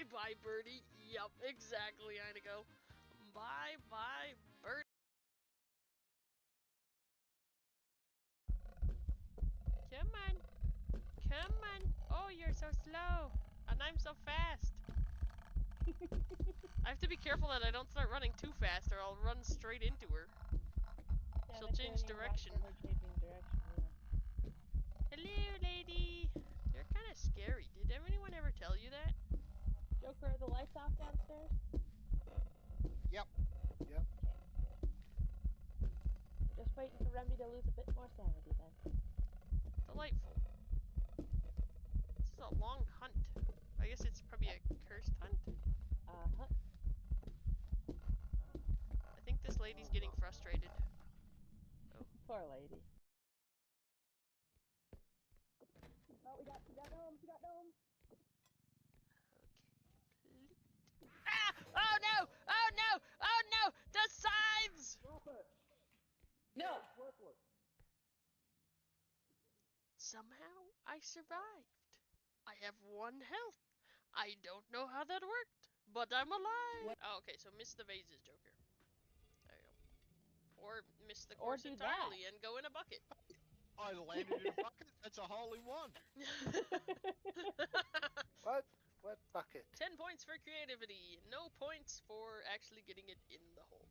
Bye-bye, birdie. Yup, exactly, Icicle. Bye-bye, birdie. Come on. Come on. Oh, you're so slow. And I'm so fast. I have to be careful that I don't start running too fast or I'll run straight into her. Yeah, She'll change direction. Yeah. Hello, lady. You're kind of scary. Did anyone ever tell you that? Joker, are the lights off downstairs? Yep. Okay. Just waiting for Remy to lose a bit more sanity then. Delightful. This is a long hunt. I guess it's probably a cursed hunt. Uh-huh. I think this lady's getting frustrated. Oh. Poor lady. Oh, we got gnomes, Okay. Ah! Oh no! Oh no! Oh no! The signs! No! Somehow I survived. I have 1 health. I don't know how that worked, but I'm alive. Oh, okay, so miss the vases, Joker. There you go. Or miss the course entirely and go in a bucket. I landed in a bucket. That's a hole in one. What? What bucket? 10 points for creativity. No points for actually getting it in the hole.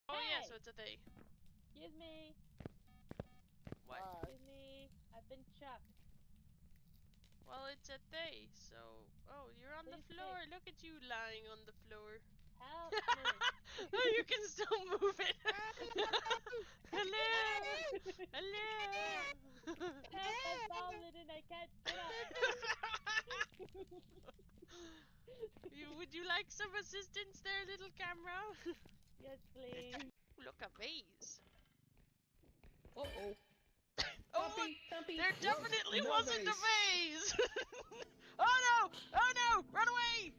Oh Hey! yeah, so it's a they. Excuse me. What? Excuse me. I've been chucked. Well, it's a they, so... Oh, you're on the Please floor. stay. Look at you lying on the floor. Help me. Oh, you can still move it. Hello. Hello. Help, I'm falling and I can't get up. Would you like some assistance there, little camera? Yes, please. Look, a vase. Uh-oh. Oh, Thumpy. there definitely No wasn't vase. a vase. Oh no! Oh no! Run away!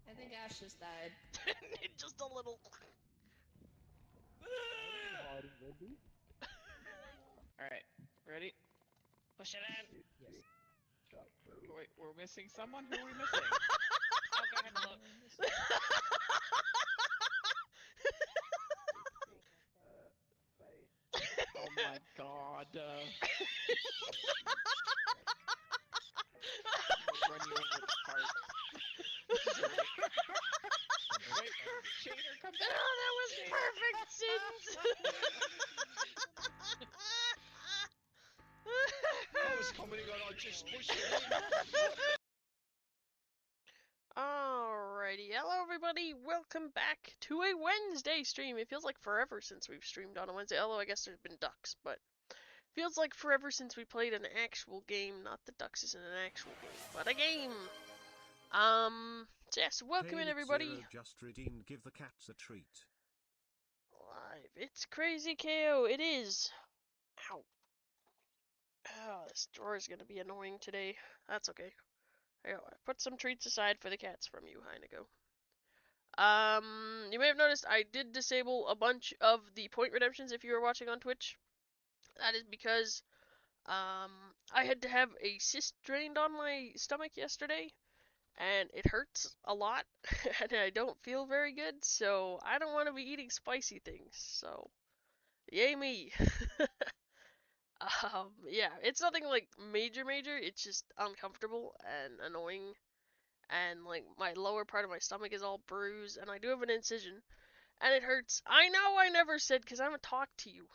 I think Ash just died. Just a little. Alright, ready? Push it in! Yes. Wait, we're missing someone? Who are we missing? Oh, go ahead and look. Oh my god. Run you over the cart. Wait, Shader, come back! Oh, that was perfect, Sins! I was commenting on I just pushed it in. Alrighty, hello everybody, welcome back to a Wednesday stream. It feels like forever since we've streamed on a Wednesday, although I guess there's been ducks, but feels like forever since we played an actual game. Not that ducks isn't an actual game, but a game. So yes, welcome in everybody. Just redeemed, give the cats a treat. Live, it's Crazy KO, it is. Ow. Oh, this drawer is gonna be annoying today. That's okay. I put some treats aside for the cats from you, Icicle. You may have noticed I did disable a bunch of the point redemptions if you were watching on Twitch. That is because I had to have a cyst drained on my stomach yesterday, and it hurts a lot, and I don't feel very good, so I don't want to be eating spicy things, so yay me. Yeah, it's nothing like major, it's just uncomfortable and annoying, and like my lower part of my stomach is all bruised, and I do have an incision, and it hurts. I know I never said, because I haven't talked to you.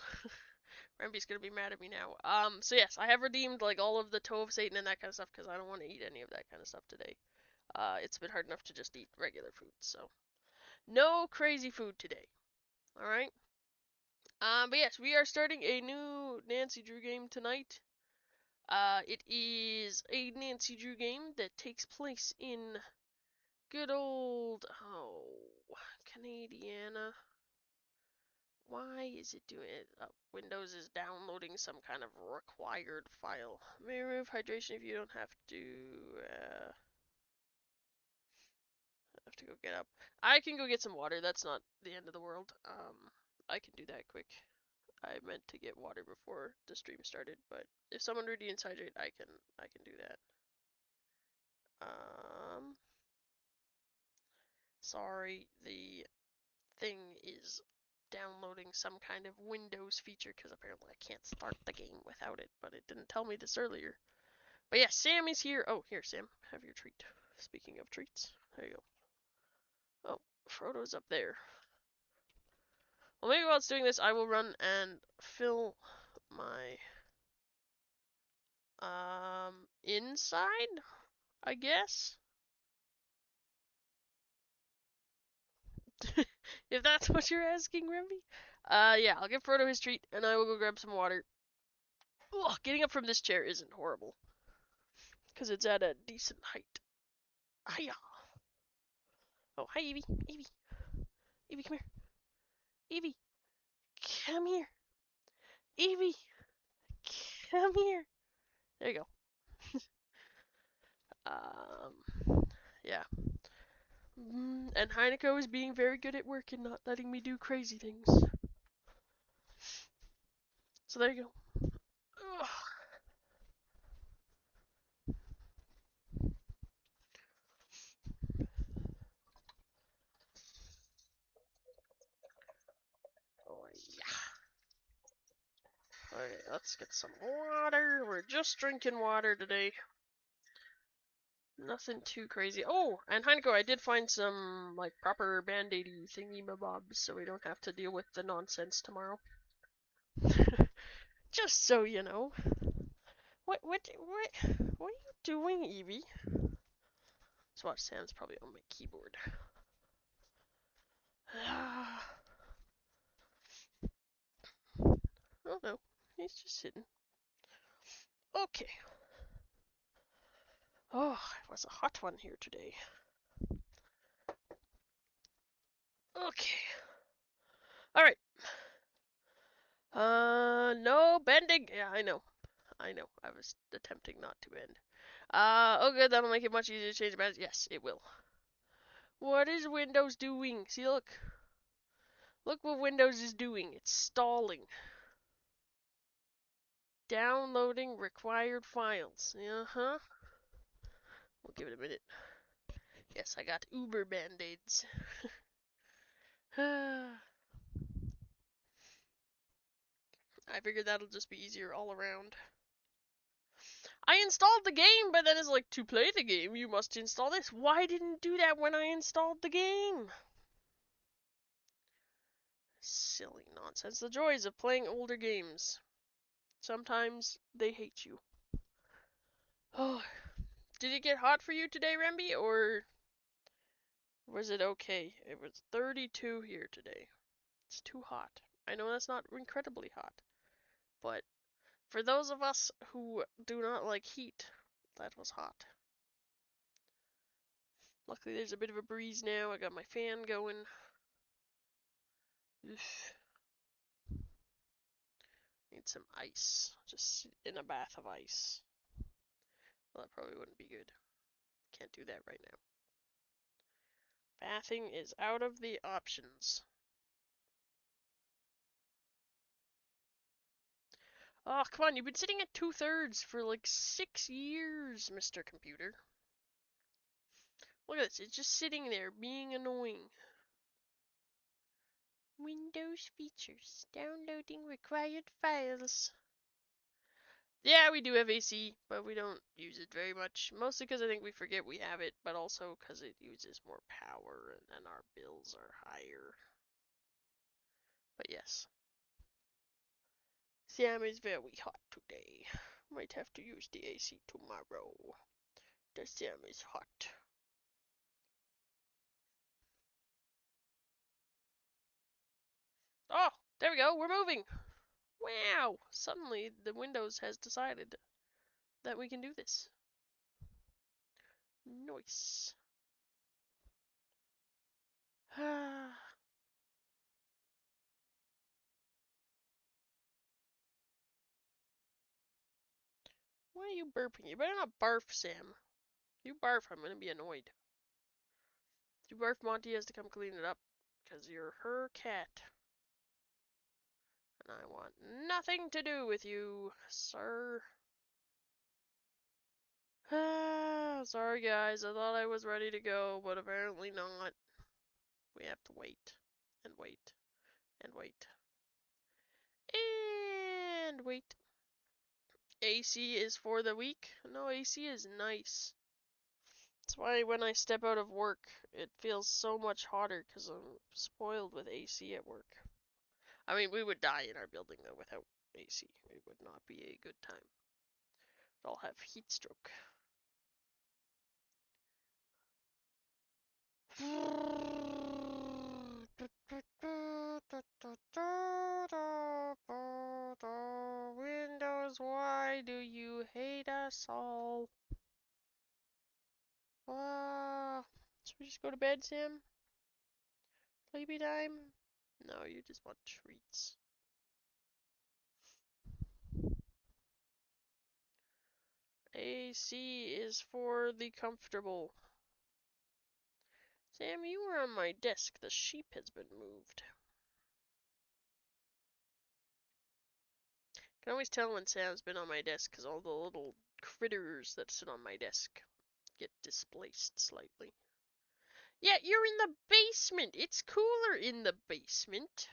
Remby's gonna be mad at me now. So yes, I have redeemed like all of the toe of Satan and that kind of stuff, because I don't want to eat any of that kind of stuff today. It's been hard enough to just eat regular food, so no crazy food today. Alright? But yes, we are starting a new Nancy Drew game tonight. It is a Nancy Drew game that takes place in good old, Canadiana. Why is it doing it? Windows is downloading some kind of required file. May remove hydration if you don't have to, have to go get up. I can go get some water, that's not the end of the world. I can do that quick. I meant to get water before the stream started, but if someone were dehydrate, I can do that. Sorry, the thing is downloading some kind of Windows feature because apparently I can't start the game without it, but it didn't tell me this earlier. But yeah, Sam is here. Oh, here, Sam, have your treat. Speaking of treats, there you go. Oh, Frodo's up there. Well, maybe while it's doing this, I will run and fill my inside, I guess. If that's what you're asking, Remby. Yeah, I'll give Frodo his treat, and I will go grab some water. Ugh, getting up from this chair isn't horrible, because it's at a decent height. Hiya! Oh, hi, Evie. Evie. Evie, come here. Evie. Come here. Evie. Come here. There you go. Yeah. And Heineko is being very good at work and not letting me do crazy things. So there you go. Ugh. Oh, yeah. Alright, let's get some water. We're just drinking water today. Nothing too crazy. Oh, and Heineko, I did find some, like, proper band-aidy thingy-mabobs, so we don't have to deal with the nonsense tomorrow. Just so you know. What are you doing, Evie? Let's watch. Sam's probably on my keyboard. Oh no, he's just sitting. Okay. Oh, it was a hot one here today. Okay. Alright. No bending. Yeah, I know. I know. I was attempting not to bend. Oh good, that'll make it much easier to change the bands. Yes, it will. What is Windows doing? See, look. Look what Windows is doing. It's stalling. Downloading required files. Uh-huh. We'll give it a minute. Yes, I got Uber Band-Aids. I figured that'll just be easier all around. I installed the game, but then it's like, to play the game, you must install this. Why didn't do that when I installed the game? Silly nonsense. The joys of playing older games. Sometimes they hate you. Oh, did it get hot for you today, Remby, or was it okay? It was 32 here today. It's too hot. I know that's not incredibly hot, but for those of us who do not like heat, that was hot. Luckily, there's a bit of a breeze now. I got my fan going. Oof. Need some ice. Just sit in a bath of ice. Well, that probably wouldn't be good. Can't do that right now. Bathing is out of the options. Oh, come on, you've been sitting at 2/3 for like 6 years, Mr. Computer. Look at this, it's just sitting there being annoying. Windows features. Downloading required files. Yeah, we do have AC, but we don't use it very much. Mostly because I think we forget we have it, but also because it uses more power and then our bills are higher. But yes. Sam is very hot today. Might have to use the AC tomorrow. The Sam is hot. Oh, there we go. We're moving. Wow. Suddenly, the Windows has decided that we can do this. Nice. Why are you burping? You better not barf, Sam. If you barf, I'm gonna be annoyed. If you barf, Monty has to come clean it up. Because you're her cat. And I want nothing to do with you, sir. Sorry guys, I thought I was ready to go, but apparently not. We have to wait, and wait, and wait, and wait. AC is for the weak? No, AC is nice. That's why when I step out of work, it feels so much hotter because I'm spoiled with AC at work. I mean, we would die in our building though without AC. It would not be a good time. We'd all have heat stroke. Windows, why do you hate us all? Should we just go to bed, Sam? Sleepy time? No, you just want treats. AC is for the comfortable. Sam, you were on my desk. The sheep has been moved. I can always tell when Sam's been on my desk because all the little critters that sit on my desk get displaced slightly. Yeah, you're in the basement. It's cooler in the basement.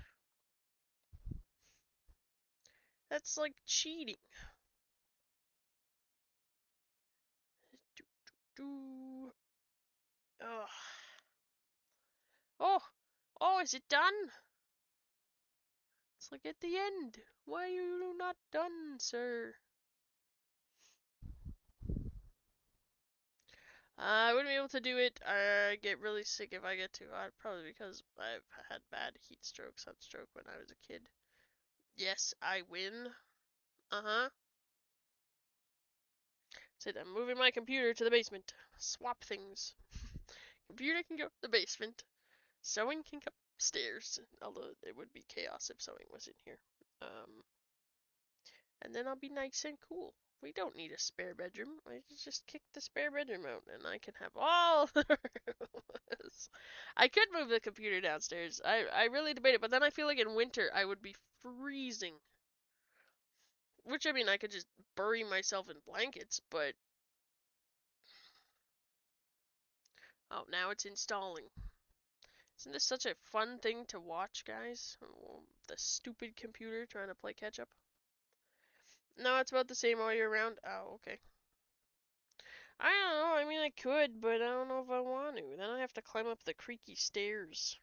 That's like cheating. Do. Ugh. Oh, oh, is it done? It's like at the end. Why are you not done, sir? I wouldn't be able to do it. I get really sick if I get too hot, probably because I've had bad heat stroke, sunstroke when I was a kid. Yes, I win. Uh-huh. Said I'm moving my computer to the basement. Swap things. Computer can go to the basement. Sewing can come upstairs. Although it would be chaos if sewing was in here. And then I'll be nice and cool. We don't need a spare bedroom. I just kick the spare bedroom out and I can have all the rooms. I could move the computer downstairs. I really debate it, but then I feel like in winter I would be freezing. Which, I mean, I could just bury myself in blankets, but... Oh, now it's installing. Isn't this such a fun thing to watch, guys? The stupid computer trying to play catch up. No, it's about the same all year round. Oh, okay. I don't know. I mean, I could, but I don't know if I want to. Then I have to climb up the creaky stairs.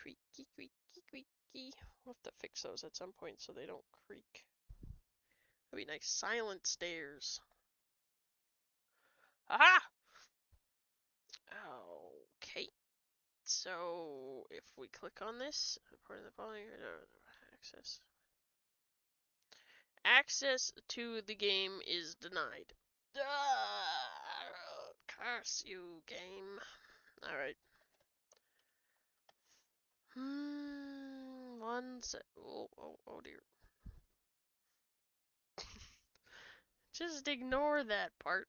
Creaky, creaky, creaky. We'll have to fix those at some point so they don't creak. That'd be nice silent stairs. Aha! Okay. So, if we click on this, according to the following, access. Access to the game is denied. Curse you, game. Alright. One sec. Oh dear. Just ignore that part.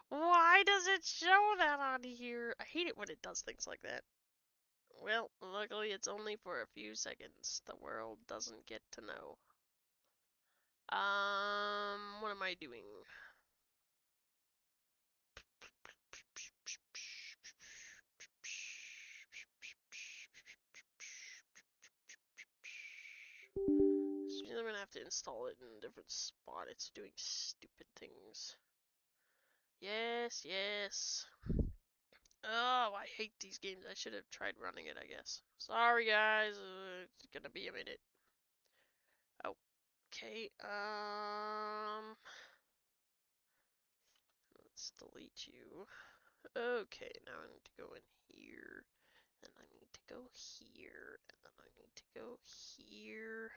Why does it show that on here? I hate it when it does things like that. Well, luckily it's only for a few seconds. The world doesn't get to know. What am I doing? So I'm gonna have to install it in a different spot. It's doing stupid things. Yes, yes. Oh, I hate these games. I should have tried running it, I guess. Sorry, guys. It's gonna be a minute. Okay, let's delete you. Okay, now I need to go in here, and I need to go here, and then I need to go here.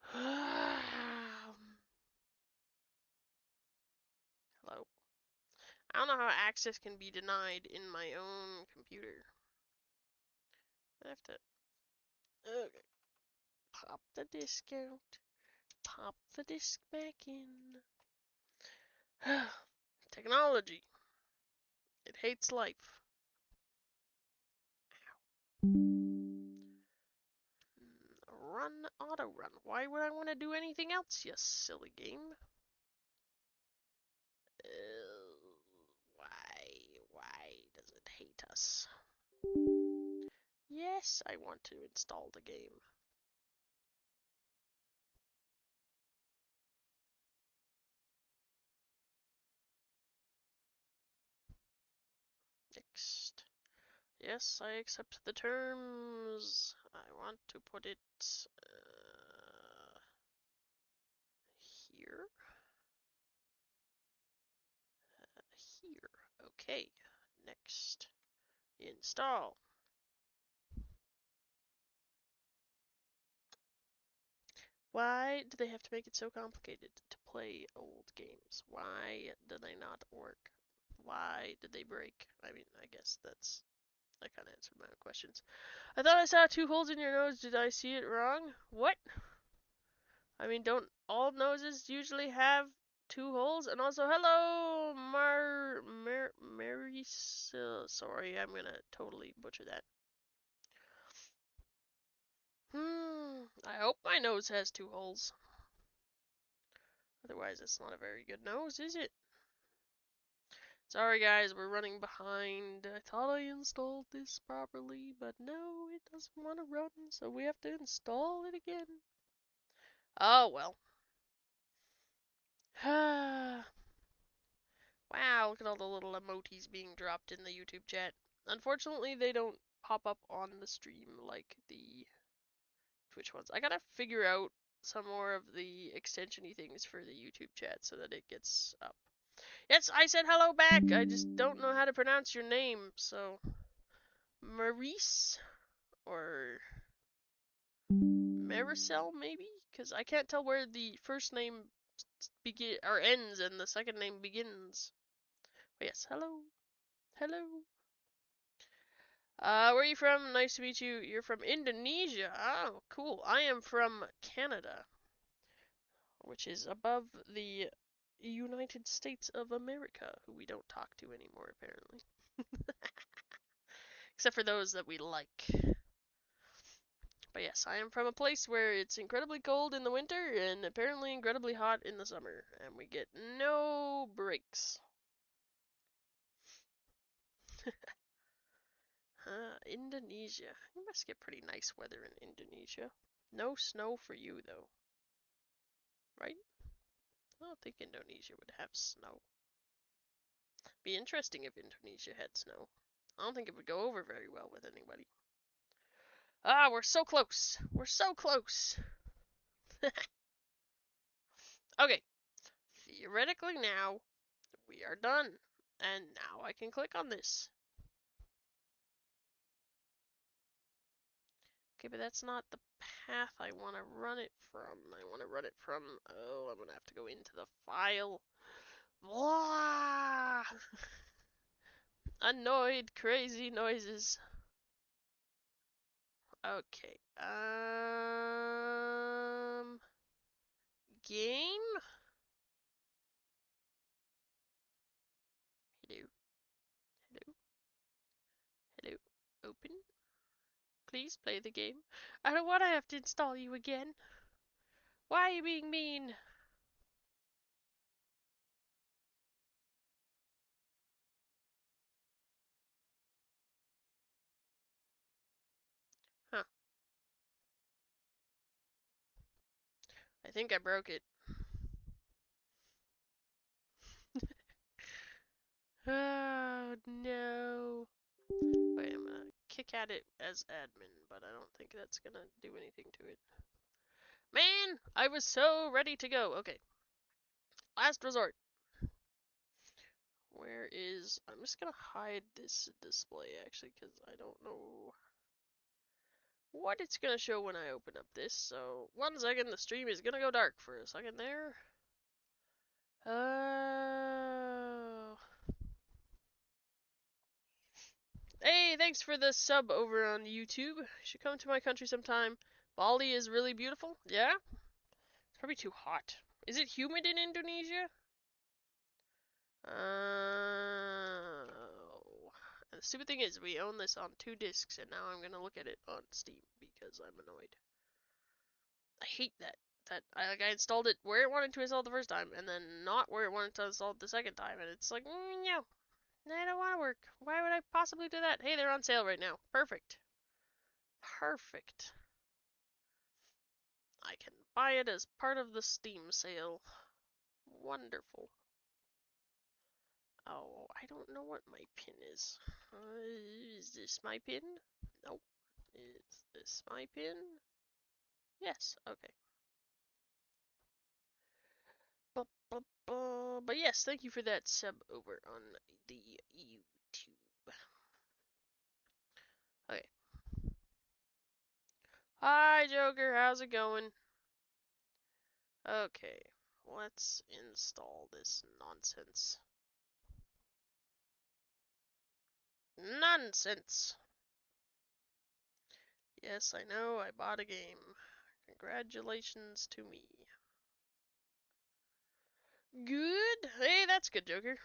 Hello. I don't know how access can be denied in my own computer. I have to. Okay. Pop the disk out. Pop the disk back in. Technology. It hates life. Run, auto run. Why would I want to do anything else, you silly game? Why does it hate us? Yes, I want to install the game. Next. Yes, I accept the terms. I want to put it here. Here. Okay. Next. Install. Why do they have to make it so complicated to play old games? Why do they not work? Why did they break? I mean, I guess I kind of answered my own questions. I thought I saw 2 holes in your nose. Did I see it wrong? What? I mean, don't all noses usually have 2 holes? And also, hello, Marisa. Sorry, I'm gonna totally butcher that. I hope my nose has 2 holes. Otherwise, it's not a very good nose, is it? Sorry guys, we're running behind. I thought I installed this properly, but no, it doesn't want to run, so we have to install it again. Oh well. Wow, look at all the little emotes being dropped in the YouTube chat. Unfortunately, they don't pop up on the stream like the Twitch ones. I gotta figure out some more of the extension-y things for the YouTube chat so that it gets up. Yes, I said hello back. I just don't know how to pronounce your name, so Maurice or Maricel maybe, because I can't tell where the first name begin or ends and the second name begins. But yes, hello, hello. Where are you from? Nice to meet you. You're from Indonesia. Oh, cool. I am from Canada, which is above the United States of America, who we don't talk to anymore, apparently. Except for those that we like. But yes, I am from a place where it's incredibly cold in the winter and apparently incredibly hot in the summer, and we get no breaks. Indonesia. You must get pretty nice weather in Indonesia. No snow for you, though. Right? I don't think Indonesia would have snow. Be interesting if Indonesia had snow. I don't think it would go over very well with anybody. Ah, we're so close. We're so close. Okay. Theoretically now, we are done. And now I can click on this. Okay, but that's not the path I want to run it from. I want to run it from... Oh, I'm going to have to go into the file. Blah! Annoyed, crazy noises. Okay. Game? Hello. Hello. Hello. Open. Please play the game. I don't want to have to install you again. Why are you being mean? Huh. I think I broke it. Oh, no. Wait, I'm gonna kick at it as admin, but I don't think that's gonna do anything to it. Man, I was so ready to go. Okay. Last resort. Where is... I'm just gonna hide this display, actually, because I don't know what it's gonna show when I open up this. So, 1 second, the stream is gonna go dark for a second there. Oh. Hey, thanks for the sub over on YouTube. You should come to my country sometime. Bali is really beautiful. Yeah? It's probably too hot. Is it humid in Indonesia? And the stupid thing is, we own this on 2 discs, and now I'm gonna look at it on Steam because I'm annoyed. I hate that. I installed it where it wanted to install the first time, and then not where it wanted to install the second time, and it's like, no, I don't want to work. Why would I possibly do that? Hey, they're on sale right now. Perfect. Perfect. I can buy it as part of the Steam sale. Wonderful. Oh, I don't know what my pin is. Is this my pin? Nope. Is this my pin? Yes, okay. But yes, thank you for that sub over on the YouTube. Okay. Hi, Joker. How's it going? Okay. Let's install this nonsense. Nonsense! Yes, I know, I bought a game. Congratulations to me. Good? Hey, that's good, Joker.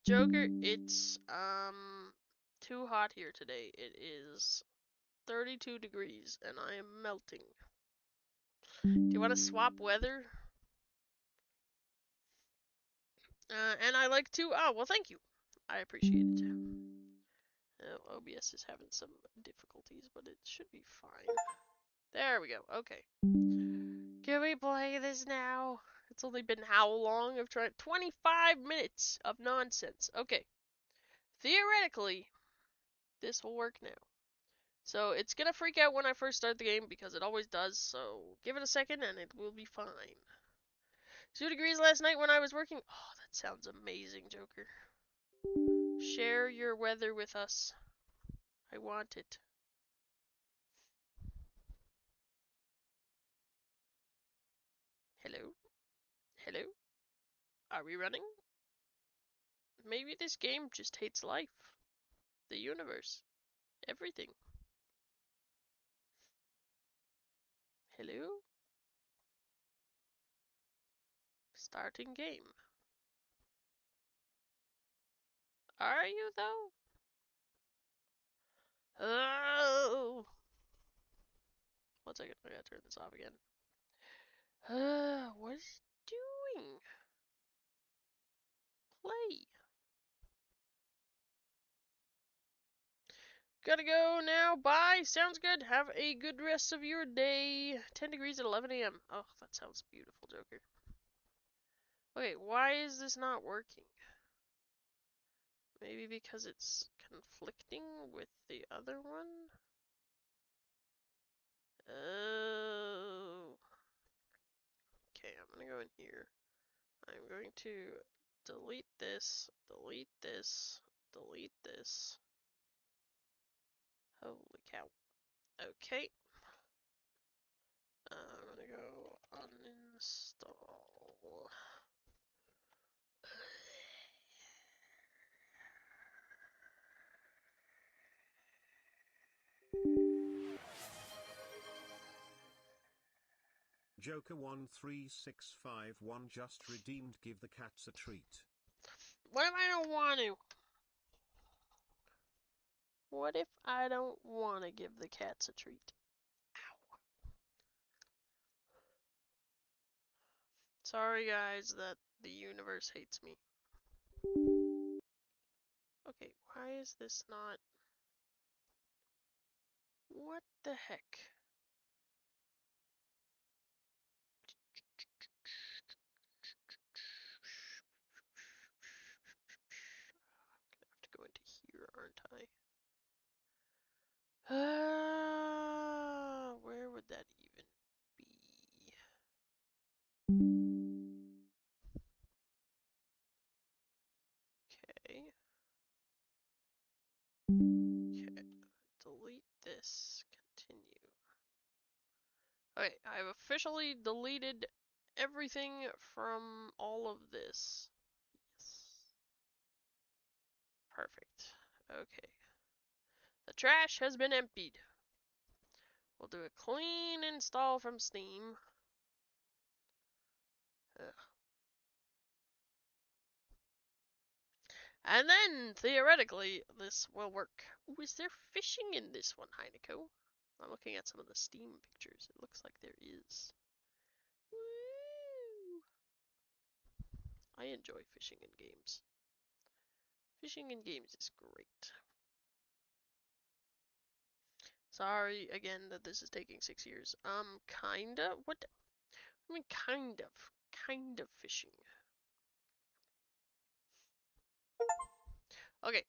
Joker, it's, too hot here today. It is 32 degrees, and I am melting. Do you want to swap weather? And I like to. Oh, well, thank you. I appreciate it. OBS is having some difficulties, but it should be fine. There we go. Okay. Can we play this now? It's only been how long of trying? 25 minutes of nonsense. Okay. Theoretically, this will work now. So it's gonna freak out when I first start the game because it always does. So give it a second and it will be fine. 2 degrees last night when I was working. Oh, that sounds amazing, Joker. Share your weather with us. I want it. Hello? Hello? Are we running? Maybe this game just hates life. The universe. Everything. Hello? Starting game. Are you though? Oh! 1 second, I gotta turn this off again. What is it doing? Play. Gotta go now. Bye. Sounds good. Have a good rest of your day. 10 degrees at 11 a.m. Oh, that sounds beautiful, Joker. Okay, why is this not working? Maybe because it's conflicting with the other one? Oh. Okay, I'm gonna go in here. I'm going to delete this, delete this, delete this. Holy cow. Okay. I'm gonna go uninstall. Joker13651 just redeemed give the cats a treat. What if I don't want to? What if I don't want to give the cats a treat? Ow. Sorry guys that the universe hates me. Okay, why is this not... What the heck? I'm gonna have to go into here, aren't I? Where would that even be? Okay. Okay. Delete this. Continue. Okay, I've officially deleted everything from all of this. Yes. Perfect. Okay. The trash has been emptied. We'll do a clean install from Steam. Ugh. And then, theoretically, this will work. Ooh, is there fishing in this one, Heineko? I'm looking at some of the Steam pictures. It looks like there is. Woo! I enjoy fishing in games. Fishing in games is great. Sorry again that this is taking 6 years. Kinda? What? I mean, kind of. Kind of fishing. Okay.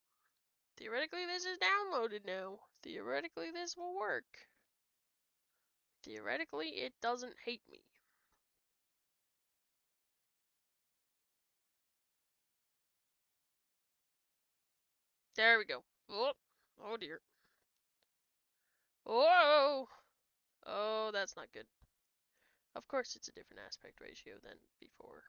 Theoretically, this is downloaded now. Theoretically, this will work. Theoretically, it doesn't hate me. There we go. Oh, oh dear. Whoa! Oh, that's not good. Of course, it's a different aspect ratio than before.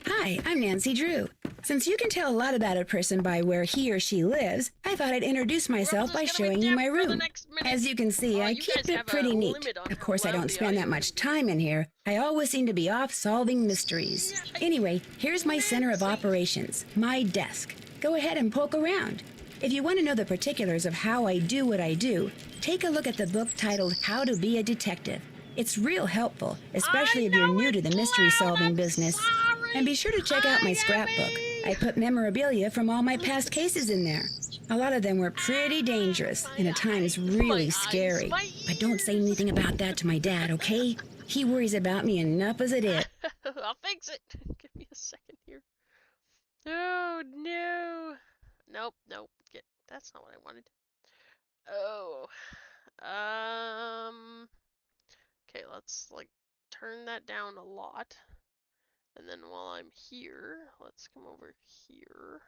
Hi, I'm Nancy Drew. Since you can tell a lot about a person by where he or she lives, I thought I'd introduce myself by showing you my room. As you can see, I keep it pretty neat. Of course, I don't spend that much time in here. I always seem to be off solving mysteries. Anyway, here's my center of operations, my desk. Go ahead and poke around. If you want to know the particulars of how I do what I do, take a look at the book titled How to Be a Detective. It's real helpful, especially if you're new to the mystery-solving business. And be sure to check out my scrapbook. I put memorabilia from all my past cases in there. A lot of them were pretty dangerous and at times really scary. But don't say anything about that to my dad, okay? He worries about me enough as it is. I'll fix it. Give me a second here. Oh, no. Nope, nope. That's not what I wanted. Oh. Okay, let's, like, turn that down a lot. And then while I'm here, let's come over here.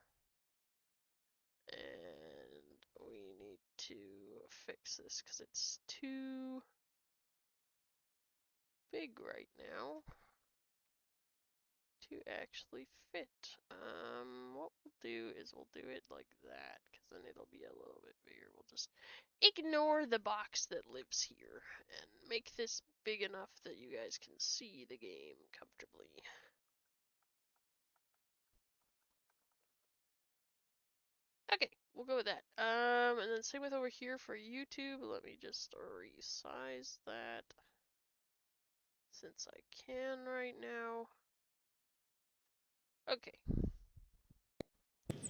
And we need to fix this because it's too big right now to actually fit. What we'll do is we'll do it like that because then it'll be a little bit bigger. We'll just ignore the box that lives here and make this big enough that you guys can see the game comfortably. Okay, we'll go with that. And then same with over here for YouTube. Let me just resize that since I can right now. Okay.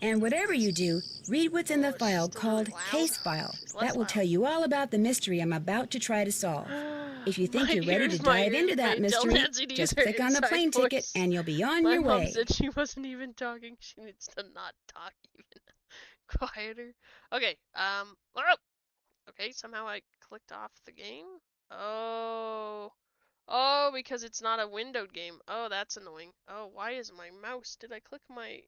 And whatever you do, read what's in the Oh, file still called really loud. Case File. It's less That will loud. tell you all about the mystery I'm about to try to solve. If you think My you're ready to ears, my dive into ears that made tell mystery, Nancy to just use her click on the inside plane ticket voice. and you'll be on My your mom way. said she wasn't even talking. She needs to not talk even quieter. Okay, okay, somehow I clicked off the game. Oh, because it's not a windowed game. Oh, that's annoying. Oh, why is my mouse? Did I click my?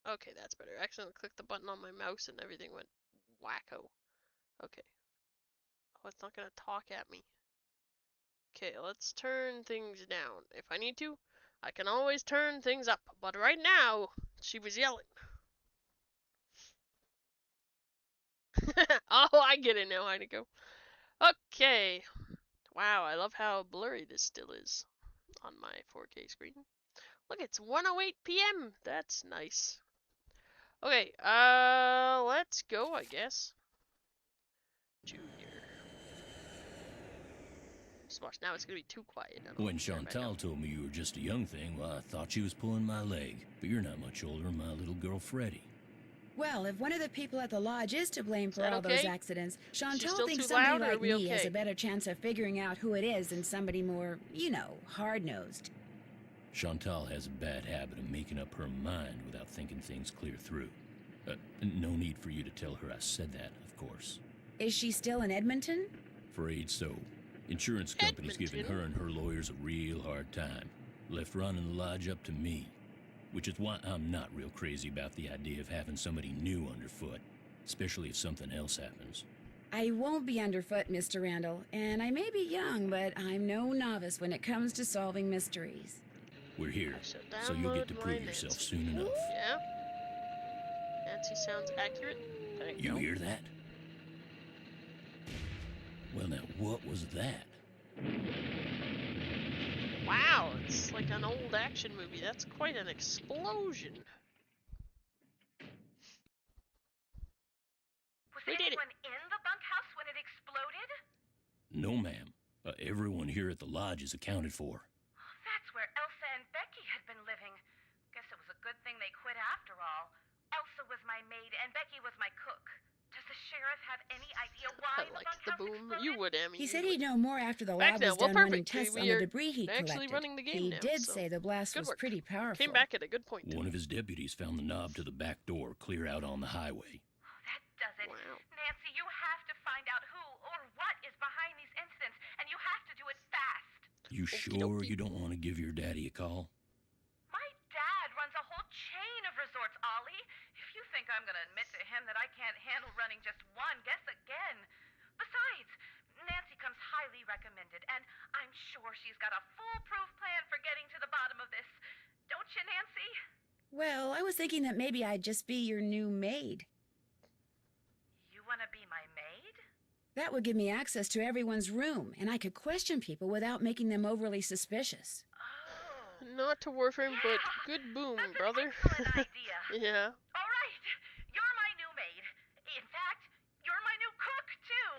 Okay, that's better. I accidentally clicked the button on my mouse and everything went wacko. Okay. Oh, it's not gonna talk at me. Okay, let's turn things down. If I need to, I can always turn things up. But right now, she was yelling. Oh, I get it now, Heineko. Okay. Wow, I love how blurry this still is on my 4K screen. Look, it's 1:08 p.m. That's nice. Okay, let's go, I guess. Junior. Just watch, now it's gonna be too quiet. When Chantal told me you were just a young thing, well, I thought she was pulling my leg. But you're not much older than my little girl Freddie. Well, if one of the people at the lodge is to blame Is for that all those okay? accidents, She's Chantal still thinks too somebody loud, or are like we me has okay? a better chance of figuring out who it is than somebody more, you know, hard-nosed. Chantal has a bad habit of making up her mind without thinking things clear through. No need for you to tell her I said that, of course. Is she still in Edmonton? Afraid so. Insurance company's giving her and her lawyers a real hard time. Left running the lodge up to me. Which is why I'm not real crazy about the idea of having somebody new underfoot. Especially if something else happens. I won't be underfoot, Mr. Randall, and I may be young, but I'm no novice when it comes to solving mysteries. We're here, I shall so you'll get to download prove my yourself Nancy. soon enough. Yeah. Nancy sounds accurate. Thank You you. hear that? Well, now, what was that? Wow, it's like an old action movie. That's quite an explosion. Was We did it. anyone in the bunkhouse when it exploded? No, ma'am. Everyone here at the lodge is accounted for. That's where Elsa and Becky had been living. Guess it was a good thing they quit after all. Elsa was my maid and Becky was my cook. Does the sheriff have any idea why I the like the bunkhouse boom. exploded? You would, Emmy. He you said would. he'd know more after the Back lab now. was Well, done running perfect. tests on We the are debris he actually collected. running the game He now, did so say the blast good was work. pretty powerful. Came back at a good point. One of his deputies found the knob to the back door clear out on the highway. That does it. Wow. Nancy, you have to find out who or what is behind these incidents, and you have to do it fast. You Okie sure dokie. you don't want to give your daddy a call? My dad runs a whole chain of resorts, Ollie. If you think I'm going to admit to him that I can't handle running just one, guess again. Besides, Nancy comes highly recommended, and I'm sure she's got a foolproof plan for getting to the bottom of this. Don't you, Nancy? Well, I was thinking that maybe I'd just be your new maid. You want to be my maid? That would give me access to everyone's room, and I could question people without making them overly suspicious. Oh. Not to Warframe, but good boom, That's brother. an excellent idea. Yeah. All right, you're my new maid. In fact, you're my new cook, too.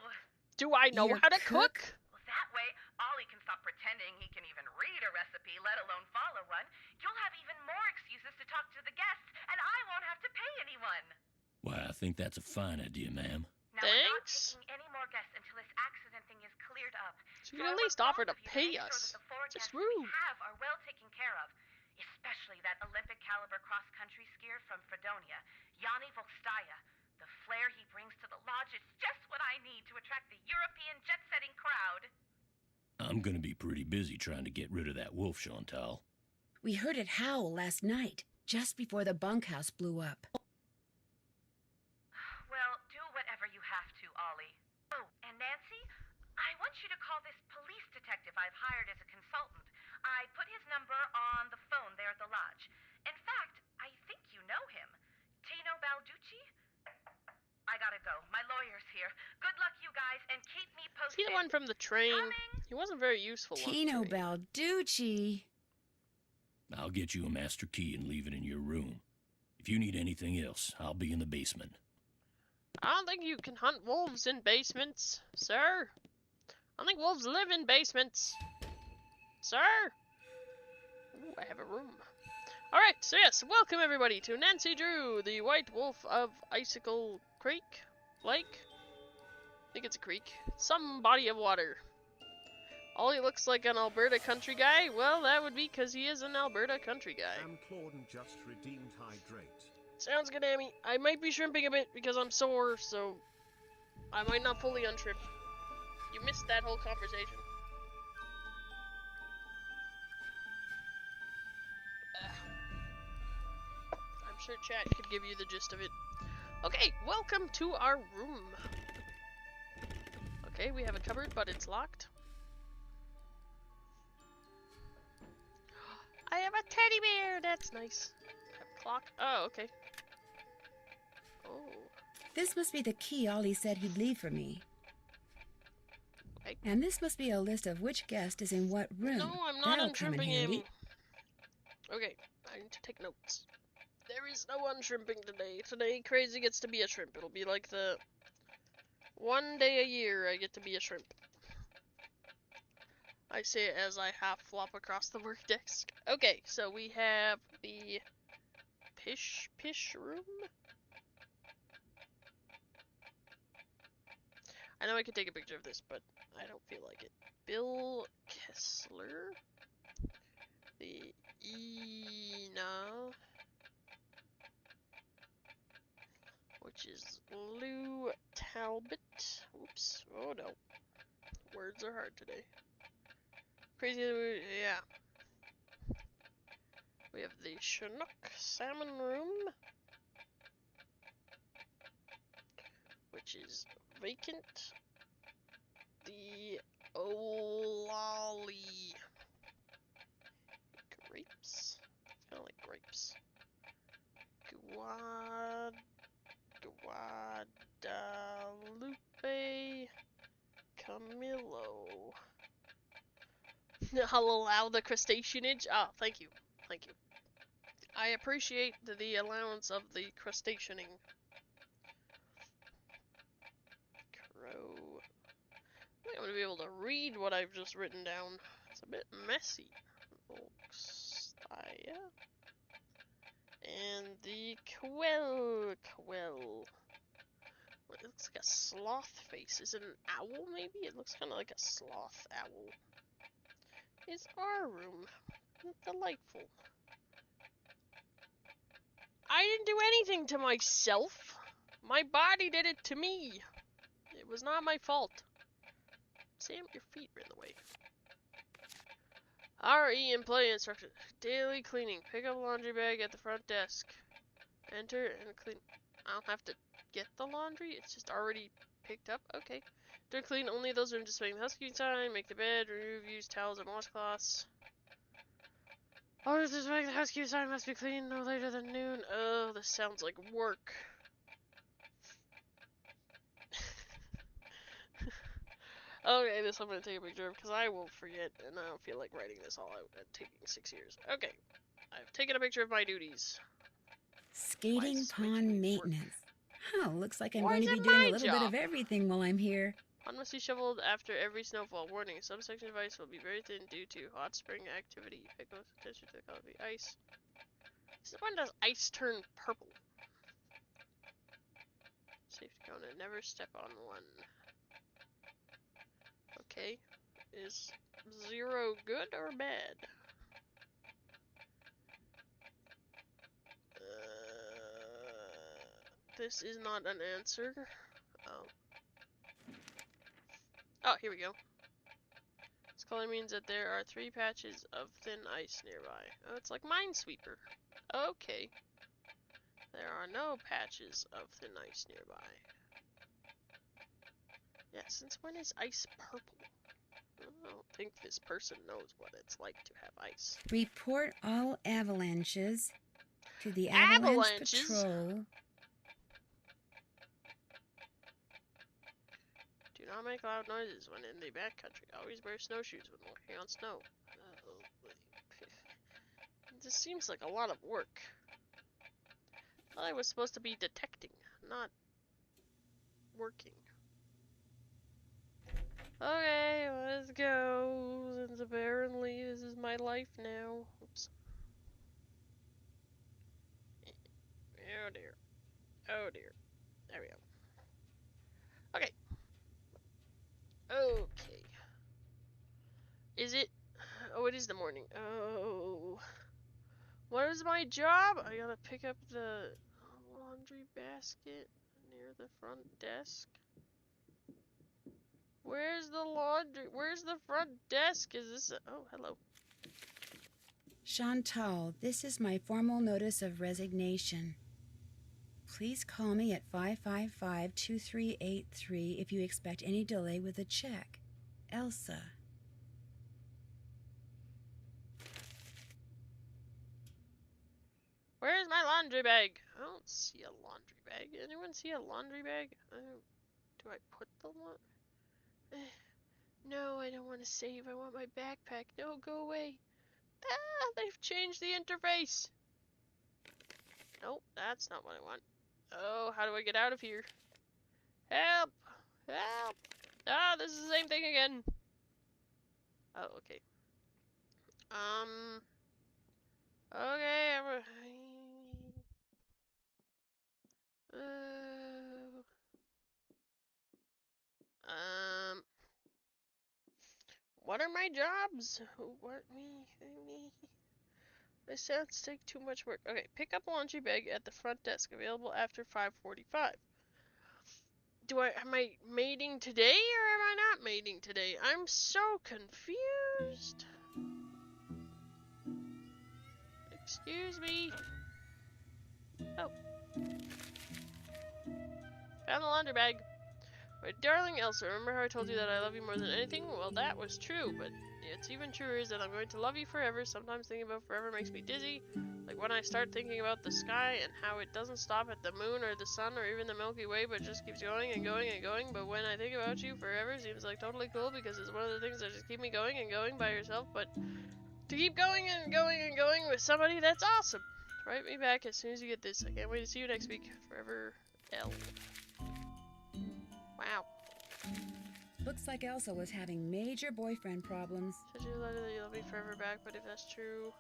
Do I know Your how to cook? cook? Well, that way, Ollie can stop pretending he can even read a recipe, let alone follow one. You'll have even more excuses to talk to the guests, and I won't have to pay anyone. Why, I think that's a fine idea, ma'am. Now, we're not Thanks. taking any more guests until this accident thing is cleared up. So you I can at want least offer both to of you pay make sure us. that the four Just guests we rude. have are well taken care of. Especially that Olympic caliber cross-country skier from Fredonia, Yanni Volstaya. The flair he brings to the lodge is just what I need to attract the European jet-setting crowd. I'm gonna be pretty busy trying to get rid of that wolf, Chantal. We heard it howl last night, just before the bunkhouse blew up. Well, do whatever you have to, Ollie. Oh, and Nancy, I want you to call this police detective I've hired as a consultant. I put his number on the phone there at the lodge. In fact, I think you know him. Tino Balducci? I gotta go. My lawyer's here. Good luck, you guys, and keep me Is posted. he the one from the train? Coming. He wasn't very useful on the Tino train. Balducci. I'll get you a master key and leave it in your room. If you need anything else, I'll be in the basement. I don't think you can hunt wolves in basements, sir. I don't think wolves live in basements. Sir? Ooh, I have a room. Alright, so yes, welcome everybody to Nancy Drew, the White Wolf of Icicle Creek? Lake? I think it's a creek. Some body of water. Ollie looks like an Alberta country guy. Well, that would be because he is an Alberta country guy. Am Clauden just redeemed hydrate. Sounds good, Amy. I might be shrimping a bit because I'm sore, so I might not fully unshrimp. You missed that whole conversation. I'm sure chat could give you the gist of it. Okay, welcome to our room. Okay, we have a cupboard, but it's locked. I have a teddy bear! That's nice. I have a clock. Oh, okay. Oh. This must be the key Ollie said he'd leave for me. Okay. And this must be a list of which guest is in what room. No, I'm not That'll come in unshrimping, handy. Amy. Okay, I need to take notes. There is no unshrimping today. Today, Crazy gets to be a shrimp. It'll be like the one day a year I get to be a shrimp. I say it as I half flop across the work desk. Okay, so we have the pish room. I know I could take a picture of this, but I don't feel like it. Bill Kessler. The Ina. Which is Lou Talbot. Oops. Oh no. Words are hard today. Crazy, yeah. We have the Chinook Salmon Room. Which is vacant. The Olali grapes. Kind of like grapes. Guadalupe Camillo. I'll allow the crustaceanage. Ah, thank you. Thank you. I appreciate the allowance of the crustaceaning. Crow. I think I'm gonna be able to read what I've just written down. It's a bit messy. Volkstia. And the Quell. It looks like a sloth face. Is it an owl, maybe? It looks kind of like a sloth owl. It's our room. Delightful. I didn't do anything to myself. My body did it to me. It was not my fault. Sam, your feet are in the way. RE and play instructions. Daily cleaning. Pick up laundry bag at the front desk. Enter and clean. I don't have to get the laundry. It's just already picked up. Okay. To clean only those rooms displaying the housekeeping sign. Make the bed. Remove used towels and washcloths. Orders to displaying the housekeeping sign must be cleaned no later than noon. Oh, this sounds like work. Okay, this I'm gonna take a picture of because I will forget and I don't feel like writing this all out and taking 6 years. Okay. I've taken a picture of my duties. Skating pond maintenance. Oh, looks like I'm Why going is to be it doing my a little bit job? of everything while I'm here. Pond must be shoveled after every snowfall. Warning, subsection of ice will be very thin due to hot spring activity. Pay close attention to the color of the ice. When does ice turn purple? Safety cone, never step on one. Okay. Is 0 good or bad? This is not an answer. Oh, here we go. This color means that there are 3 patches of thin ice nearby. Oh, it's like Minesweeper. Okay. There are no patches of thin ice nearby. Yeah, since when is ice purple? I don't think this person knows what it's like to have ice. Report all avalanches to the Avalanche Patrol. Do not make loud noises when in the backcountry. Always wear snowshoes when walking on snow. This seems like a lot of work. I thought I was supposed to be detecting, not working. Okay, let's go. Since apparently this is my life now. Oops. Oh dear. Oh dear. There we go. Okay. Okay. Is it? Oh, it is the morning. Oh. What is my job? I gotta pick up the laundry basket near the front desk. Where's the laundry? Where's the front desk? Is this a... Oh, hello. Chantal, this is my formal notice of resignation. Please call me at 555-2383 if you expect any delay with a check. Elsa. Where's my laundry bag? I don't see a laundry bag. Anyone see a laundry bag? Do I put the laundry? No, I don't want to save. I want my backpack. No, go away. Ah, they've changed the interface. Nope, that's not what I want. Oh, how do I get out of here? Help! Help! Ah, this is the same thing again. Oh, okay. Okay, what are my jobs? What me? This sounds take too much work. Okay, pick up laundry bag at the front desk, available after 5:45. Am I mating today or am I not mating today? I'm so confused. Excuse me. Oh. Found the laundry bag. My darling Elsa, remember how I told you that I love you more than anything? Well, that was true, but it's even truer is that I'm going to love you forever. Sometimes thinking about forever makes me dizzy. Like when I start thinking about the sky and how it doesn't stop at the moon or the sun or even the Milky Way, but just keeps going and going and going. But when I think about you, forever seems like totally cool because it's one of the things that just keep me going and going by yourself. But to keep going and going and going with somebody, that's awesome. Write me back as soon as you get this. I can't wait to see you next week. Forever, L. Wow. Looks like Elsa was having major boyfriend problems. Said you letter that you love me forever back, but if that's true,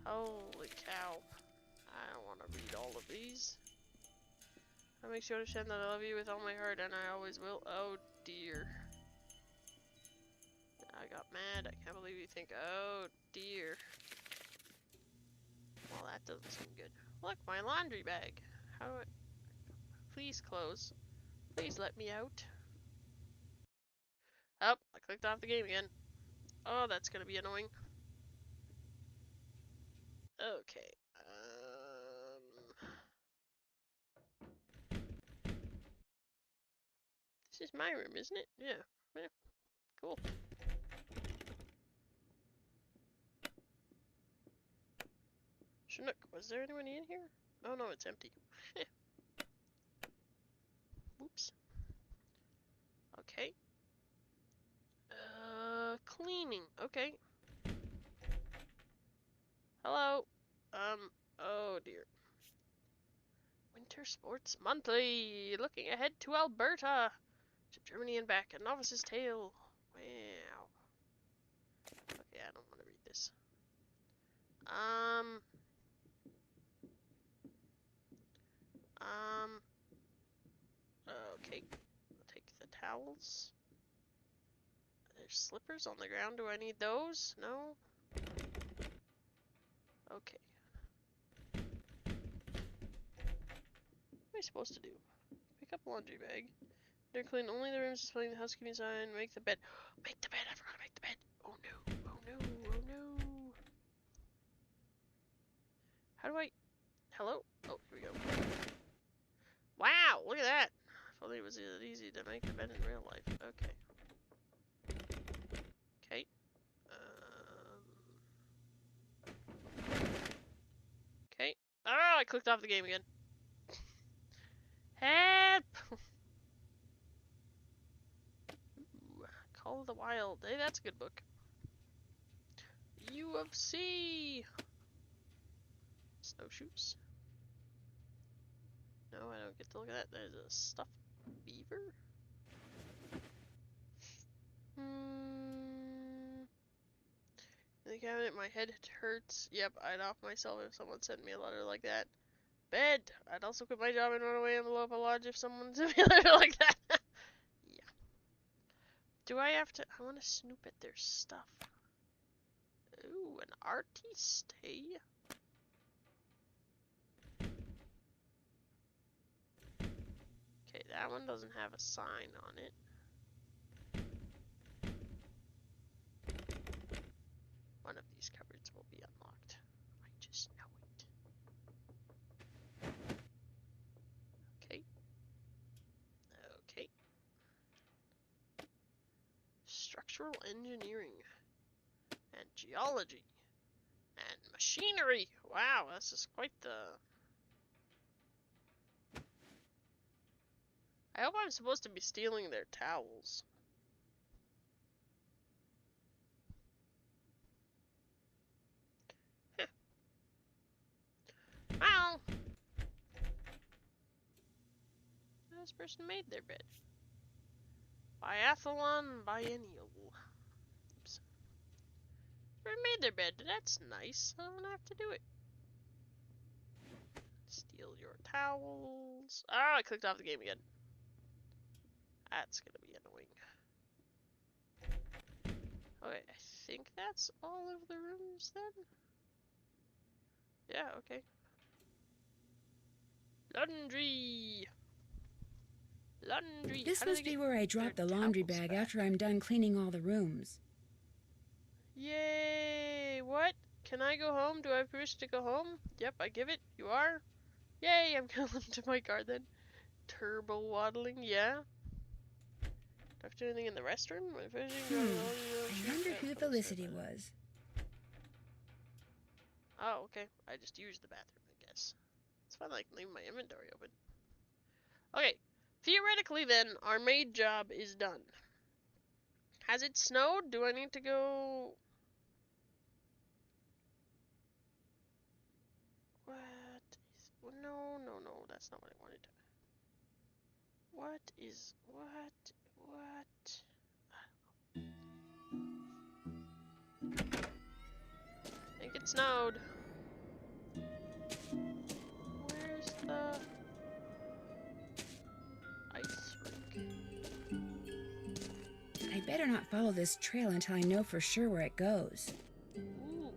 holy cow. I don't want to read all of these. That makes you understand that I love you with all my heart, and I always will. Oh dear. I got mad. I can't believe you think, oh dear. Well, that doesn't seem good. Look, my laundry bag. How do I... Please close. Please let me out. Oh, I clicked off the game again. Oh, that's gonna be annoying. Okay. This is my room, isn't it? Yeah. Yeah. Cool. Chinook, was there anyone in here? Oh no, it's empty. Oops. Okay. Cleaning. Okay. Hello. Oh dear. Winter Sports Monthly. Looking ahead to Alberta. To Germany and back. A Novice's Tale. Wow. Okay, I don't want to read this. Okay. I'll take the towels. There's slippers on the ground. Do I need those? No? Okay. What am I supposed to do? Pick up laundry bag. They're clean only the rooms displaying the housekeeping sign. Make the bed. Make the bed! I forgot to make the bed! Oh no! Oh no! Oh no! How do I... Hello? Oh, here we go. Wow! Look at that! If only it was easy to make the bed in real life. Okay. Okay. Okay. Oh, I clicked off the game again. Help! Ooh, Call of the Wild. Hey, that's a good book. UFC! Snowshoes. No, I don't get to look at that. There's a stuffed beaver. In the cabinet, my head hurts. Yep, I'd off myself if someone sent me a letter like that. Bed! I'd also quit my job and run away in the local lodge if someone sent me a letter like that. Yeah. Do I have to... I want to snoop at their stuff. Ooh, an artiste. Okay, that one doesn't have a sign on it. One of these cupboards will be unlocked. I just know it. Okay. Okay. Structural engineering. And geology. And machinery. Wow, this is quite the... I hope I'm supposed to be stealing their towels. Well, this person made their bed. Biathlon biennial. Oops. They made their bed. That's nice. I don't have to do it. Steal your towels. Ah, I clicked off the game again. That's gonna be annoying. Okay, I think that's all of the rooms then? Yeah, okay. Laundry! Laundry! This must be where I drop the laundry bag after I'm done cleaning all the rooms. Yay! What? Can I go home? Do I have permission to go home? Yep, I give it. You are? Yay! I'm gonna live to my car then. Turbo waddling, yeah. I have to do anything in the restroom? I wonder who Felicity was. Oh, okay. I just used the bathroom, I guess. It's fine, I can leave my inventory open. Okay. Theoretically, then, our maid job is done. Has it snowed? Do I need to go... What is... No, no, no. That's not what I wanted. What is... What? I think it snowed. Where's the... ice rink? I better not follow this trail until I know for sure where it goes. Ooh.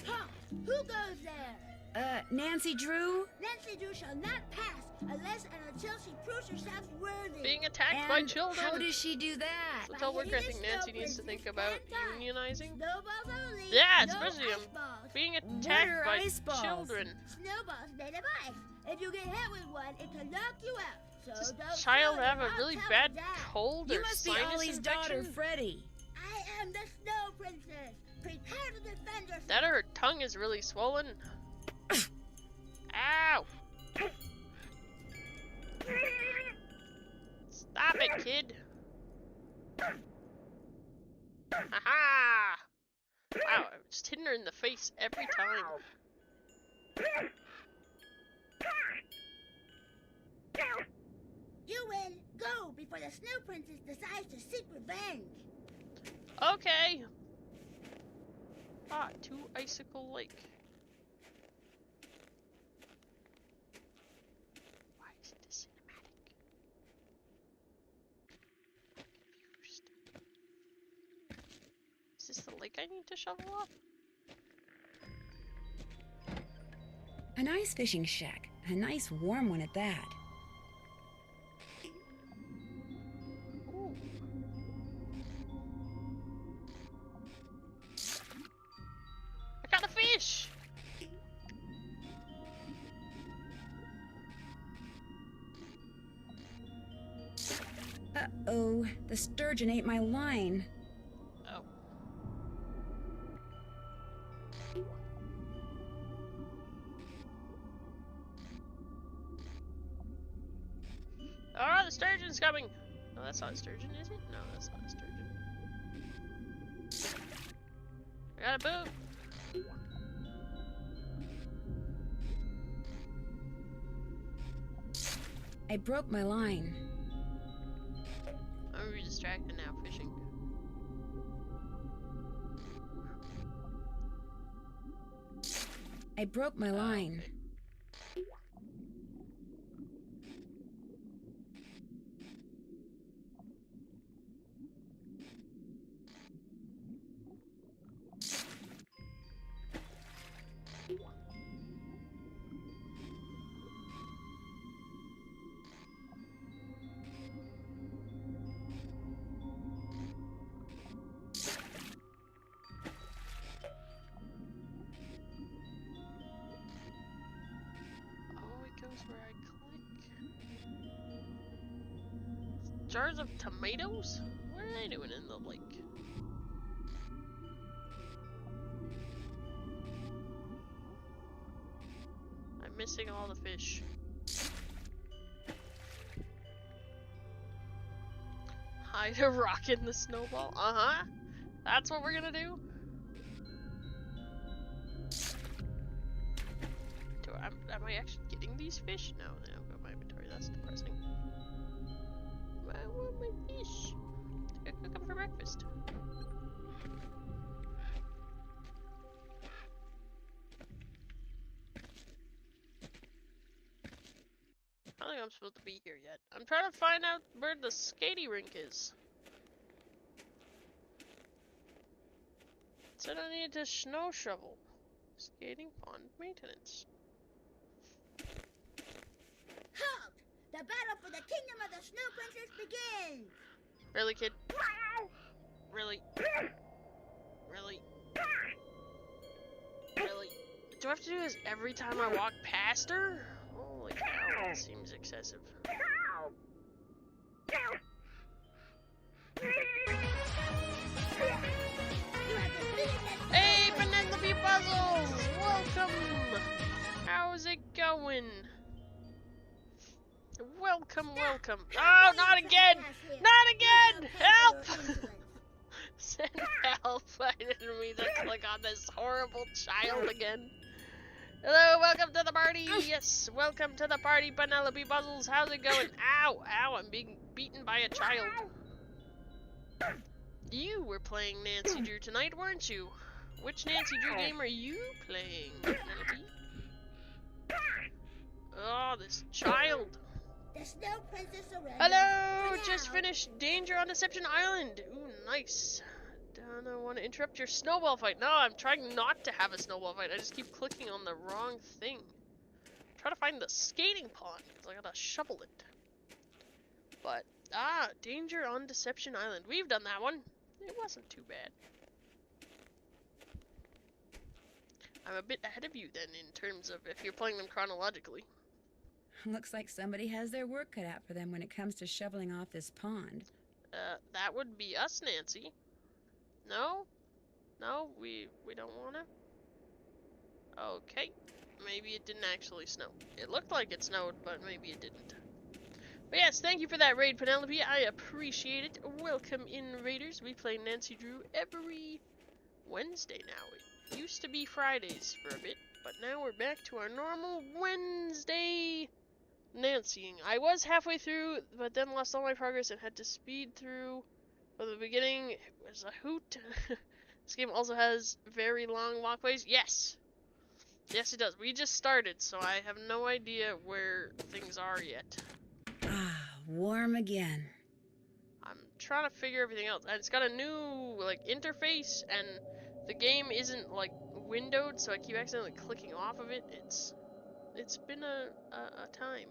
Ha! Who goes there? Nancy Drew? Nancy Drew shall not pass unless and until she proves herself worthy. Being attacked by And children. how does she do that? That's all work I think Nancy needs to think about unionizing. Snowballs only. Yeah, no especially ice balls. being What attacked are by ice balls? children. Snowballs made of ice. If you get hit with one, it can knock you out. So Does don't this child throw have them. a I'll really tell bad her that. cold You or must be sinus Ollie's infection? daughter, Freddie. I am the Snow Princess. Prepare to defend yourself. That or her tongue is really swollen. Ow! Stop it, kid! Haha! Wow, I'm just hitting her in the face every time. You win. Go before the Snow Princess decides to seek revenge. Okay! Ah, to Icicle Lake. Why is it this cinematic? I'm confused. Is this the lake I need to shovel off? A nice fishing shack. A nice warm one at that. Ooh. I got a fish! Uh-oh, the sturgeon ate my line. Oh. Oh, the sturgeon's coming! No, that's not a sturgeon, is it? No, that's not a sturgeon. I got a boot! I broke my line. I'm gonna be distracted now, fishing. I broke my line. Okay. Oh, it goes where I click. Jars of tomatoes? What are they doing in the lake? I'm missing all the fish. Hide a rock in the snowball? Uh-huh. That's what we're gonna do? Am I actually getting these fish? No, they don't go in my inventory. That's depressing. I want my fish. I cook them for breakfast. I don't think I'm supposed to be here yet. I'm trying to find out where the skating rink is. It said I needed to snow shovel. Skating pond maintenance. Halt! The battle for the kingdom of the Snow Princess begins! Really, kid? Really? Really? Really? Do I have to do this every time I walk past her? Holy cow, that seems excessive. Hey, Penelope Puzzles! Welcome! How's it going? Welcome, welcome. Oh, not again! Not again! Help! Send help. I didn't mean to click on this horrible child again. Hello, welcome to the party. Yes, welcome to the party, Penelope Puzzles. How's it going? Ow, ow, I'm being beaten by a child. You were playing Nancy Drew tonight, weren't you? Which Nancy Drew game are you playing, Penelope? Oh, this child. The Snow Princess surrenders. Hello, For just now. finished Danger on Deception Island. Ooh, nice. Don't I want to interrupt your snowball fight. No, I'm trying not to have a snowball fight. I just keep clicking on the wrong thing. Try to find the skating pond, because I gotta shovel it. But, Danger on Deception Island. We've done that one. It wasn't too bad. I'm a bit ahead of you then in terms of if you're playing them chronologically. Looks like somebody has their work cut out for them when it comes to shoveling off this pond. That would be us, Nancy. No? No, we don't wanna? Okay. Maybe it didn't actually snow. It looked like it snowed, but maybe it didn't. But yes, thank you for that raid, Penelope. I appreciate it. Welcome in, Raiders. We play Nancy Drew every Wednesday now. It used to be Fridays for a bit, but now we're back to our normal Wednesday Nancying. I was halfway through, but then lost all my progress and had to speed through from the beginning. It was a hoot. This game also has very long walkways. Yes! Yes, it does. We just started, so I have no idea where things are yet. Ah, warm again. I'm trying to figure everything out. And it's got a new, like, interface, and the game isn't, like, windowed, so I keep accidentally clicking off of it. It's been a time.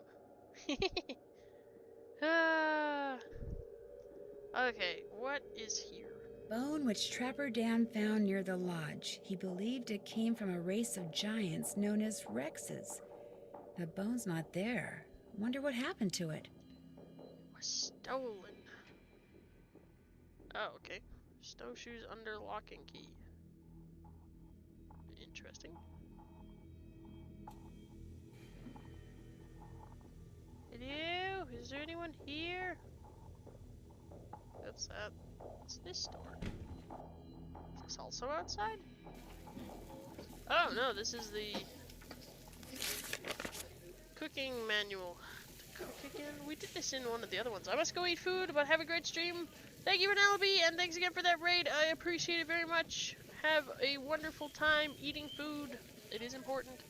Okay, what is here? Bone which Trapper Dan found near the lodge. He believed it came from a race of giants known as Rexes. The bone's not there. Wonder what happened to it. It was stolen. Oh, okay. Snowshoes under lock and key. Interesting. Hello? Is there anyone here? What's that? What's this door? Is this also outside? Oh no, this is the cooking manual. To cook again? We did this in one of the other ones. I must go eat food, but have a great stream. Thank you, Penelope, and thanks again for that raid. I appreciate it very much. Have a wonderful time eating food. It is important.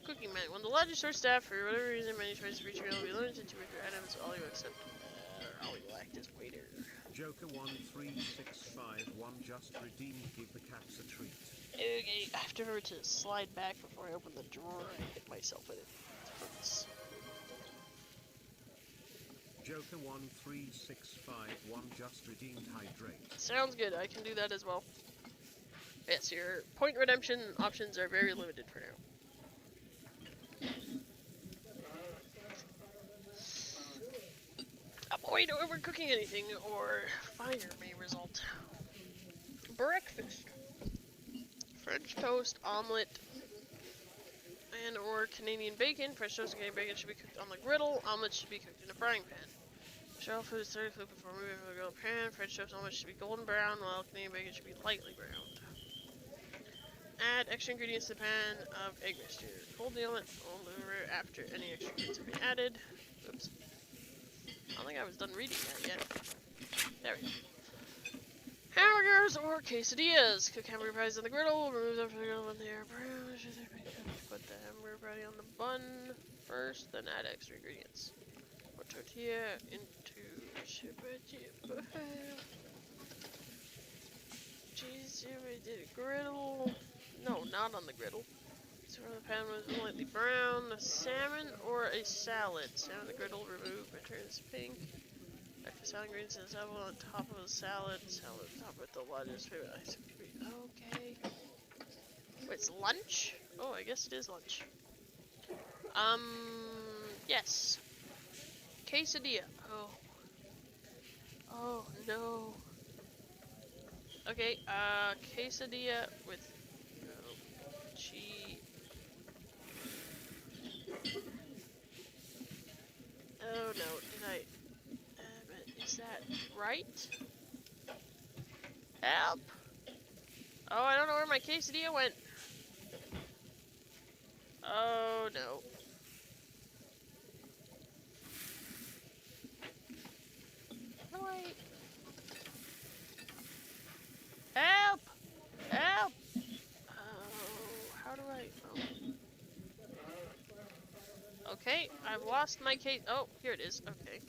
Cooking manual. When the lodge is short staff, for whatever reason, many choices for each meal will be limited to your items. All you accept. All you act as waiter. Joker 13651 just redeemed. Give the cats a treat. Okay, I have to remember to slide back before I open the drawer and hit myself in it. It hurts. Joker 13651 just redeemed. Hydrate. Sounds good. I can do that as well. Yes, your point redemption options are very limited for now. Avoid overcooking anything, or fire may result. Breakfast. French toast, omelet, and or Canadian bacon. French toast and Canadian bacon should be cooked on the griddle. Omelet should be cooked in a frying pan. Shell food is 30 food before moving from the griddle pan. French toast omelet should be golden brown, while Canadian bacon should be lightly browned. Add extra ingredients to the pan of egg mixture. Fold the omelet over after any extra ingredients have been added. Oops. I don't think I was done reading that yet. There we go. Hamburgers or quesadillas. Cook hamburger patties on the griddle. Remove them from the griddle when they are brown. Put the hamburger patty on the bun first, then add extra ingredients. Put tortilla into cheese. We did a griddle. No, not on the griddle. So the pan was lightly brown. A salmon or a salad. Salmon on the griddle. Remove. It turns pink. Extra salad ingredients and salad on top of the salad. Salad on top with the largest favorite ice cream. Okay. it's lunch. Oh, I guess it is lunch. Yes. Quesadilla. Oh. Oh, no. Okay, quesadilla with cheese. Oh, no. Did I... is that right? Help! Oh, I don't know where my quesadilla went. Oh, no. How do I... Help! Help! Oh, how do I... Oh. Okay, I've lost my case... Oh, here it is. Okay.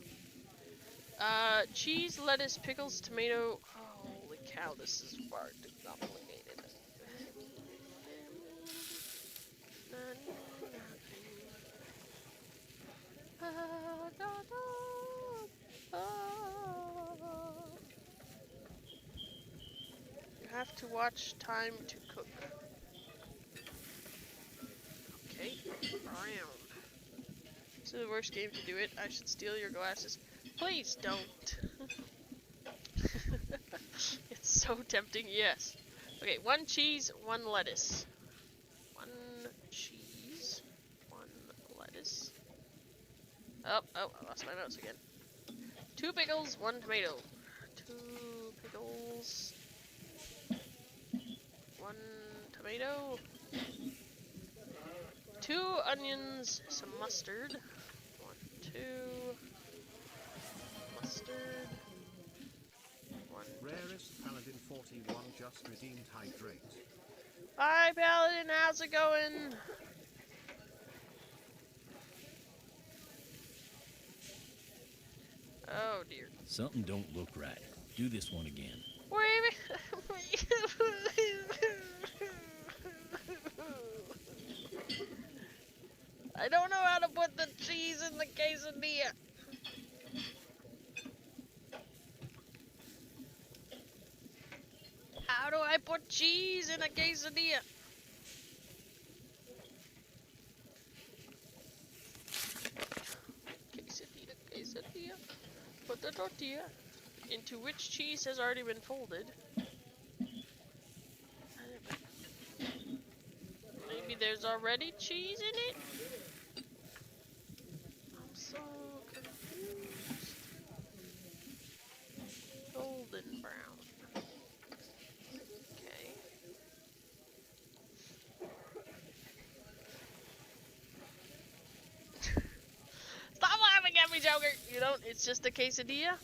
Cheese, lettuce, pickles, tomato... Holy cow, this is far too complicated. You have to watch time to cook. Okay, round. This is the worst game to do it. I should steal your glasses. Please don't. It's so tempting, yes. Okay, 1 cheese, 1 lettuce. 1 cheese, 1 lettuce. Oh, I lost my mouse again. 2 pickles, 1 tomato. 2 pickles, 1 tomato. 2 onions, some mustard. 1, 2. Mustard. 1. Rarest Paladin 41 just redeemed hydrate. Hi, Paladin, how's it going? Oh dear. Something don't look right. Do this one again. I don't know how to put the cheese in the quesadilla. How do I put cheese in a quesadilla? Quesadilla. Put the tortilla into which cheese has already been folded. Maybe there's already cheese in it? I'm so confused. Golden brown. Okay. Stop laughing at me, Joker! You don't, it's just a quesadilla?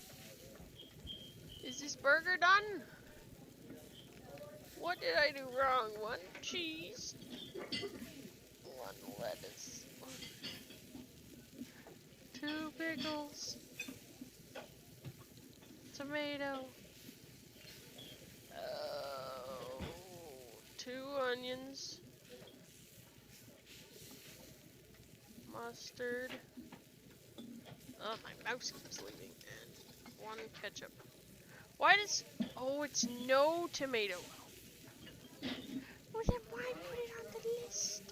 Is this burger done? What did I do wrong? 1 cheese, 1 lettuce, 2 pickles, tomato, 2 onions, mustard. Oh, my mouse keeps leaving. And 1 ketchup. Why does... Oh, it's no tomato. Well, then why put it on the list?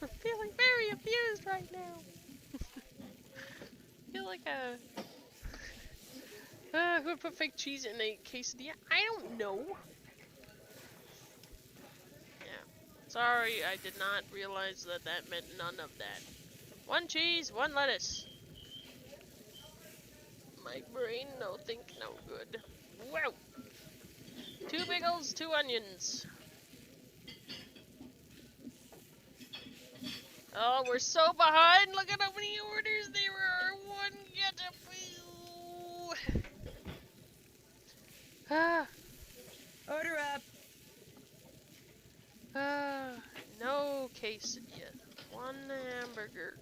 I'm feeling very abused right now. I feel like who would put fake cheese in a quesadilla? I don't know. Yeah. Sorry, I did not realize that that meant none of that. 1 cheese, 1 lettuce. My brain no think no good. Wow. 2 pickles, 2 onions. Oh, we're so behind. Look at how many orders there are. 1 ketchup. Ah. Order up. No quesadilla. 1 hamburger.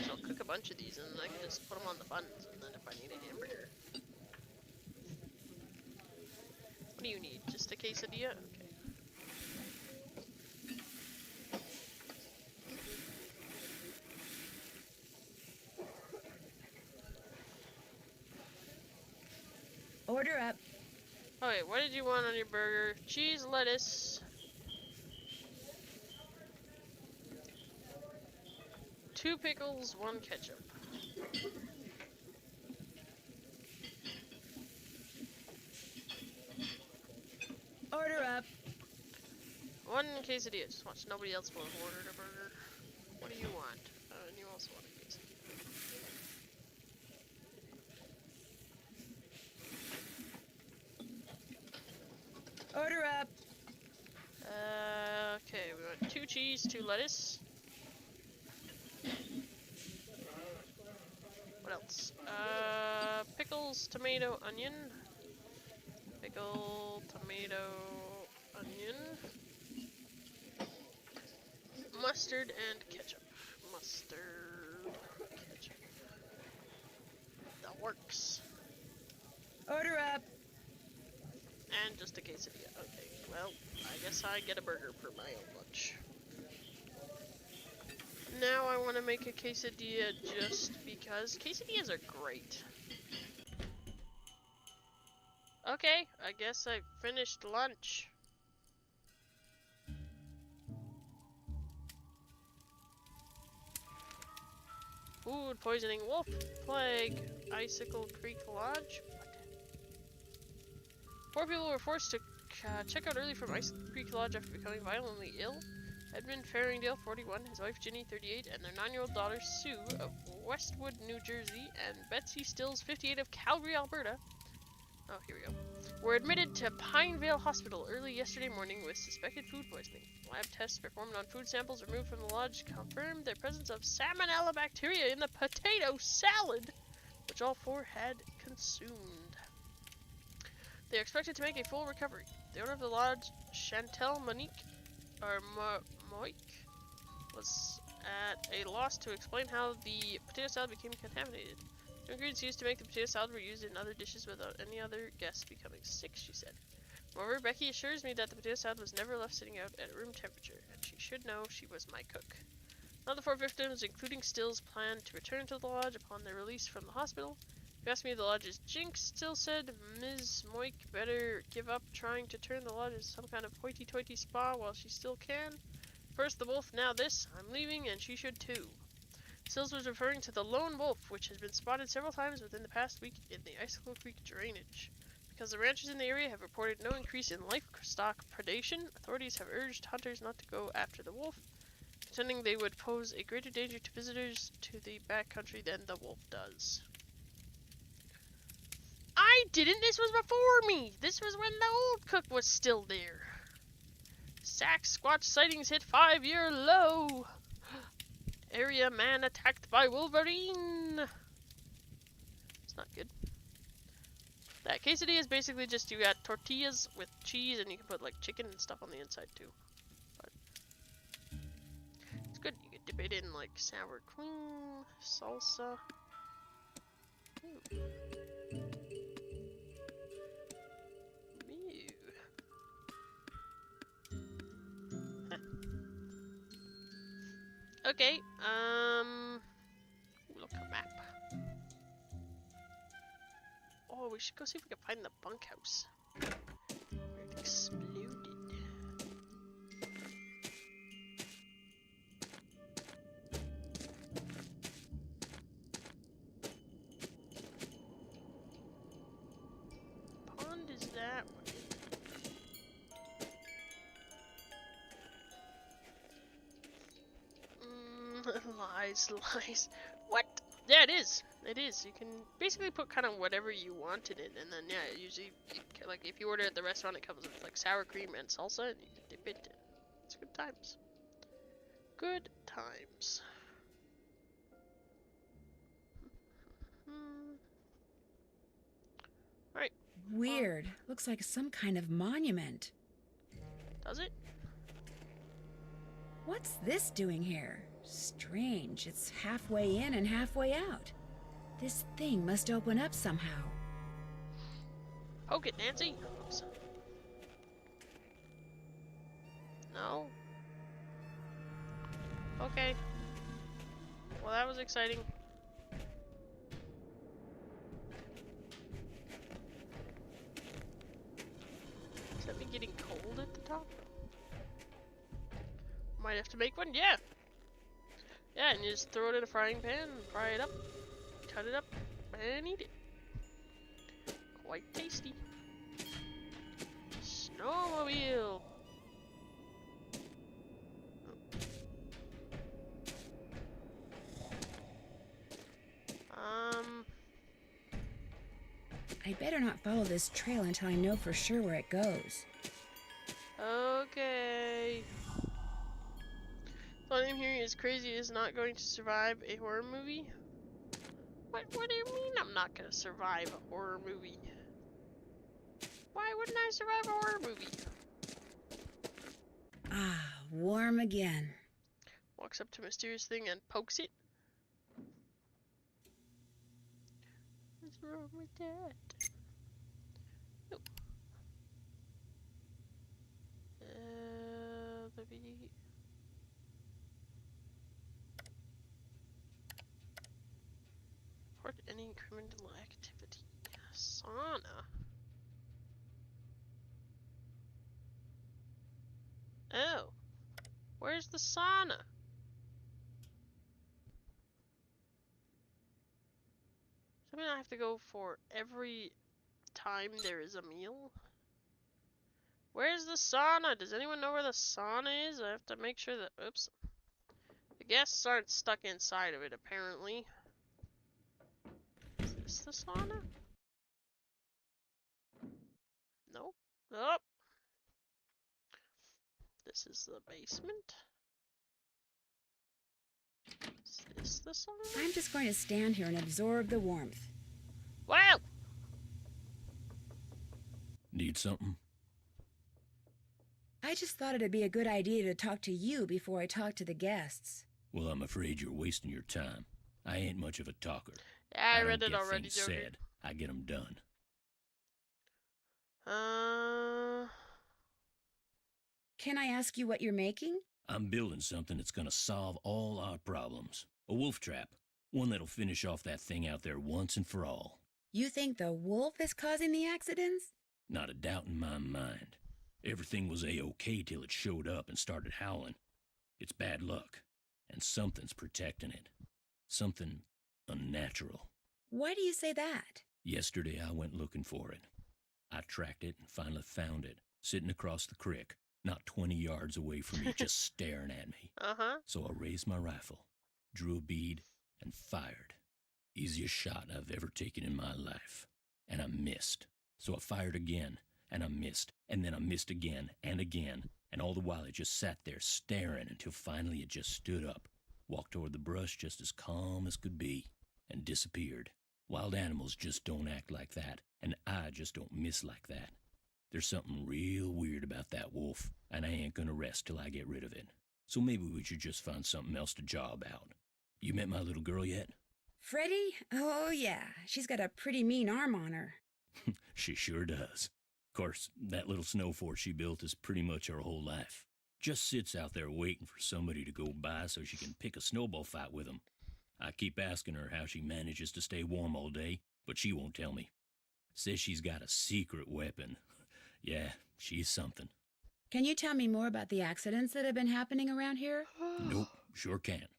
I'll cook a bunch of these and I can just put them on the buns, and then if I need a hamburger. What do you need? Just a quesadilla? Okay. Order up. Okay, what did you want on your burger? Cheese, lettuce. 2 pickles, 1 ketchup. Order up. 1 quesadilla. Just watch nobody else will have ordered a burger. What do you want? And you also want a quesadilla. Order up. Okay, we want 2 cheese, 2 lettuce. What else? Pickles, tomato, onion. Pickle, tomato, onion. Mustard and ketchup. Mustard, ketchup. That works. Order up. And just a quesadilla. Okay, well, I guess I get a burger for my own lunch. Now I want to make a quesadilla just because quesadillas are great. Okay, I guess I finished lunch. Food poisoning, wolf plague, Icicle Creek Lodge. What? 4 people were forced to check out early from Icicle Creek Lodge after becoming violently ill. Edmund Farringdale, 41, his wife Ginny, 38, and their 9-year-old daughter Sue of Westwood, New Jersey, and Betsy Stills, 58, of Calgary, Alberta. Oh, here we go. Were admitted to Pinevale Hospital early yesterday morning with suspected food poisoning. Lab tests performed on food samples removed from the lodge confirmed the presence of salmonella bacteria in the potato salad, which all 4 had consumed. They are expected to make a full recovery. The owner of the lodge, Chantel Moik, was at a loss to explain how the potato salad became contaminated. The ingredients used to make the potato salad were used in other dishes without any other guests becoming sick, she said. Moreover, Becky assures me that the potato salad was never left sitting out at room temperature, and she should know she was my cook. None of the 4 victims, including Stills, planned to return to the lodge upon their release from the hospital. If you ask me, the lodge's jinx, Stills said. Ms. Moik better give up trying to turn the lodge into some kind of hoity-toity spa while she still can. First the wolf, now this. I'm leaving, and she should too. Stills was referring to the lone wolf, which has been spotted several times within the past week in the Icicle Creek drainage. Because the ranchers in the area have reported no increase in livestock predation, authorities have urged hunters not to go after the wolf, contending they would pose a greater danger to visitors to the backcountry than the wolf does. I didn't! This was before me! This was when the old cook was still there. Sasquatch sightings hit 5-year low. Area man attacked by Wolverine. It's not good. That quesadilla is basically just you got tortillas with cheese and you can put like chicken and stuff on the inside too. But it's good. You can dip it in like sour cream, salsa. Ooh. Ew. Okay, look a map. Oh, we should go see if we can find the bunkhouse. Where it exploded. Pond is that one. Lies, lies. What? Yeah, it is. It is. You can basically put kind of whatever you want in it, and then yeah, usually, like if you order at the restaurant, it comes with like sour cream and salsa, and you can dip it in. It's good times. Good times. Alright. Weird. Looks like some kind of monument. Does it? What's this doing here? Strange. It's halfway in and halfway out. This thing must open up somehow. Poke it, Nancy. Oops. No? Okay. Well, that was exciting. it getting cold at the top? Might have to make one, yeah. Yeah, and you just throw it in a frying pan and fry it up, cut it up, and eat it. Quite tasty. Snowmobile. I better not follow this trail until I know for sure where it goes. Okay. So I'm hearing is Crazy is not going to survive a horror movie? What do you mean I'm not gonna survive a horror movie? Why wouldn't I survive a horror movie? Ah, warm again. Walks up to a mysterious thing and pokes it. What's wrong with that? Oh. Let me... Report any criminal activity. Sauna. Oh. Where's the sauna? So I mean I have to go for every time there is a meal? Where's the sauna? Does anyone know where the sauna is? I have to make sure that... Oops. The guests aren't stuck inside of it, apparently. Is this the sauna? Nope. Oh. This is the basement. Is this the sauna? I'm just going to stand here and absorb the warmth. Wow! Need something? I just thought it'd be a good idea to talk to you before I talk to the guests. Well, I'm afraid you're wasting your time. I ain't much of a talker. Yeah, I read don't it get already, things Joker. said. I get 'em done. Can I ask you what you're making? I'm building something that's gonna solve all our problems. A wolf trap. One that'll finish off that thing out there once and for all. You think the wolf is causing the accidents? Not a doubt in my mind. Everything was A-OK till it showed up and started howling. It's bad luck. And something's protecting it. Something unnatural. Why do you say that? Yesterday I went looking for it. I tracked it and finally found it, sitting across the creek, not 20 yards away from me, just staring at me. Uh-huh. So I raised my rifle, drew a bead, and fired. Easiest shot I've ever taken in my life. And I missed. So I fired again, and I missed, and then I missed again, and all the while it just sat there staring until finally it just stood up, walked toward the brush just as calm as could be, and disappeared. Wild animals just don't act like that, and I just don't miss like that. There's something real weird about that wolf, and I ain't gonna rest till I get rid of it. So maybe we should just find something else to job out. You met my little girl yet? Freddie? Oh, yeah. She's got a pretty mean arm on her. She sure does. Of course, that little snow fort she built is pretty much her whole life. Just sits out there waiting for somebody to go by so she can pick a snowball fight with them. I keep asking her how she manages to stay warm all day, but she won't tell me. Says she's got a secret weapon. Yeah, she's something. Can you tell me more about the accidents that have been happening around here? Nope, sure can't.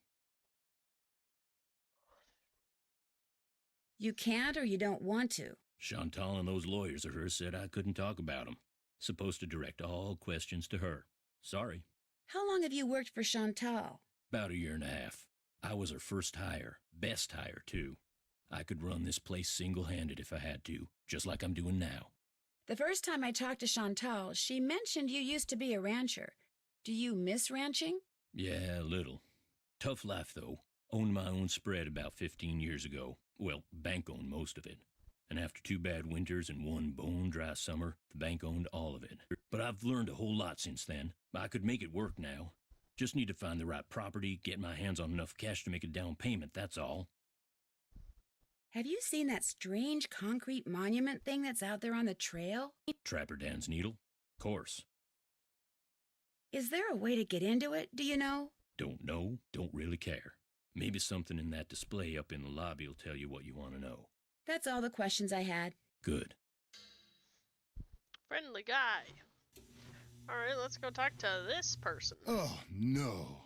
You can't or you don't want to? Chantal and those lawyers of hers said I couldn't talk about them. Supposed to direct all questions to her. Sorry. How long have you worked for Chantal? About 1.5 years. I was her first hire. Best hire, too. I could run this place single-handed if I had to, just like I'm doing now. The first time I talked to Chantal, she mentioned you used to be a rancher. Do you miss ranching? Yeah, a little. Tough life, though. Owned my own spread about 15 years ago. Well, bank owned most of it. And after 2 bad winters and 1 bone-dry summer, the bank owned all of it. But I've learned a whole lot since then. I could make it work now. Just need to find the right property, get my hands on enough cash to make a down payment, that's all. Have you seen that strange concrete monument thing that's out there on the trail? Trapper Dan's Needle? Course. Is there a way to get into it, do you know? Don't know, don't really care. Maybe something in that display up in the lobby will tell you what you want to know. That's all the questions I had. Good. Friendly guy. Alright, let's go talk to this person. Oh, no.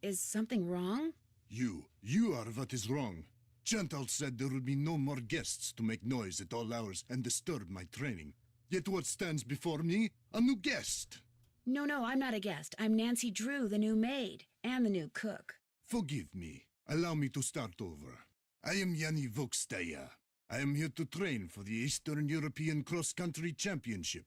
Is something wrong? You are what is wrong. Chantal said there would be no more guests to make noise at all hours and disturb my training. Yet what stands before me? A new guest. No, I'm not a guest. I'm Nancy Drew, the new maid, and the new cook. Forgive me. Allow me to start over. I am Yanni Vokstaya. I am here to train for the Eastern European Cross-Country Championship.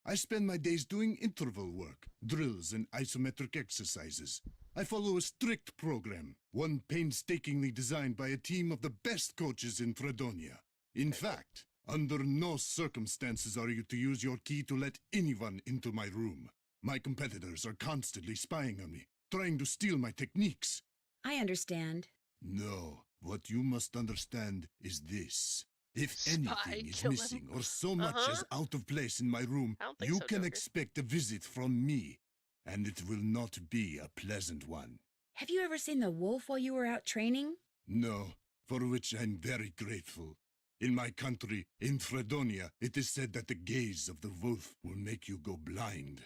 I spend my days doing interval work, drills, and isometric exercises. I follow a strict program, one painstakingly designed by a team of the best coaches in Fredonia. In fact, under no circumstances are you to use your key to let anyone into my room. My competitors are constantly spying on me, trying to steal my techniques. I understand. No, what you must understand is this. If Spy anything is killing. missing or so much is out of place in my room, I don't think you so, can Joker. expect a visit from me, and it will not be a pleasant one. Have you ever seen the wolf while you were out training? No, for which I'm very grateful. In my country, in Fredonia, it is said that the gaze of the wolf will make you go blind.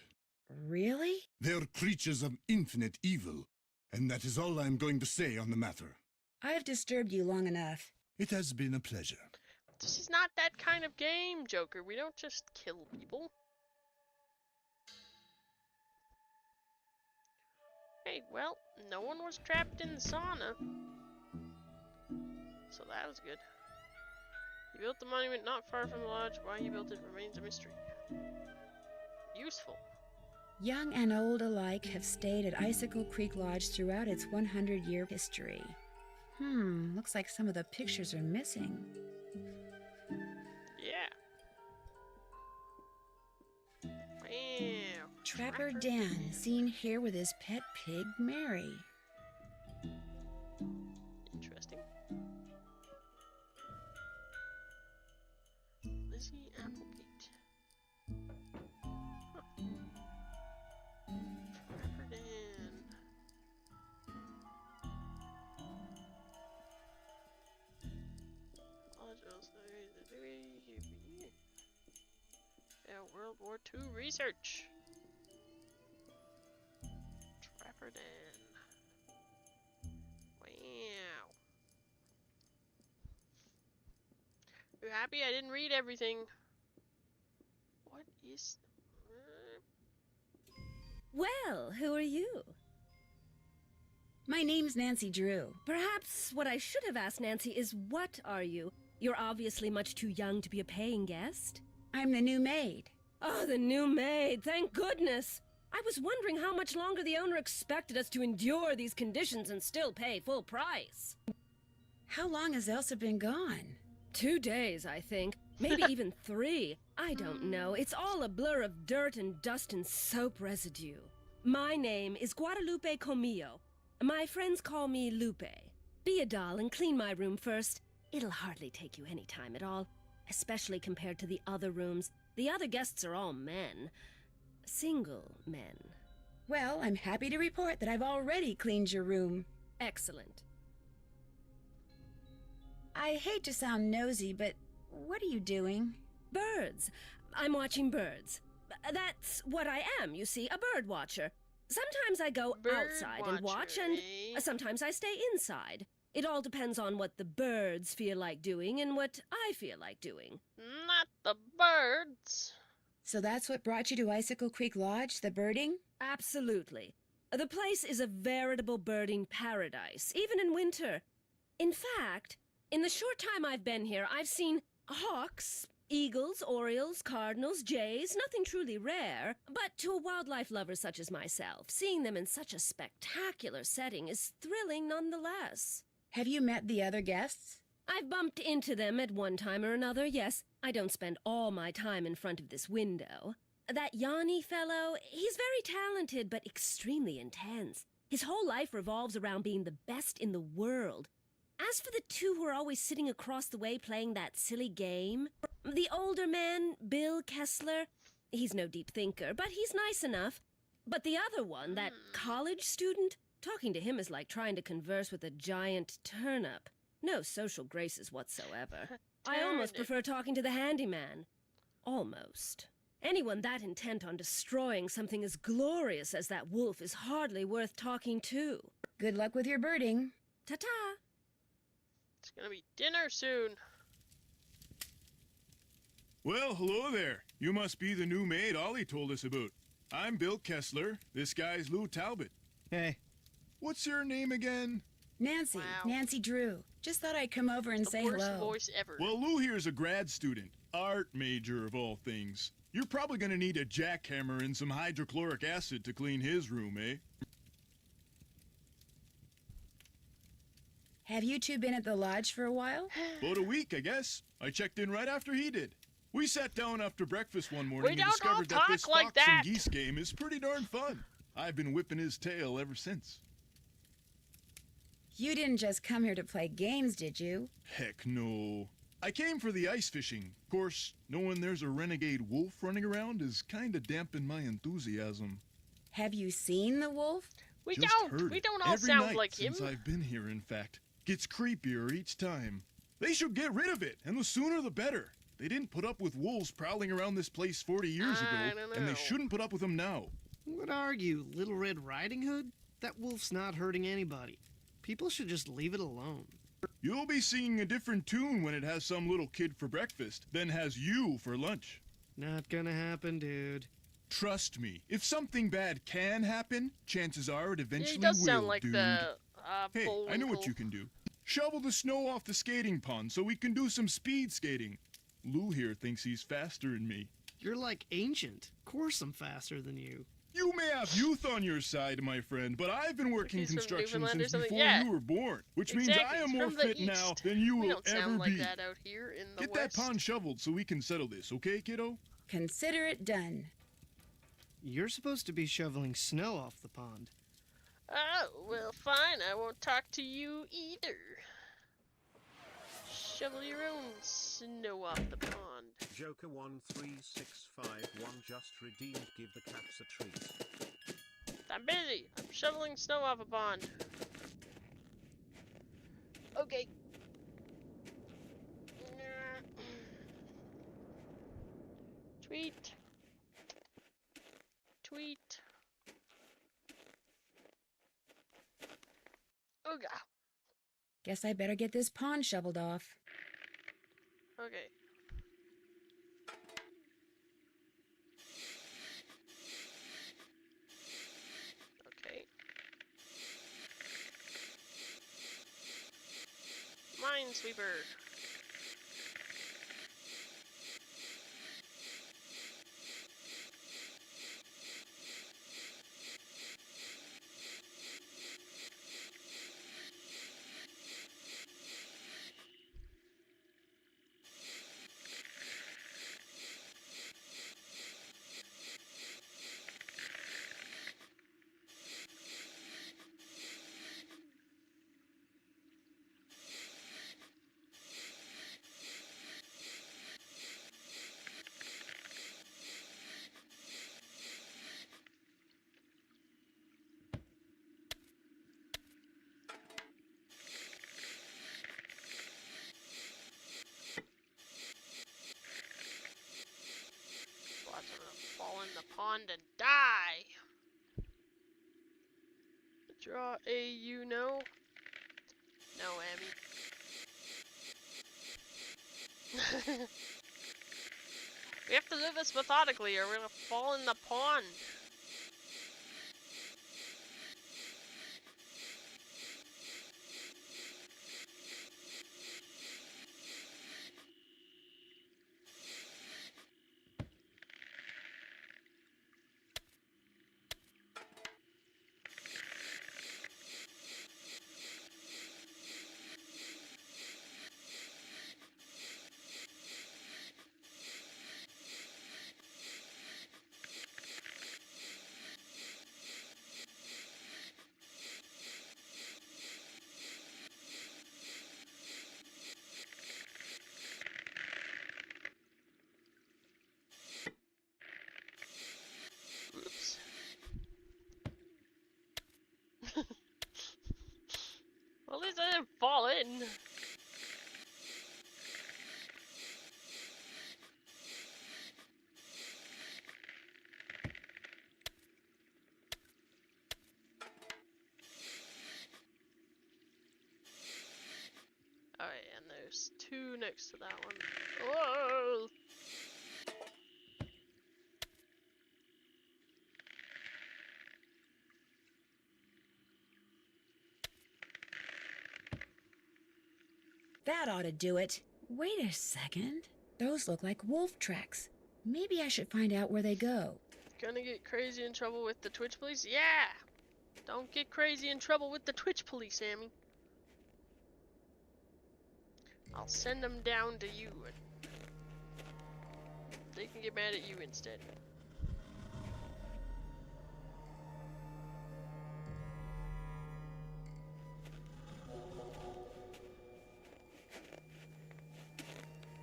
Really? They are creatures of infinite evil, and that is all I am going to say on the matter. I've disturbed you long enough. It has been a pleasure. This is not that kind of game, Joker. We don't just kill people. Hey, well, no one was trapped in the sauna. So that was good. He built the monument not far from the lodge. Why he built it remains a mystery. Useful. Young and old alike have stayed at Icicle Creek Lodge throughout its 100-year history. Looks like some of the pictures are missing. Yeah. Wow. Trapper Dan, seen here with his pet pig, Mary. Interesting. Lizzie Applegate. Huh. Trapper Dan. Yeah, World War II research. Trapper Dan. Wow. You happy I didn't read everything? What is... Well, who are you? My name's Nancy Drew. Perhaps what I should have asked Nancy is, what are you? You're obviously much too young to be a paying guest. I'm the new maid. Oh, the new maid, thank goodness! I was wondering how much longer the owner expected us to endure these conditions and still pay full price. How long has Elsa been gone? 2 days, I think. Maybe even 3. I don't know. It's all a blur of dirt and dust and soap residue. My name is Guadalupe Comillo. My friends call me Lupe. Be a doll and clean my room first. It'll hardly take you any time at all, especially compared to the other rooms. The other guests are all men. Single men. Well, I'm happy to report that I've already cleaned your room. Excellent. I hate to sound nosy, but what are you doing? Birds. I'm watching birds. That's what I am, you see, a bird watcher. Sometimes I go outside and watch, and sometimes I stay inside. It all depends on what the birds feel like doing and what I feel like doing. Not the birds. So that's what brought you to Icicle Creek Lodge, the birding? Absolutely. The place is a veritable birding paradise, even in winter. In fact, in the short time I've been here, I've seen hawks, eagles, orioles, cardinals, jays, nothing truly rare. But to a wildlife lover such as myself, seeing them in such a spectacular setting is thrilling nonetheless. Have you met the other guests? I've bumped into them at one time or another, yes. I don't spend all my time in front of this window. That Yanni fellow, he's very talented but extremely intense. His whole life revolves around being the best in the world. As for the two who are always sitting across the way playing that silly game, the older man, Bill Kessler, he's no deep thinker, but he's nice enough. But the other one, that college student, talking to him is like trying to converse with a giant turnip. No social graces whatsoever. I almost prefer talking to the handyman. Almost. Anyone that intent on destroying something as glorious as that wolf is hardly worth talking to. Good luck with your birding. Ta-ta! It's gonna be dinner soon. Well, hello there. You must be the new maid Ollie told us about. I'm Bill Kessler. This guy's Lou Talbot. Hey. What's your name again? Nancy. Wow. Nancy Drew. Just thought I'd come over and The say worst hello. voice ever. Well, Lou here's a grad student. Art major, of all things. You're probably gonna need a jackhammer and some hydrochloric acid to clean his room, eh? Have you two been at the lodge for a while? About a week, I guess. I checked in right after he did. We sat down after breakfast one morning and don't all discovered that talk this like fox that. and geese game is pretty darn fun. I've been whipping his tail ever since. You didn't just come here to play games, did you? Heck no. I came for the ice fishing. Of course, knowing there's a renegade wolf running around is kinda dampened my enthusiasm. Have you seen the wolf? We Just don't. heard We it don't all every sound night like him. since I've been here, in fact. Gets creepier each time. They should get rid of it, and the sooner the better. They didn't put up with wolves prowling around this place 40 years I ago, don't and they know. shouldn't put up with them now. What are you, Little Red Riding Hood? That wolf's not hurting anybody. People should just leave it alone. You'll be singing a different tune when it has some little kid for breakfast, then has you for lunch. Not gonna happen, dude. Trust me, if something bad can happen, chances are it Yeah, eventually he does will, sound like dude. the Hey, I know what Bullwinkle. you can do. Shovel the snow off the skating pond so we can do some speed skating. Lou here thinks he's faster than me. You're like ancient. Of course I'm faster than you. You may have youth on your side, my friend, but I've been working he's from construction Newfoundland or since something? before Yeah. you were born, which means Exactly, I am he's more from the fit now East. than you We will don't ever sound like be. that out here in the Get that West. pond shoveled so we can settle this, okay, kiddo? Consider it done. You're supposed to be shoveling snow off the pond. Oh, well, fine. I won't talk to you either. Shovel your own snow off the pond. Joker 13651 just redeemed. Give the cats a treat. I'm busy. I'm shoveling snow off a pond. Okay. Tweet. Tweet. Ooga. Guess I better get this pond shoveled off. Okay. Okay. Minesweeper. Watch, I'm gonna fall in the pond and die. Draw a no. No, Abby. We have to do this methodically or we're gonna fall in the pond. There's two next to that one. Whoa! That ought to do it. Wait a second. Those look like wolf tracks. Maybe I should find out where they go. Gonna get crazy in trouble with the Twitch police? Yeah! Don't get crazy in trouble with the Twitch police, Sammy. I'll send them down to you. They can get mad at you instead.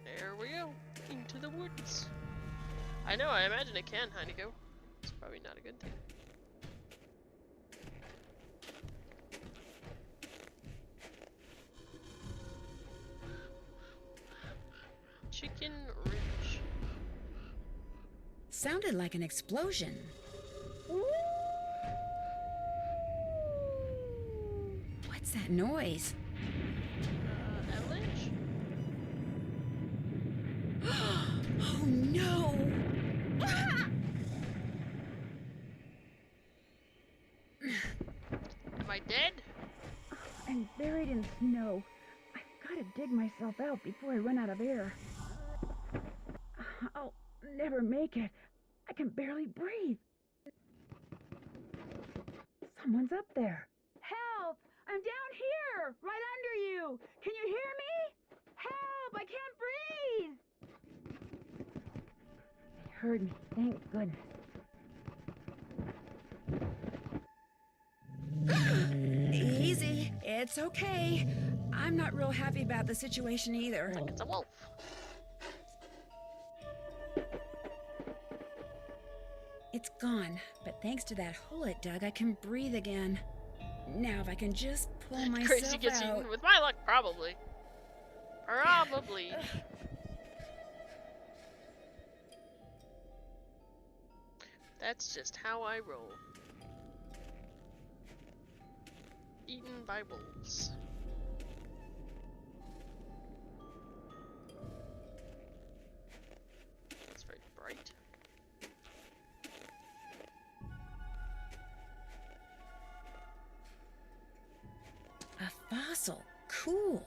There we go. Into the woods. I know, I imagine it can, Heineko. It's probably not a good thing. Chicken Ridge. Sounded like an explosion. What's that noise? Avalanche? Oh no! Am I dead? I'm buried in snow. I've got to dig myself out before I run out of air. I'll never make it. I can barely breathe. Someone's up there. Help! I'm down here! Right under you! Can you hear me? Help! I can't breathe! They heard me, thank goodness. Easy. It's okay. I'm not real happy about the situation either. It's a wolf. It's gone, but thanks to that hole it dug, I can breathe again. Now if I can just pull myself Crazy gets out. eaten. With my luck, probably. Probably. That's just how I roll. Eaten by wolves. It's very bright. A fossil. Cool.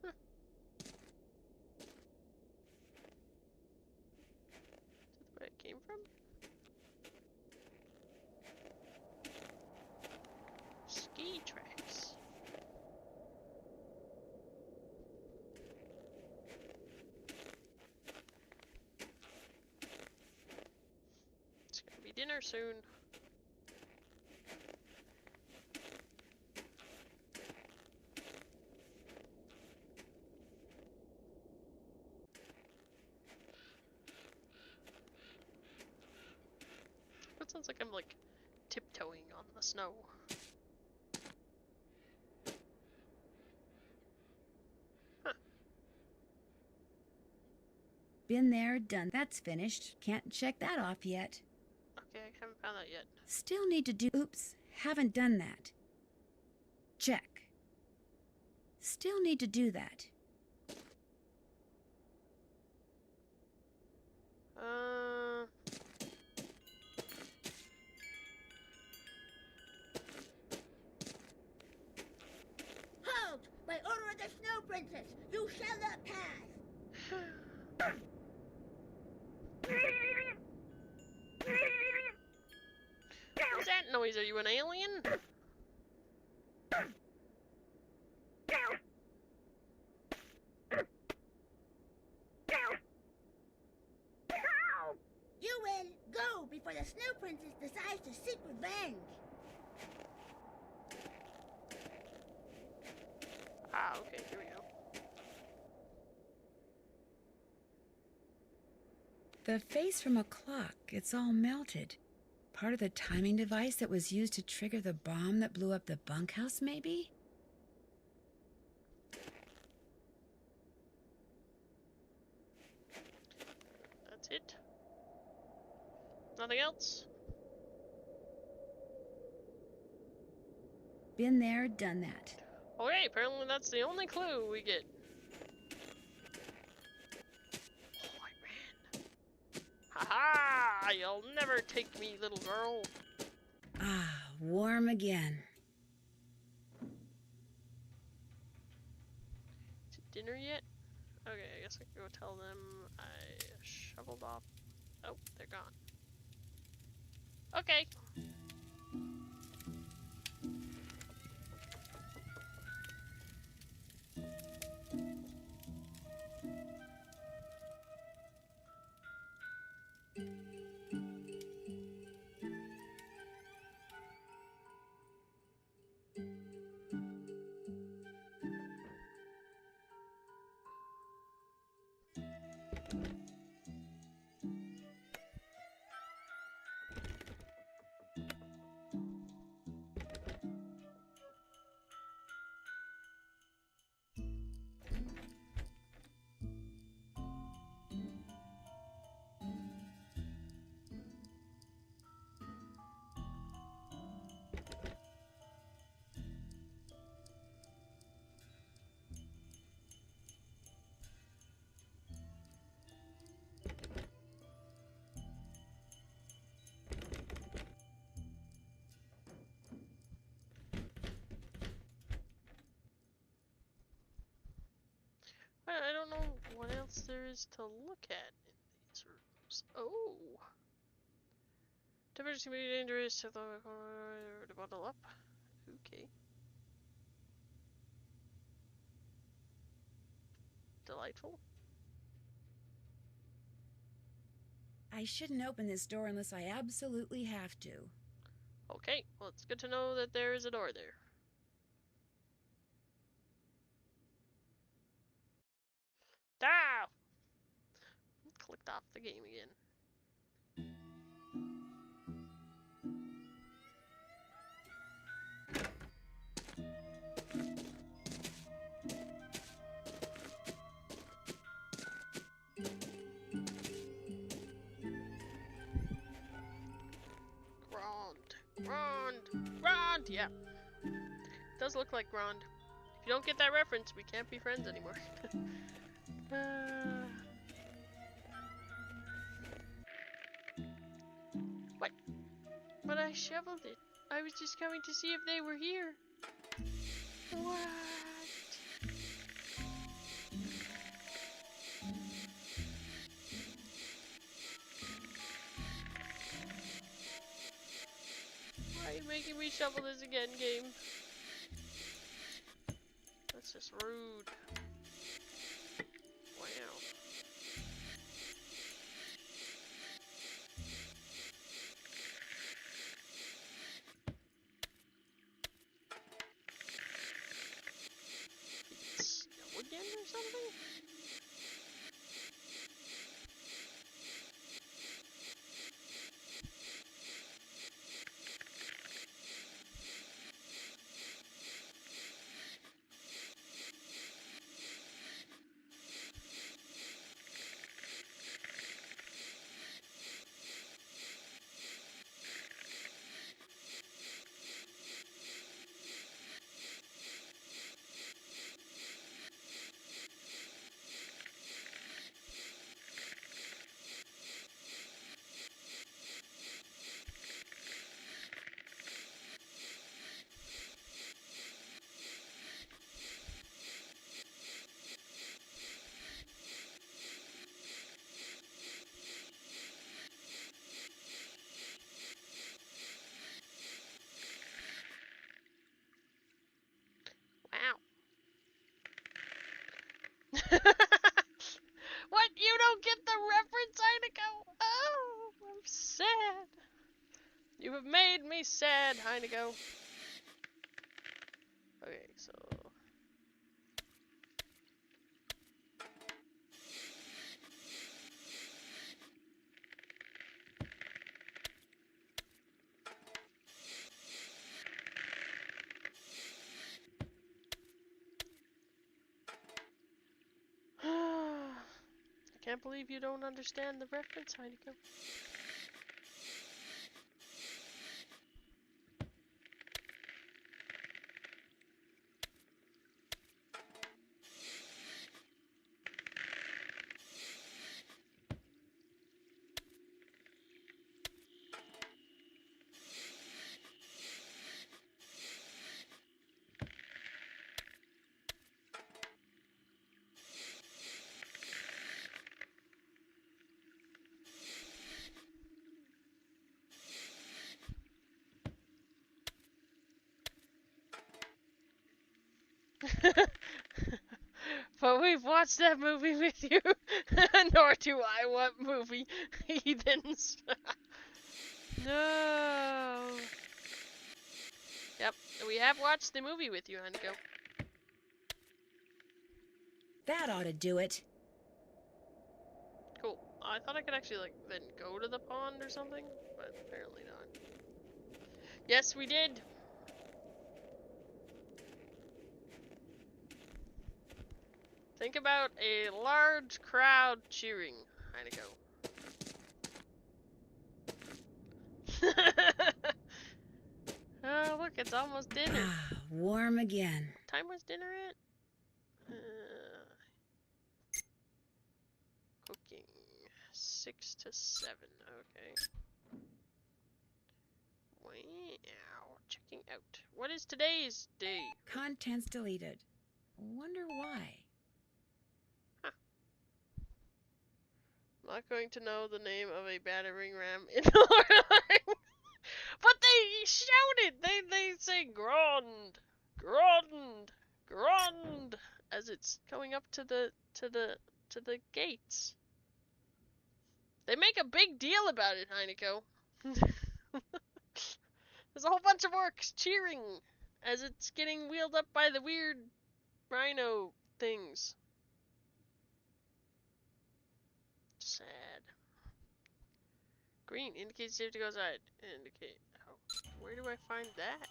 Huh. Is that where it came from? Ski tracks. It's gonna be dinner soon. It sounds like I'm like tiptoeing on the snow. Been there, done. That's finished. Can't check that off yet. Okay, I haven't found that yet. Still need to do. Oops, haven't done that. Check. Still need to do that. Halt! By order of the Snow Princess, you shall not pass! What's that noise? Are you an alien? You will go before the Snow Princess decides to seek revenge. Ah, okay, here we go. The face from a clock, it's all melted. Part of the timing device that was used to trigger the bomb that blew up the bunkhouse, maybe? That's it. Nothing else? Been there, done that. Okay, apparently that's the only clue we get. Oh, I ran. Haha! You'll never take me, little girl. Ah, warm again. Is it dinner yet? Okay, I guess I can go tell them I shoveled off. Oh, they're gone. Okay. I don't know what else there is to look at in these rooms. Oh. Temperatures can be dangerous to the bottle up. Okay. Delightful. I shouldn't open this door unless I absolutely have to. Okay, well it's good to know that there is a door there. Ah! Clicked off the game again. Grond! Yeah. It does look like Grond. If you don't get that reference, we can't be friends anymore. What? But I shoveled it. I was just coming to see if they were here. What? Why are you making me shovel this again, game? That's just rude. Wow. Snow again or something? Wow. What? You don't get the reference, Heineko? Oh, I'm sad. You have made me sad, Heineko. Okay, so... I can't believe you don't understand the reference, Heineko. But we've watched that movie with you. Nor do I want movie heathens. No. Yep, we have watched the movie with you, Haniko. That ought to do it. Cool. I thought I could actually, like, then go to the pond or something, but apparently not. Yes, we did. Think about a large crowd cheering. Haniko. Oh, look, it's almost dinner. Ah, warm again. What time was dinner at? Cooking. 6 to 7, okay. Wow. Checking out. What is today's day? Contents deleted. Wonder why. Huh. I'm not going to know the name of a battering ram in the Lord of the Rings. But they shout it! They say Grond, Grond, Grond as it's going up to the gates. They make a big deal about it, Heineko. There's a whole bunch of orcs cheering as it's getting wheeled up by the weird rhino things. Sad. Green indicates safe to go outside. Indicate. Oh, where do I find that?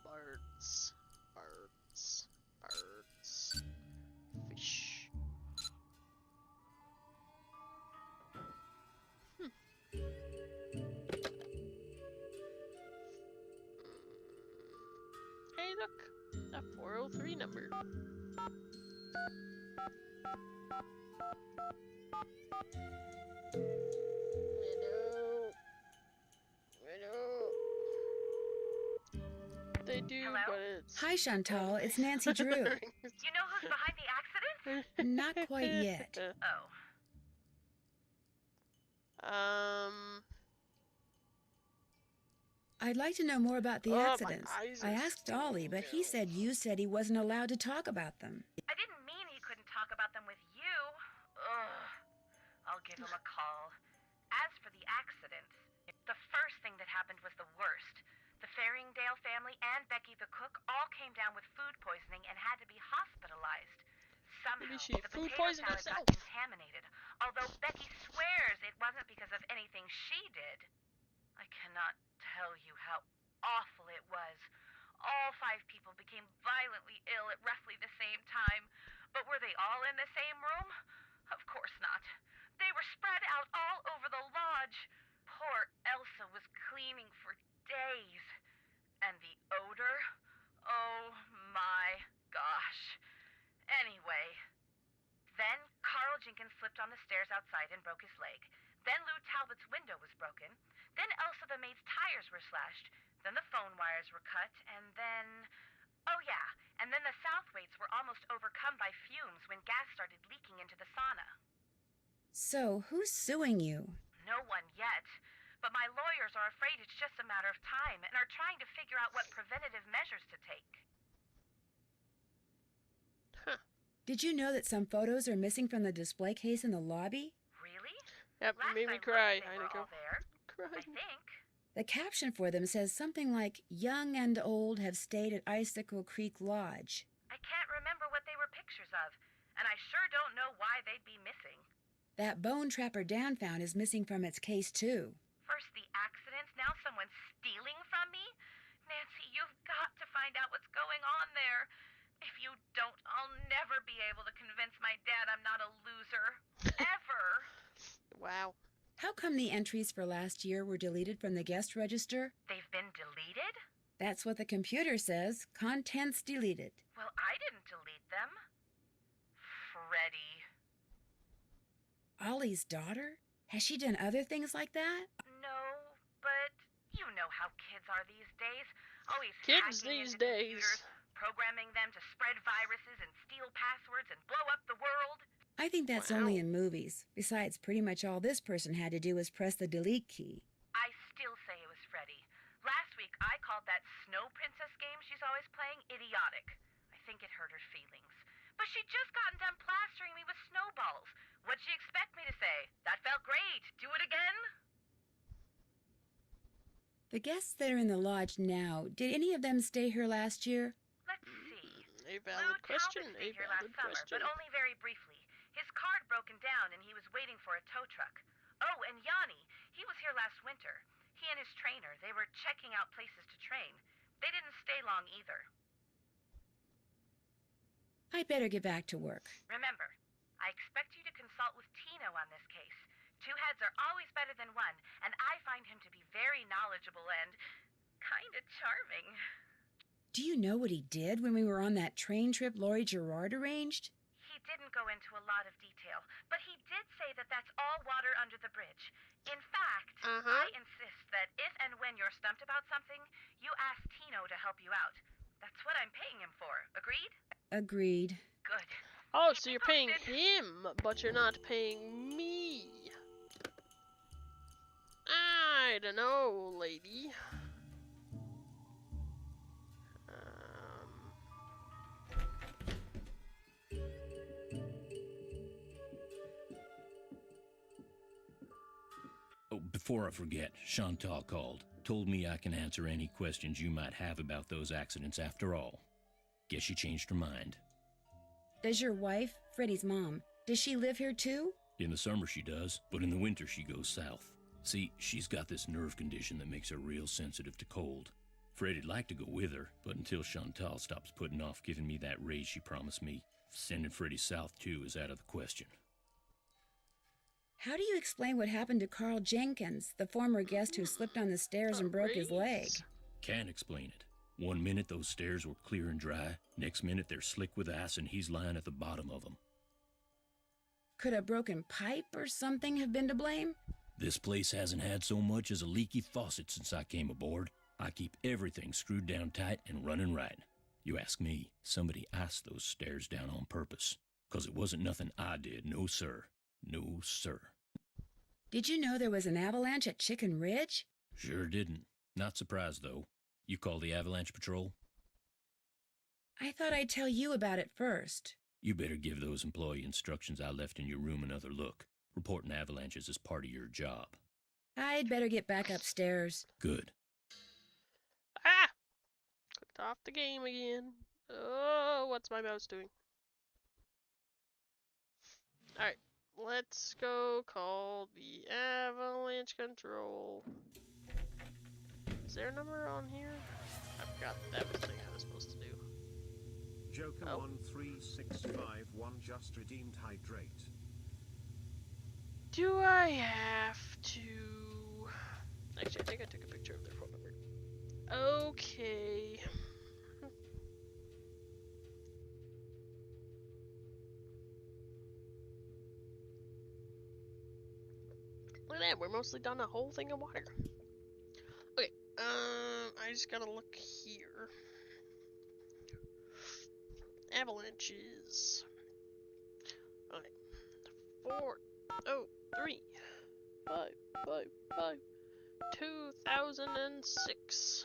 Birds. Birds. Birds. Fish. Hey, look. A 403 number. They do, Hello? but it's... Hi, Chantal. It's Nancy Drew. You know who's behind the accident? Not quite yet. Oh. I'd like to know more about the Oh, my accidents. eyes I are asked Ollie, but he said you said he wasn't allowed to talk about them. I didn't mean he couldn't talk about them with you. Ugh. I'll give him a call. As for the accident, the first thing that happened was the worst. The Faringdale family and Becky the cook all came down with food poisoning and had to be hospitalized. Somehow, Maybe she the food potato poisoned salad herself. got contaminated, although Becky swears it wasn't because of anything she did. I cannot tell you how awful it was. All 5 people became violently ill at roughly the same time. But were they all in the same room? Of course not. They were spread out all over the lodge. Poor Elsa was cleaning for days. And the odor? Oh my gosh. Anyway, then Carl Jenkins slipped on the stairs outside and broke his leg. Then Lou Talbot's window was broken. Then Elsa the maid's tires were slashed. Then the phone wires were cut. And then... oh yeah, and then the Southwaites were almost overcome by fumes when gas started leaking into the sauna. So, who's suing you? No one yet. But my lawyers are afraid it's just a matter of time and are trying to figure out what preventative measures to take. Huh. Did you know that some photos are missing from the display case in the lobby? Really? Yep, Last made me I cry, looked, they were Heineko. all there. Cry. I think. The caption for them says something like, "Young and old have stayed at Icicle Creek Lodge." I can't remember what they were pictures of, and I sure don't know why they'd be missing. That bone trapper Dan found is missing from its case, too. First the accident, now someone's stealing from me? Nancy, you've got to find out what's going on there. If you don't, I'll never be able to convince my dad I'm not a loser. Ever. Wow. How come the entries for last year were deleted from the guest register? They've been deleted? That's what the computer says. Contents deleted. Well, I didn't delete them. Freddie. Ollie's daughter? Has she done other things like that? No, but you know how kids are these days. Always Kids hacking these into days. computers, programming them to spread viruses and steal passwords and blow up the world. I think that's Wow. only in movies. Besides, pretty much all this person had to do was press the delete key. I still say it was Freddie. Last week, I called that Snow Princess game she's always playing idiotic. I think it hurt her feelings. But The guests that are in the lodge now, did any of them stay here last year? Let's see. A valid question, a Here last valid summer, question. but only very briefly. His car had broken down and he was waiting for a tow truck. Oh, and Yanni, he was here last winter. He and his trainer, they were checking out places to train. They didn't stay long either. I'd better get back to work. Remember, I expect you to consult with Tino on this case. Two heads are always better than one, and I find him to be very knowledgeable and kinda charming. Do you know what he did when we were on that train trip Laurie Gerard arranged? He didn't go into a lot of detail, but he did say that that's all water under the bridge. In fact, I insist that if and when you're stumped about something, you ask Tino to help you out. That's what I'm paying him for. Agreed? Agreed. Good. Oh, so you're paying him, but you're not paying me. I don't know, lady. Oh, before I forget, Chantal called. Told me I can answer any questions you might have about those accidents after all. Guess she changed her mind. Does your wife, Freddie's mom, does she live here too? In the summer she does, but in the winter she goes south. See, she's got this nerve condition that makes her real sensitive to cold. Freddie'd like to go with her, but until Chantal stops putting off giving me that raise she promised me, sending Freddie south too is out of the question. How do you explain what happened to Carl Jenkins, the former guest who slipped on the stairs and broke his leg? Can't explain it. One minute those stairs were clear and dry, next minute they're slick with ice and he's lying at the bottom of them. Could a broken pipe or something have been to blame? This place hasn't had so much as a leaky faucet since I came aboard. I keep everything screwed down tight and running right. You ask me, somebody iced those stairs down on purpose. 'Cause it wasn't nothing I did, no sir. No sir. Did you know there was an avalanche at Chicken Ridge? Sure didn't. Not surprised though. You call the avalanche patrol? I thought I'd tell you about it first. You better give those employee instructions I left in your room another look. Reporting avalanches is part of your job. I'd better get back upstairs. Good. Ah! Clicked off the game again. Oh, what's my mouse doing? Alright, let's go call the avalanche control. Is there a number on here? I forgot that was the thing I was supposed to do. Joker 13651 just redeemed hydrate. Do I have to... Actually, I think I took a picture of their phone number. Okay. Look at that, we're mostly done a whole thing of water. Okay, I just gotta look here. Avalanches. Okay. 40355 2006.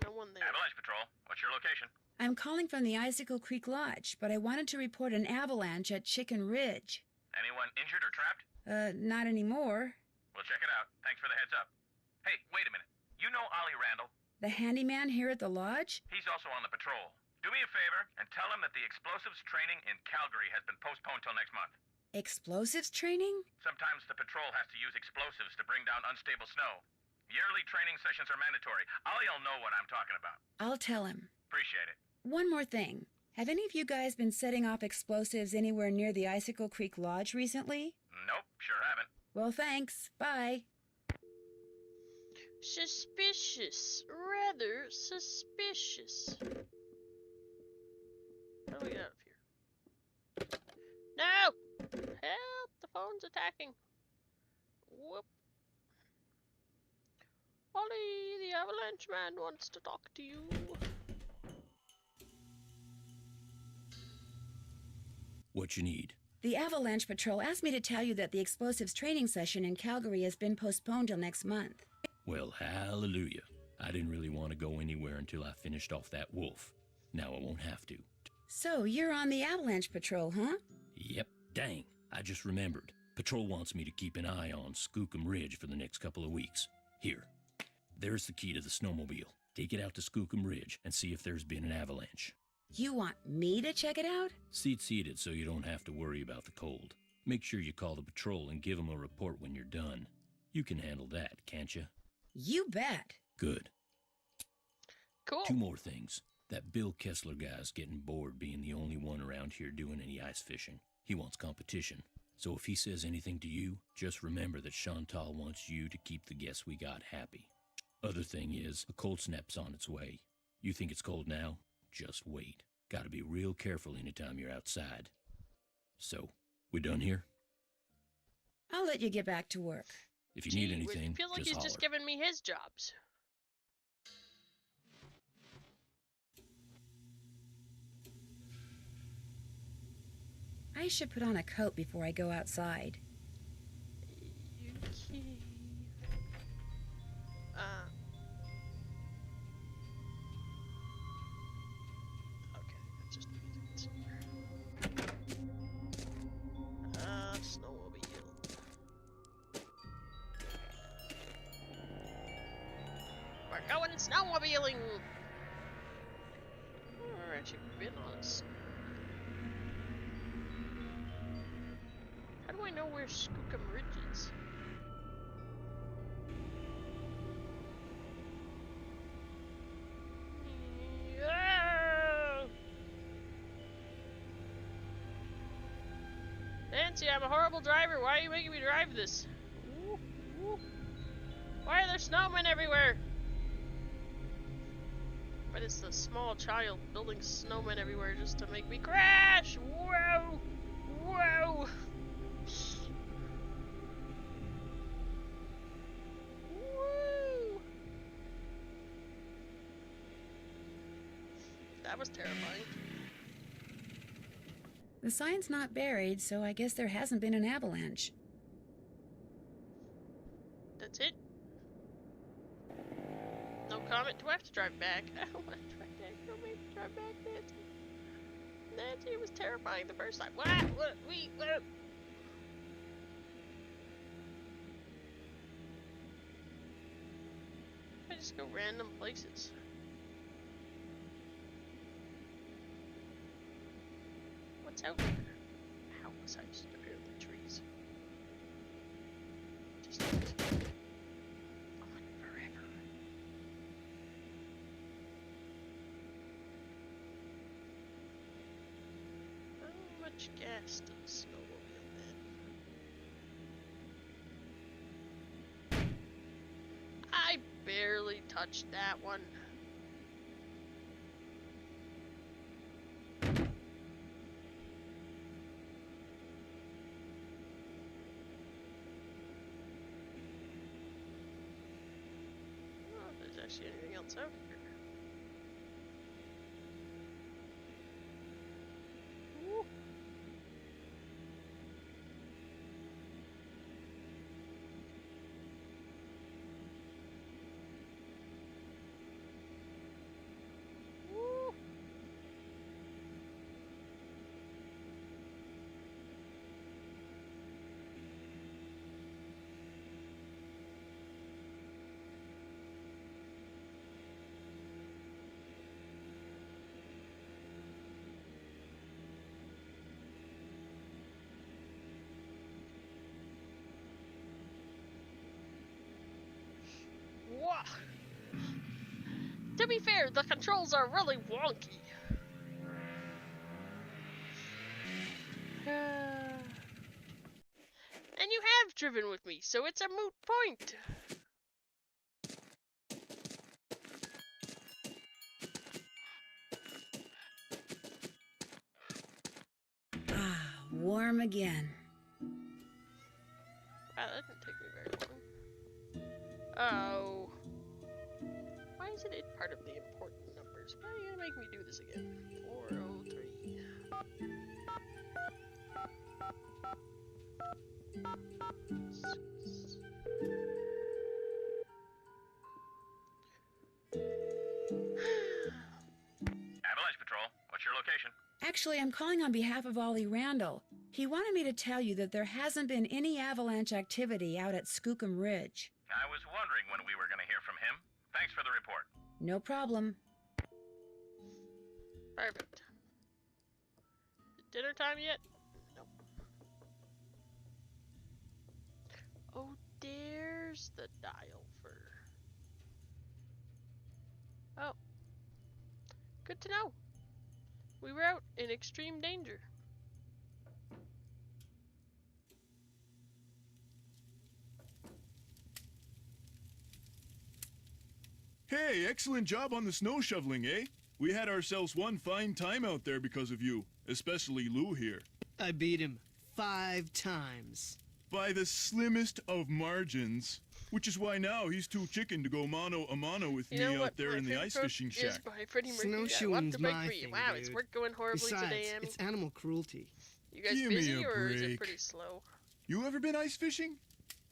No one there. Avalanche Patrol, what's your location? I'm calling from the Icicle Creek Lodge, but I wanted to report an avalanche at Chicken Ridge. Anyone injured or trapped? Not anymore. We'll check it out. Thanks for the heads up. Hey, wait a minute. You know Ollie Randall? The handyman here at the lodge? He's also on the patrol. Do me a favor and tell him that the explosives training in Calgary has been postponed till next month. Explosives training? Sometimes the patrol has to use explosives to bring down unstable snow. Yearly training sessions are mandatory. Ollie'll know what I'm talking about. I'll tell him. Appreciate it. One more thing. Have any of you guys been setting off explosives anywhere near the Icicle Creek Lodge recently? Nope, sure haven't. Well, thanks. Bye. Suspicious. Rather suspicious. How do we get out of here? No! Help! The phone's attacking. Whoop. Ollie, the avalanche man wants to talk to you. What you need? The Avalanche Patrol asked me to tell you that the explosives training session in Calgary has been postponed till next month. Well, hallelujah. I didn't really want to go anywhere until I finished off that wolf. Now I won't have to. So, you're on the Avalanche Patrol, huh? Yep, dang. I just remembered. Patrol wants me to keep an eye on Skookum Ridge for the next couple of weeks. Here, there's the key to the snowmobile. Take it out to Skookum Ridge and see if there's been an avalanche. You want me to check it out? Seat-seated so you don't have to worry about the cold. Make sure you call the patrol and give them a report when you're done. You can handle that, can't you? You bet. Good. Cool. 2 more things. That Bill Kessler guy's getting bored being the only one around here doing any ice fishing. He wants competition. So if he says anything to you, just remember that Chantal wants you to keep the guests we got happy. Other thing is, a cold snap's on its way. You think it's cold now? Just wait. Gotta be real careful anytime you're outside. So, we done here? I'll let you get back to work. If you need anything, I feel like just he's holler. just giving me his jobs. I should put on a coat before I go outside. Yuki. Okay, that's just music. Snowmobile. We're going snowmobiling! We're actually been on a How do I know where Skookum Ridge is? Yeah! Nancy, I'm a horrible driver. Why are you making me drive this? Ooh, ooh. Why are there snowmen everywhere? But it's the small child building snowmen everywhere just to make me crash! Whoa! Whoa! Woo! That was terrifying. The sign's not buried, so I guess there hasn't been an avalanche. That's it. No comment. Do I have to drive back? I don't want to drive back. Don't make me drive back, Nancy. Nancy, it was terrifying the first time. What? What? What? I just go random places. What's out there? How was I just up here in the trees? Just on forever. How much gas does a snowmobile then? I barely touched that one. Actually anything else out here? Woo. Woo. Whoa. To be fair, the controls are really wonky. And you have driven with me, so it's a moot point. Ah, warm again. Wow, that didn't take me very long. Oh. Why isn't it part of the important numbers? Why are you gonna make me do this again? 403. Avalanche Patrol, what's your location? Actually, I'm calling on behalf of Ollie Randall. He wanted me to tell you that there hasn't been any avalanche activity out at Skookum Ridge. I was wondering when we were going to hear from him. Thanks for the report. No problem. Perfect. Dinner time yet? Nope. Oh, there's the dial for... Oh. Good to know. We were out in extreme danger. Hey, excellent job on the snow shoveling, eh? We had ourselves one fine time out there because of you, especially Lou here. I beat him 5 times. By the slimmest of margins. Which is why now he's too chicken to go mano a mano with me out there in the ice fishing shack. Snowshoeing's my thing, Wow, dude. it's work going horribly Besides, today, Amy. it's animal cruelty. You guys Give busy me a or is it break. pretty slow? You ever been ice fishing?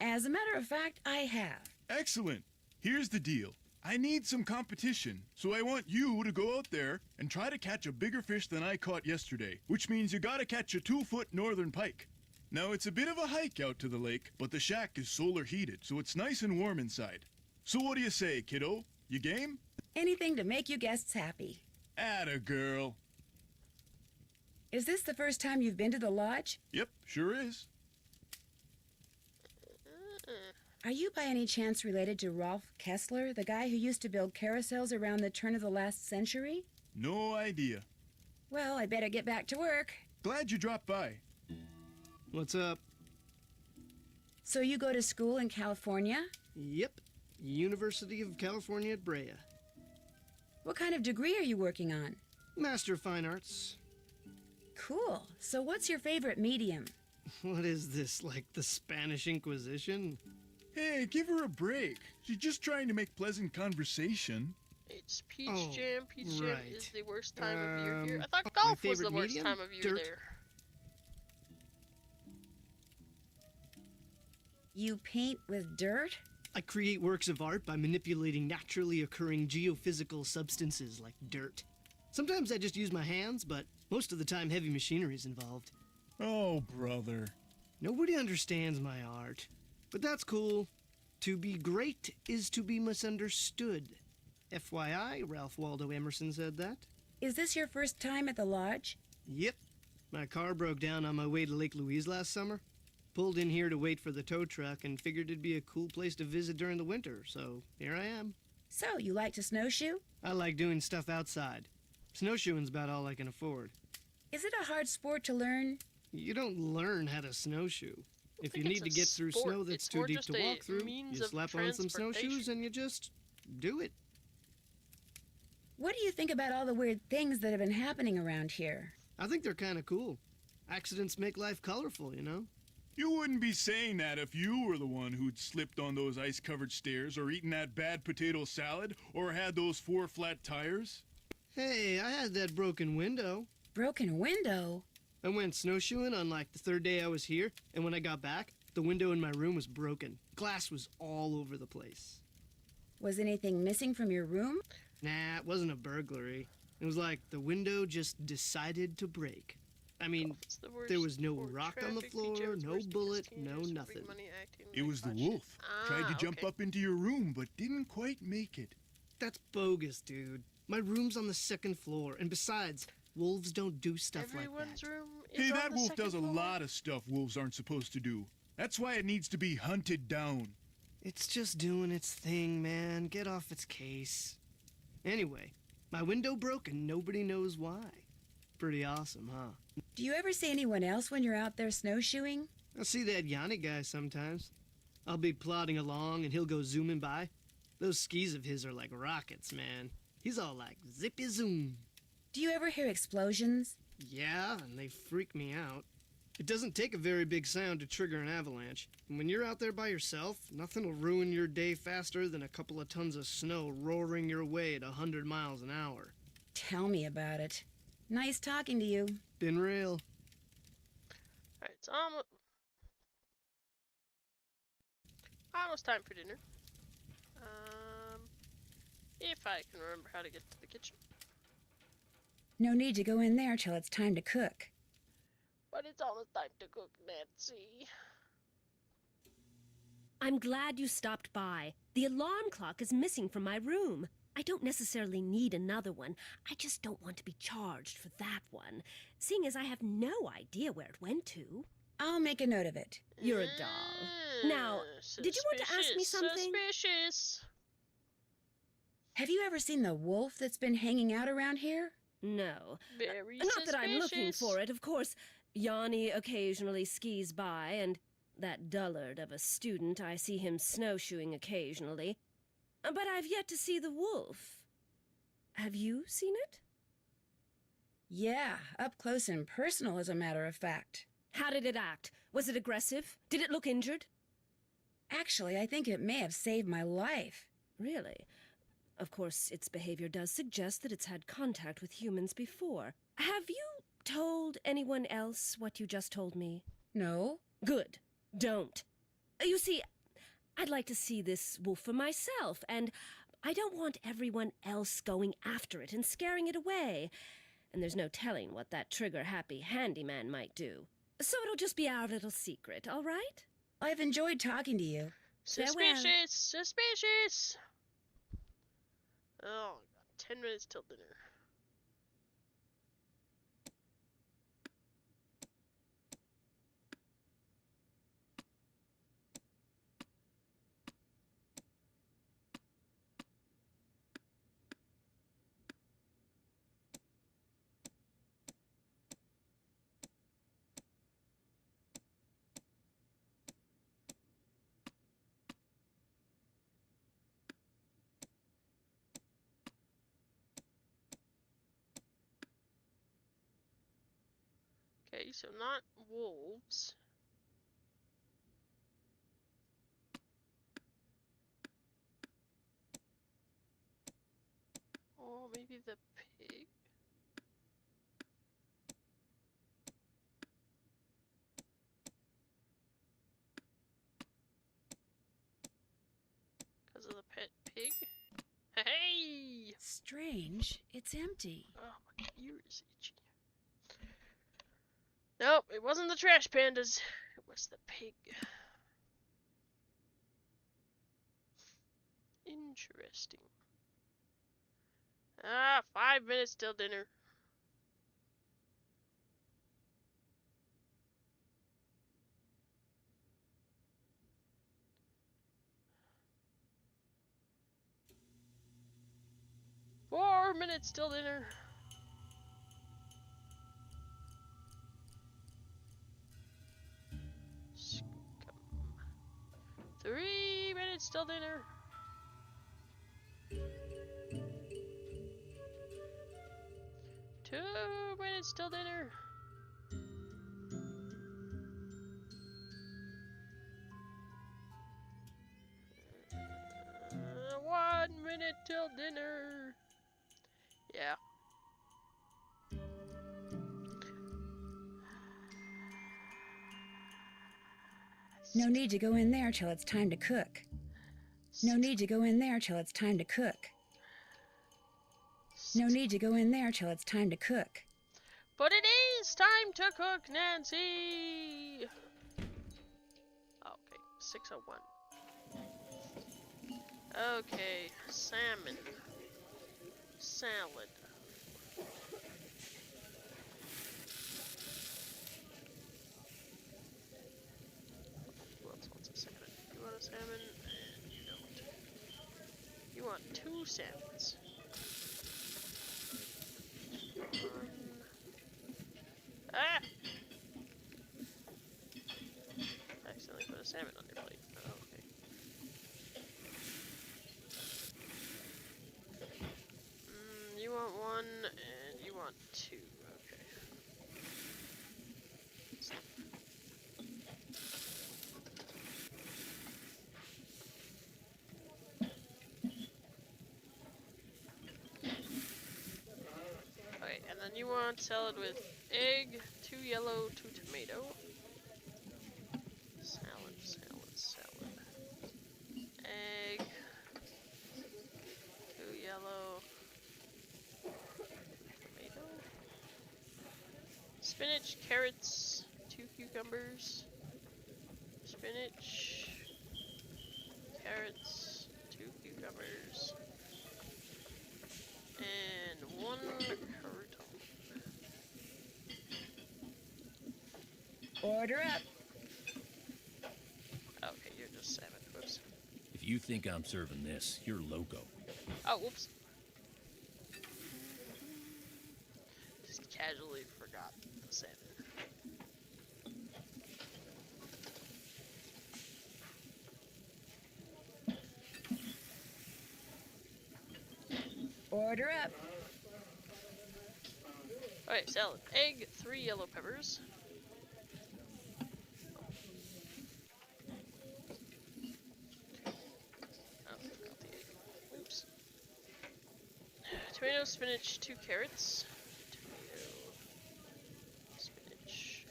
As a matter of fact, I have. Excellent. Here's the deal. I need some competition, so I want you to go out there and try to catch a bigger fish than I caught yesterday, which means you gotta catch a 2-foot northern pike. Now, it's a bit of a hike out to the lake, but the shack is solar heated, so it's nice and warm inside. So what do you say, kiddo? You game? Anything to make you guests happy. Atta girl. Is this the first time you've been to the lodge? Yep, sure is. Are you by any chance related to Rolf Kessler, the guy who used to build carousels around the turn of the last century? No idea. Well, I'd better get back to work. Glad you dropped by. What's up? So you go to school in California? Yep. University of California at Brea. What kind of degree are you working on? Master of Fine Arts. Cool. So what's your favorite medium? What is this, like the Spanish Inquisition? Hey, give her a break. She's just trying to make pleasant conversation. It's Peach Oh, Jam. Peach Jam right. is the worst time of year here. I thought my golf was the favorite worst medium? time of year Dirt. there. You paint with dirt? I create works of art by manipulating naturally occurring geophysical substances like dirt. Sometimes I just use my hands, but most of the time heavy machinery is involved. Oh, brother. Nobody understands my art. But that's cool. To be great is to be misunderstood. FYI, Ralph Waldo Emerson said that. Is this your first time at the lodge? Yep. My car broke down on my way to Lake Louise last summer. Pulled in here to wait for the tow truck and figured it'd be a cool place to visit during the winter, so here I am. So, you like to snowshoe? I like doing stuff outside. Snowshoeing's about all I can afford. Is it a hard sport to learn? You don't learn how to snowshoe. If you think need it's to a get through sport. snow that's It's too more deep just to a walk through, means you of slap on some snowshoes transportation. and you just do it. What do you think about all the weird things that have been happening around here? I think they're kind of cool. Accidents make life colorful, you know? You wouldn't be saying that if you were the one who'd slipped on those ice-covered stairs or eaten that bad potato salad or had those 4 flat tires. Hey, I had that broken window. Broken window? I went snowshoeing on like the 3rd day I was here, and when I got back, the window in my room was broken. Glass was all over the place. Was anything missing from your room? Nah, it wasn't a burglary. It was like the window just decided to break. I mean, there was no rock on the floor, no bullet, no nothing. It was the wolf. Tried to jump up into your room, but didn't quite make it. That's bogus, dude. My room's on the 2nd floor, and besides, wolves don't do stuff Everyone's like that. room is Hey, on that the wolf second does a floor? lot of stuff wolves aren't supposed to do. That's why it needs to be hunted down. It's just doing its thing, man. Get off its case. Anyway, my window broke and nobody knows why. Pretty awesome, huh? Do you ever see anyone else when you're out there snowshoeing? I see that Yanni guy sometimes. I'll be plodding along and he'll go zooming by. Those skis of his are like rockets, man. He's all like zippy zoom. Do you ever hear explosions? Yeah, and they freak me out. It doesn't take a very big sound to trigger an avalanche. And when you're out there by yourself, nothing will ruin your day faster than a couple of tons of snow roaring your way at 100 miles an hour. Tell me about it. Nice talking to you. Been real. Alright, it's almost time for dinner. If I can remember how to get to the kitchen. No need to go in there till it's time to cook. But it's almost time to cook, Nancy. I'm glad you stopped by. The alarm clock is missing from my room. I don't necessarily need another one. I just don't want to be charged for that one, seeing as I have no idea where it went to. I'll make a note of it. You're a doll. Now, did you want to ask me something? Suspicious. Have you ever seen the wolf that's been hanging out around here? No. Very Not suspicious. that I'm looking for it, of course. Yanni occasionally skis by, and that dullard of a student, I see him snowshoeing occasionally. But I've yet to see the wolf. Have you seen it? Yeah, up close and personal, as a matter of fact. How did it act? Was it aggressive? Did it look injured? Actually, I think it may have saved my life. Really? Of course, its behavior does suggest that it's had contact with humans before. Have you told anyone else what you just told me? No. Good. Don't. You see, I'd like to see this wolf for myself, and I don't want everyone else going after it and scaring it away. And there's no telling what that trigger-happy handyman might do. So it'll just be our little secret, all right? I've enjoyed talking to you. Suspicious! Suspicious! Oh, 10 minutes till dinner. Okay, so not wolves. Or maybe the pig? Because of the pet pig? Hey! Strange, it's empty. Oh, my ear is itchy. Nope, it wasn't the trash pandas. It was the pig. Interesting. 5 minutes till dinner. Four minutes till dinner. Scum. 3 minutes till dinner. Two minutes till dinner. One minute till dinner. Yeah. No need to go in there till it's time to cook. No need to go in there till it's time to cook. No need to go in there till it's time to cook. But it is time to cook, Nancy! Okay, 6:01. Okay, salmon. Salad. Who else wants a salmon? You want a salmon? And you don't. You want 2 salmons. Ah! Accidentally put a salmon on your plate. Oh, okay. You want 1 and you want 2. Okay. Okay, and then you want salad with egg, 2 yellow, 2 tomato. Salad, salad, salad. Egg, 2 yellow, tomato. Spinach, carrots, cucumbers, spinach, carrots, 2 cucumbers, and 1 crouton. Order up. Okay, you're just salmon. Whoops. If you think I'm serving this, you're loco. Oh, whoops. Just casually forgot the salmon. Order up. Okay, salad. Egg, 3 yellow peppers. Oh, forgot the egg. Oops. Tomato, spinach, 2 carrots. Tomato, spinach,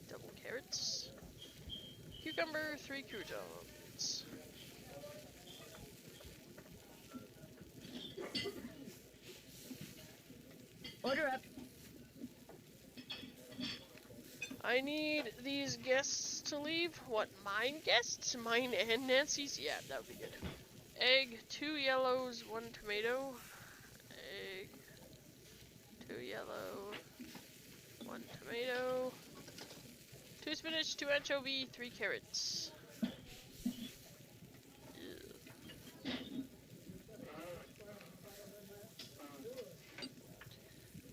double carrots. Cucumber, 3 croutons. Order up. I need these guests to leave. What, mine guests? Mine and Nancy's? Yeah, that would be good. Egg, 2 yellows, 1 tomato. Egg, 2 yellow, 1 tomato. 2 spinach, 2 anchovy, 3 carrots.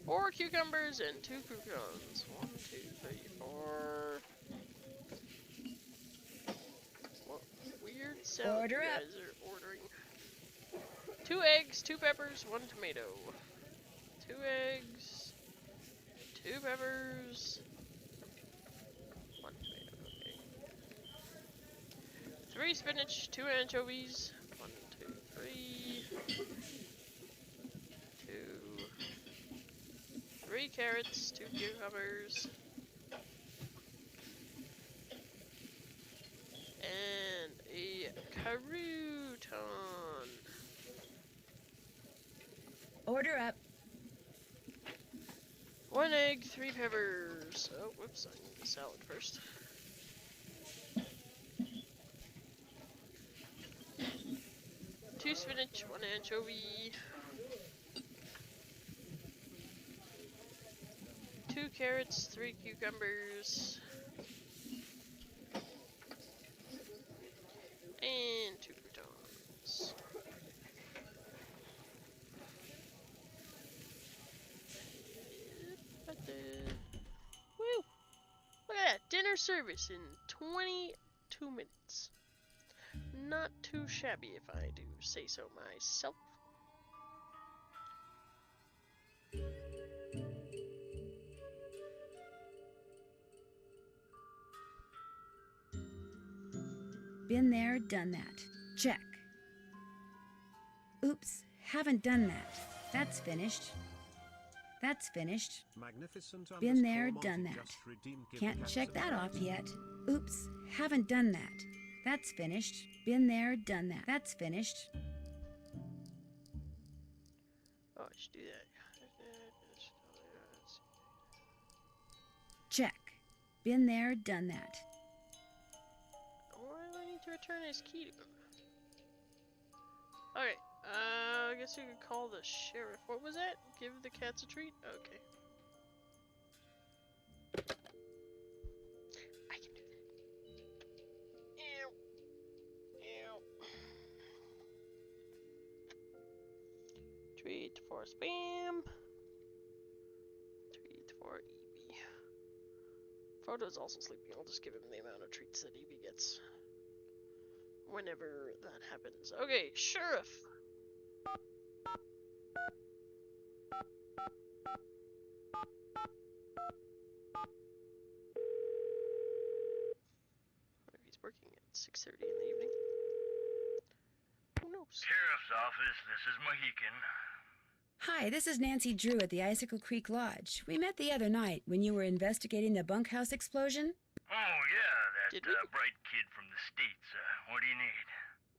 4 cucumbers and 2 croutons. 1, 2, 3, 4. What weird sound Order you up. guys are ordering. 2 eggs, 2 peppers, 1 tomato. 2 eggs, 2 peppers, 1 tomato. Okay. 3 spinach, 2 anchovies. 1, 2, 3. 3 carrots, 2 cucumbers, and a crouton. Order up. 1 egg, 3 peppers. Oh, whoops, I need the salad first. Two spinach, 1 anchovy. 2 carrots, 3 cucumbers, and 2 croutons. Woo! Look at that, dinner service in 22 minutes. Not too shabby if I do say so myself. Been there, done that. Check. Oops, haven't done that. That's finished. That's finished. Magnificent Been there, _ done Monty that. just redeemed gift Can't with check that Icicle. off yet. Oops, haven't done that. That's finished. Been there, done that. That's finished. Oh, I should do that. Check. Been there, done that. Why do I need to return his key to him? Okay, I guess you could call the sheriff. What was that? Give the cats a treat? Okay. I can do that. Ew. Ew. Treat for Spam. Treat for Evie. Frodo's also sleeping. I'll just give him the amount of treats that Evie gets. Whenever that happens. Okay, sheriff. If he's working at 6:30 in the evening. Who knows? Sheriff's office, this is Mohican. Hi, this is Nancy Drew at the Icicle Creek Lodge. We met the other night when you were investigating the bunkhouse explosion. Oh, yeah, that bright kid from the States. What do you need?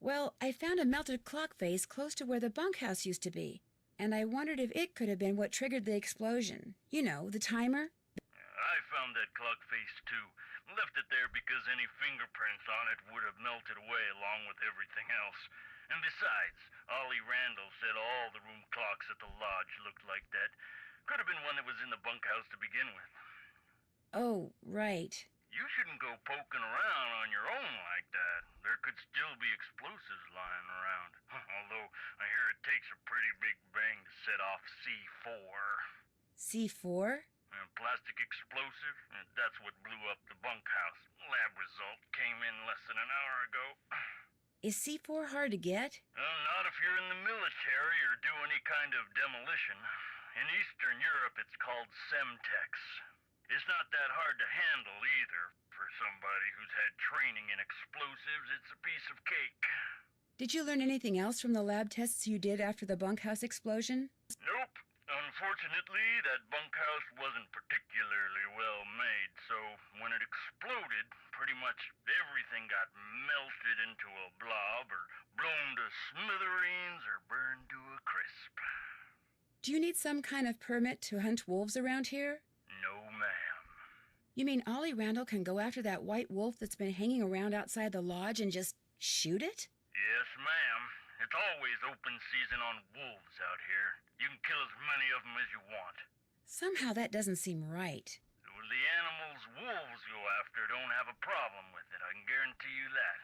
Well, I found a melted clock face close to where the bunkhouse used to be, and I wondered if it could have been what triggered the explosion. You know, the timer. I I found that clock face too. Left it there because any fingerprints on it would have melted away along with everything else. And besides, Ollie Randall said all the room clocks at the lodge looked like that. Could have been one that was in the bunkhouse to begin with. Oh, right. You shouldn't go poking around on your own like that. There could still be explosives lying around. Although, I hear it takes a pretty big bang to set off C4. C4? Plastic explosive? That's what blew up the bunkhouse. Lab result came in less than an hour ago. Is C4 hard to get? Not if you're in the military or do any kind of demolition. In Eastern Europe, it's called Semtex. It's not that hard to handle either. For somebody who's had training in explosives, it's a piece of cake. Did you learn anything else from the lab tests you did after the bunkhouse explosion? Nope. Unfortunately, that bunkhouse wasn't particularly well made, so when it exploded, pretty much everything got melted into a blob or blown to smithereens or burned to a crisp. Do you need some kind of permit to hunt wolves around here? No, ma'am. You mean Ollie Randall can go after that white wolf that's been hanging around outside the lodge and just shoot it? Yes, ma'am. It's always open season on wolves out here. You can kill as many of them as you want. Somehow that doesn't seem right. The animals wolves go after don't have a problem with it, I can guarantee you that.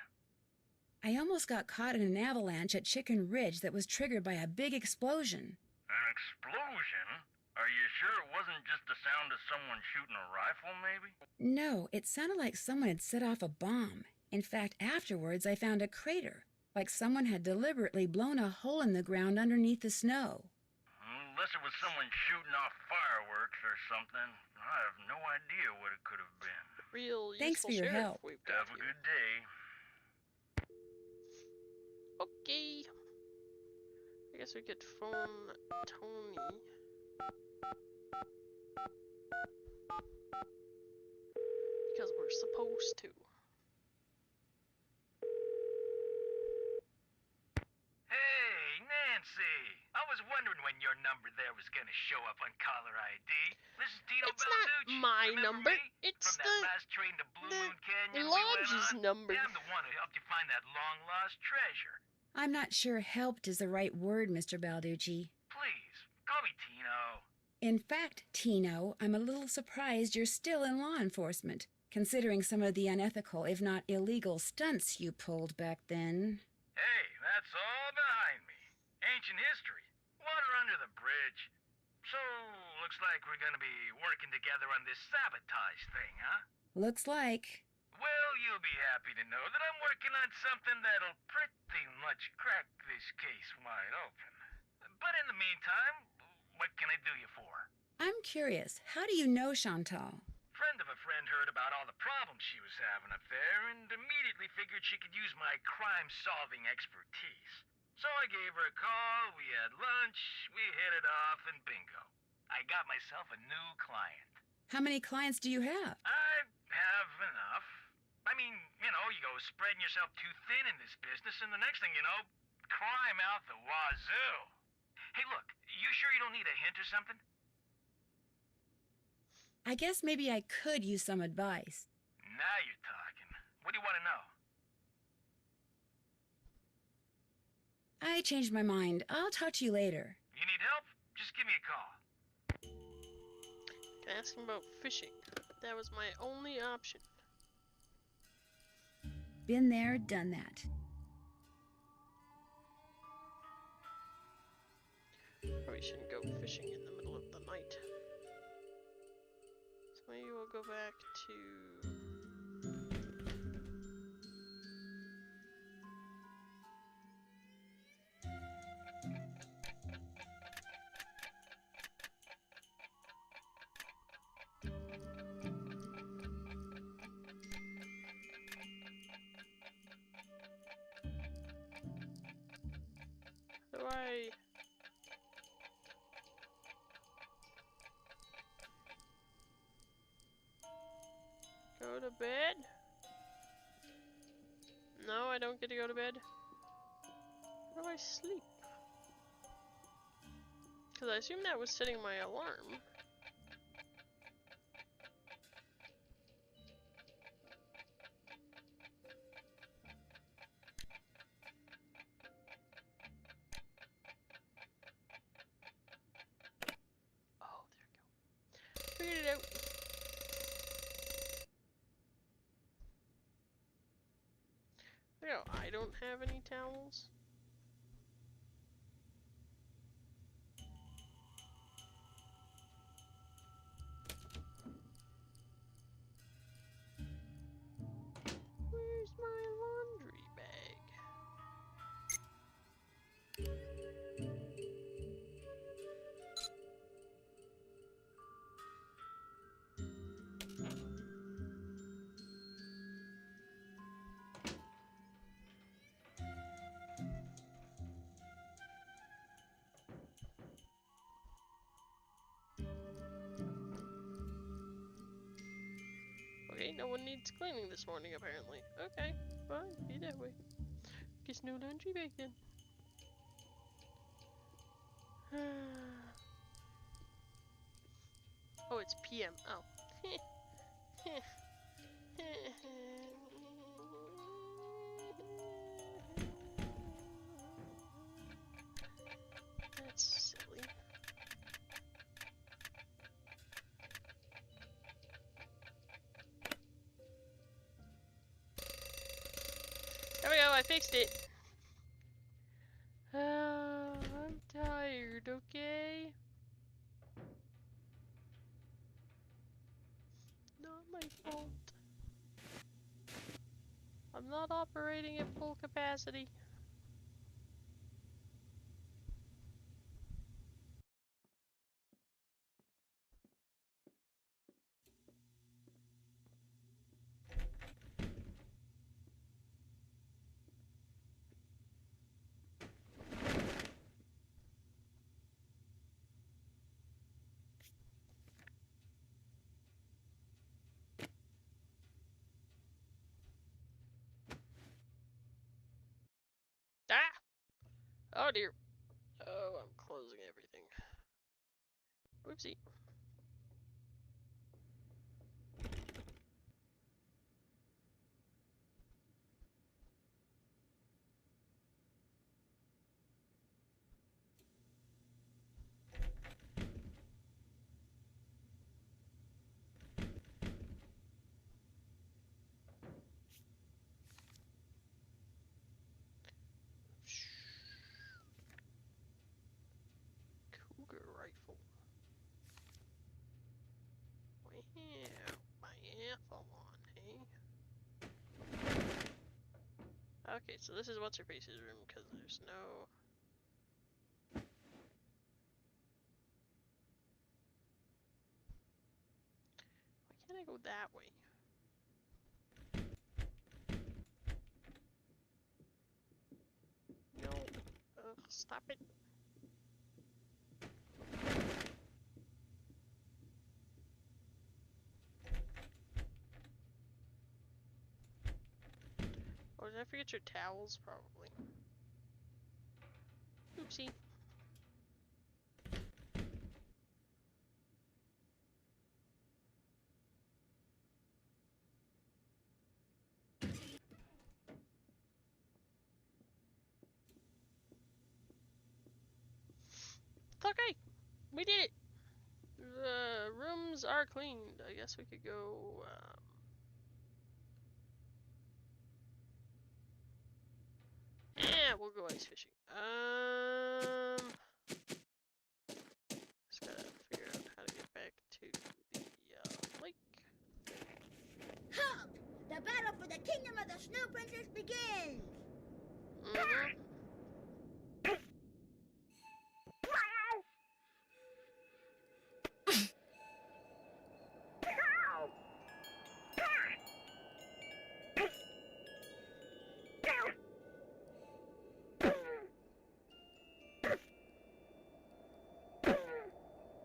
I almost got caught in an avalanche at Chicken Ridge that was triggered by a big explosion. An explosion? Are you sure it wasn't just the sound of someone shooting a rifle, maybe? No, it sounded like someone had set off a bomb. In fact, afterwards I found a crater, like someone had deliberately blown a hole in the ground underneath the snow. Unless it was someone shooting off fireworks or something. I have no idea what it could have been. Real Thanks for your help. Have a good day. Okay. I guess we could phone Tony. Because we're supposed to. Hey, Nancy! I was wondering when your number there was gonna show up on caller ID. This is Dino It's Balducci. not my Remember number. me? It's From that last train to Blue Moon Canyon we went lodge's on? number. Yeah, I'm the one who helped you find that long-lost treasure. I'm not sure helped is the right word, Mr. Balducci. Please, call me Tino. In fact, Tino, I'm a little surprised you're still in law enforcement, considering some of the unethical, if not illegal, stunts you pulled back then. Hey, that's all behind me. Ancient history. Water under the bridge. So, looks like we're gonna be working together on this sabotage thing, huh? Looks like. Well, you'll be happy to know that I'm working on something that'll pretty much crack this case wide open. But in the meantime, what can I do you for? I'm curious, how do you know Chantal? Friend of a friend heard about all the problems she was having up there and immediately figured she could use my crime-solving expertise. So I gave her a call, we had lunch, we hit it off, and bingo. I got myself a new client. How many clients do you have? I have enough. I mean, you know, you go spreading yourself too thin in this business, and the next thing you know, crime out the wazoo. Hey, look, you sure you don't need a hint or something? I guess maybe I could use some advice. Now you're talking. What do you want to know? I changed my mind. I'll talk to you later. You need help? Just give me a call. I asked him about fishing. That was my only option. Been there, done that. Probably shouldn't go fishing in the middle of the night. So maybe we'll go back to... How do I... Go to bed? No, I don't get to go to bed. How do I sleep? Because I assume that was setting my alarm. don't have any towels. Where's my laundry bag? Okay, no one needs cleaning this morning apparently. Okay, fine, be that way. Guess no laundry bag then. Oh, it's PM. Oh. That's silly. There we go, I fixed it. I'm tired, okay? Not my fault. I'm not operating at full capacity. Ah! Oh dear. Oh, I'm closing everything. Whoopsie. Cougar rifle. Wow, my Athlon, hey? Okay, so this is what's her face's room because there's no. Why can't I go that way? No. Ugh, stop it. Oh, did I forget your towels? Probably. Oopsie. Okay, we did it. The rooms are cleaned. I guess we could go. Yeah, we'll go ice fishing. Just gotta figure out how to get back to the lake. Halt! The battle for the kingdom of the Snow Princess begins!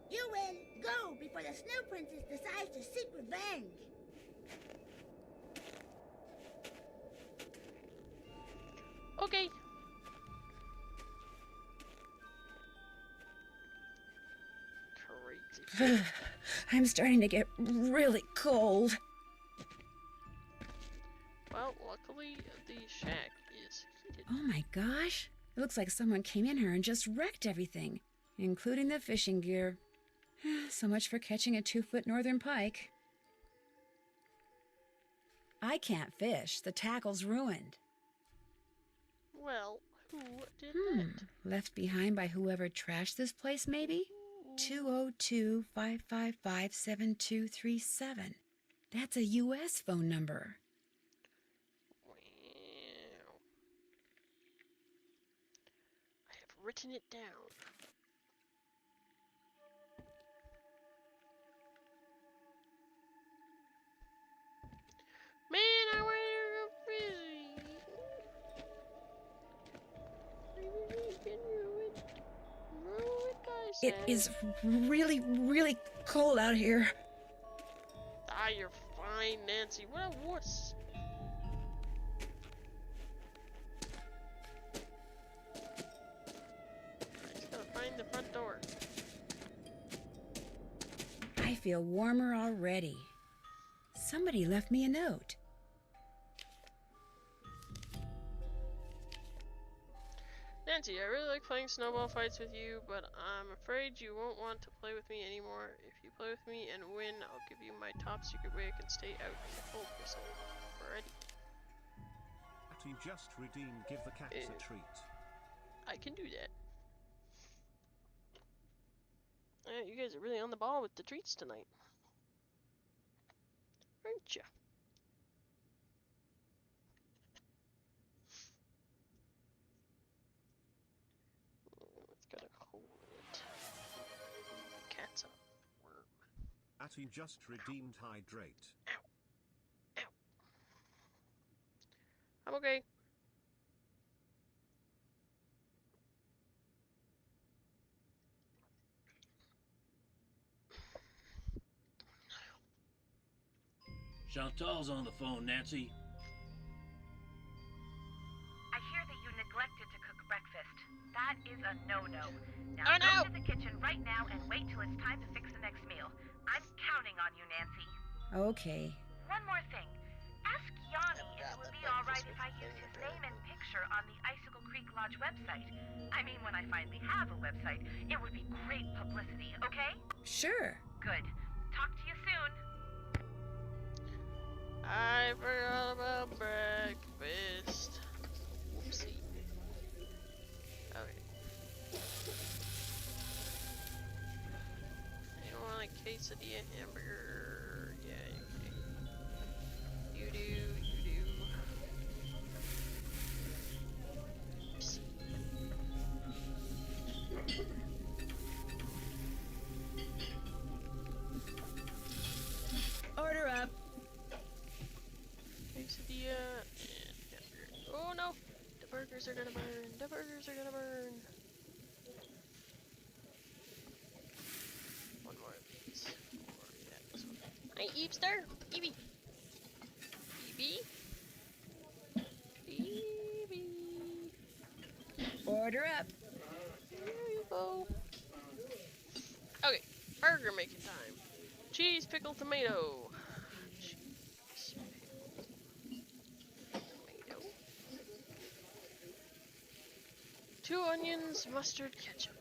You win! Go before the Snow Princess decides to seek revenge! Okay. Crazy. I'm starting to get really cold. Well, luckily the shack is heated. Oh my gosh. It looks like someone came in here and just wrecked everything, including the fishing gear. So much for catching a 2-foot northern pike. I can't fish. The tackle's ruined. Well, who did Left behind by whoever trashed this place, maybe? 202-555-7237. That's a U.S. phone number. Wow. I have written it down. Man, I want to go ruined, It is really, really cold out here. Ah, you're fine, Nancy. What a wuss. I just gotta find the front door. I feel warmer already. Somebody left me a note. Nancy, I really like playing snowball fights with you, but I'm afraid you won't want to play with me anymore. If you play with me and win, I'll give you my top secret way I can stay out in the cold whistle. Alrighty. You just redeemed give the cats a treat. I can do that. You guys are really on the ball with the treats tonight. Aren't ya? It's gotta hold it. The cat's a worm. You just redeemed hydrate. Ow. Ow. I'm okay. Chantal's on the phone, Nancy. I hear that you neglected to cook breakfast. That is a no-no. Now Oh, no. go to the kitchen right now and wait till it's time to fix the next meal. I'm counting on you, Nancy. Okay. One more thing. Ask Yanni if it would be alright if I used his name and picture on the Icicle Creek Lodge website. I mean, when I finally have a website, it would be great publicity, okay? Sure. Good. Talk to you soon. I forgot about breakfast. Whoopsie. Okay. You want a quesadilla hamburger? Yeah, you do. You do. Order up. Quesadilla and hamburger. Oh no! The burgers are gonna burn. The burgers are gonna burn. One more of these. Or, yeah, this one. Hi, Eepster! Evie! Evie? Evie! Order up. There you go. Okay, burger making time. Cheese, pickle, tomato. Cheese, pickle, tomato. 2 onions, mustard, ketchup.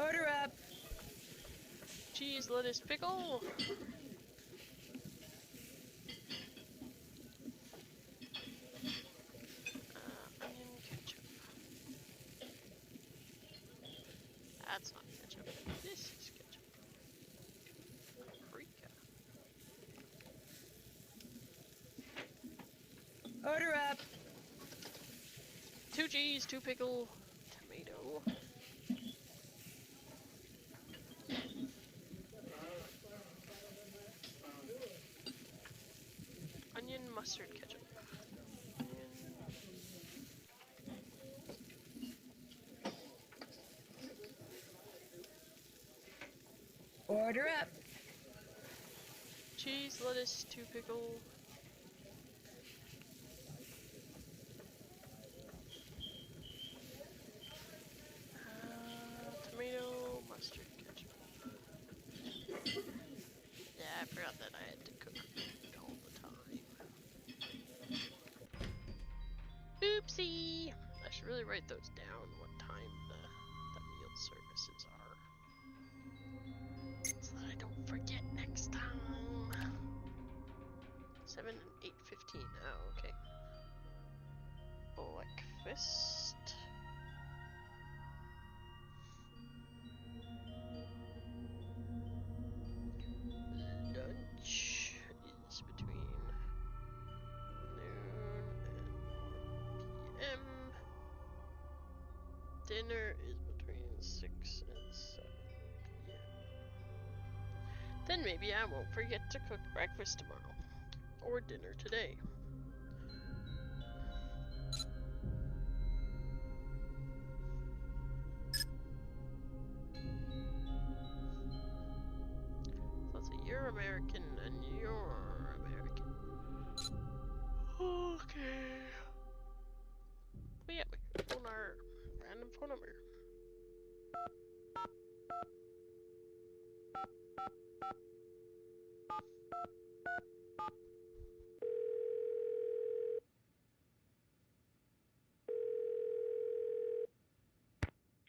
Order up. Cheese, lettuce, pickle. Onion, ketchup. That's not ketchup. This is ketchup. Paprika. Order up. 2 cheese, 2 pickle, tomato. Onion, mustard, ketchup. Order up. Cheese, lettuce, 2 pickle. Tomato, mustard, ketchup. Yeah, I forgot that I had to cook all the time. Oopsie! I should really write those down, what time the meal services are. forget next time. 7 and 8:15. Oh, okay. Breakfast. Lunch is between noon and 1 p.m. Dinner is between 6 and 7 p.m. Then maybe I won't forget to cook breakfast tomorrow. Or dinner today. So let's see, you're American and you're American. Okay. But yeah, we can phone our random phone number.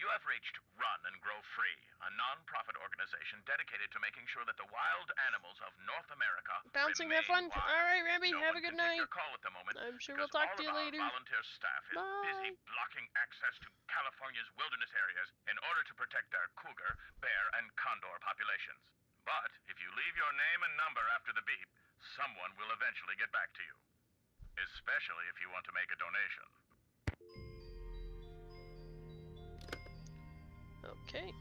You have reached Run and Grow Free, a non-profit organization dedicated to making sure that the wild animals of North America Bouncing, have fun. Alright, Ramby, have a good night. I'm sure we'll talk to you later. All of our volunteer staff is busy blocking access to California's wilderness areas in order to protect their cougar, bear, and condor populations. But if you leave your name and number after the beep, someone will eventually get back to you. Especially if you want to make a donation. Okay.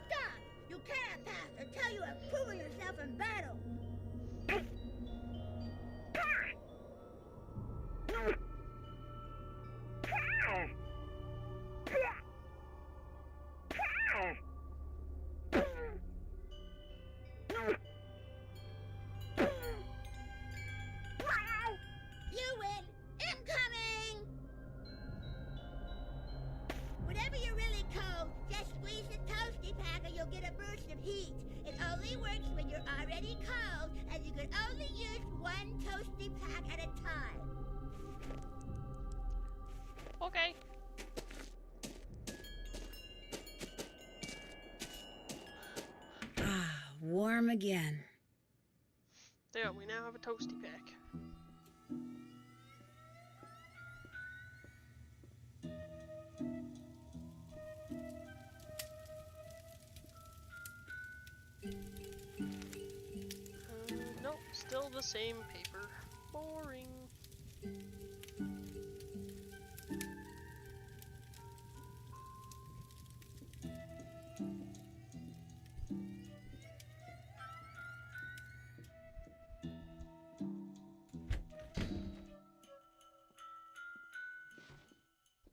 Stop! You can't pass until you have proven yourself in battle. You win! Incoming! Whatever you're really cold, just squeeze the toasty pack and you'll get a burst of heat. It only works when you're already cold, and you can only use one toasty pack at a time. Okay. Ah, warm again. There, we now have a toasty pack. Nope, still the same paper. Boring.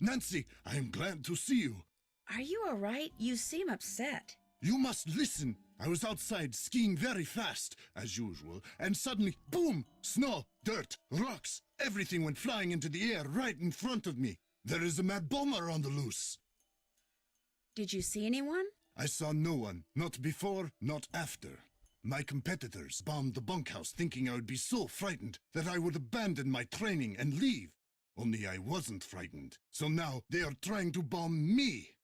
Nancy, I am glad to see you. Are you all right? You seem upset. You must listen. I was outside skiing very fast, as usual, and suddenly, boom! Snow, dirt, rocks, everything went flying into the air right in front of me. There is a mad bomber on the loose. Did you see anyone? I saw no one, not before, not after. My competitors bombed the bunkhouse thinking I would be so frightened that I would abandon my training and leave. Only I wasn't frightened, so now they are trying to bomb me.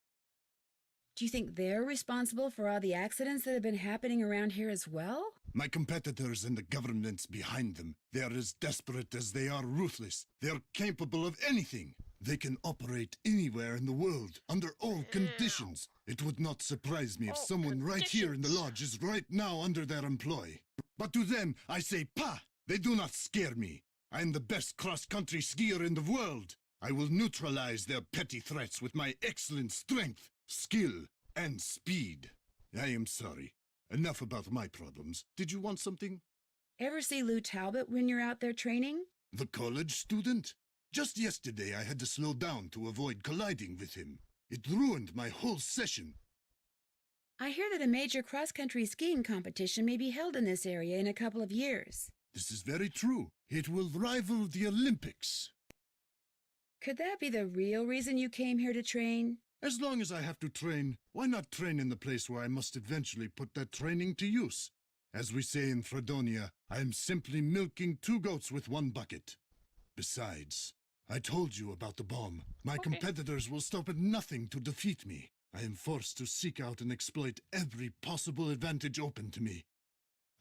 Do you think they're responsible for all the accidents that have been happening around here as well? My competitors and the governments behind them, they are as desperate as they are ruthless. They are capable of anything. They can operate anywhere in the world, under all conditions. It would not surprise me if someone right here in the lodge is right now under their employ. But to them, I say, "Pah!" They do not scare me. I am the best cross-country skier in the world. I will neutralize their petty threats with my excellent strength, skill, and speed. I am sorry. Enough about my problems. Did you want something? Ever see Lou Talbot when you're out there training? The college student? Just yesterday I had to slow down to avoid colliding with him. It ruined my whole session. I hear that a major cross-country skiing competition may be held in this area in a couple of years. This is very true. It will rival the Olympics. Could that be the real reason you came here to train? As long as I have to train, why not train in the place where I must eventually put that training to use? As we say in Fredonia, I am simply milking 2 goats with 1 bucket. Besides, I told you about the bomb. My competitors will stop at nothing to defeat me. I am forced to seek out and exploit every possible advantage open to me.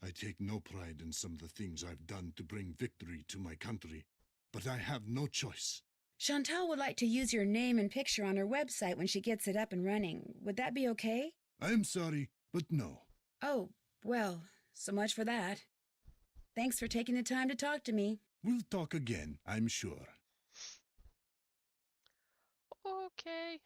I take no pride in some of the things I've done to bring victory to my country, but I have no choice. Chantal would like to use your name and picture on her website when she gets it up and running. Would that be okay? I am sorry, but no. Oh, well, so much for that. Thanks for taking the time to talk to me. We'll talk again, I'm sure. Okay.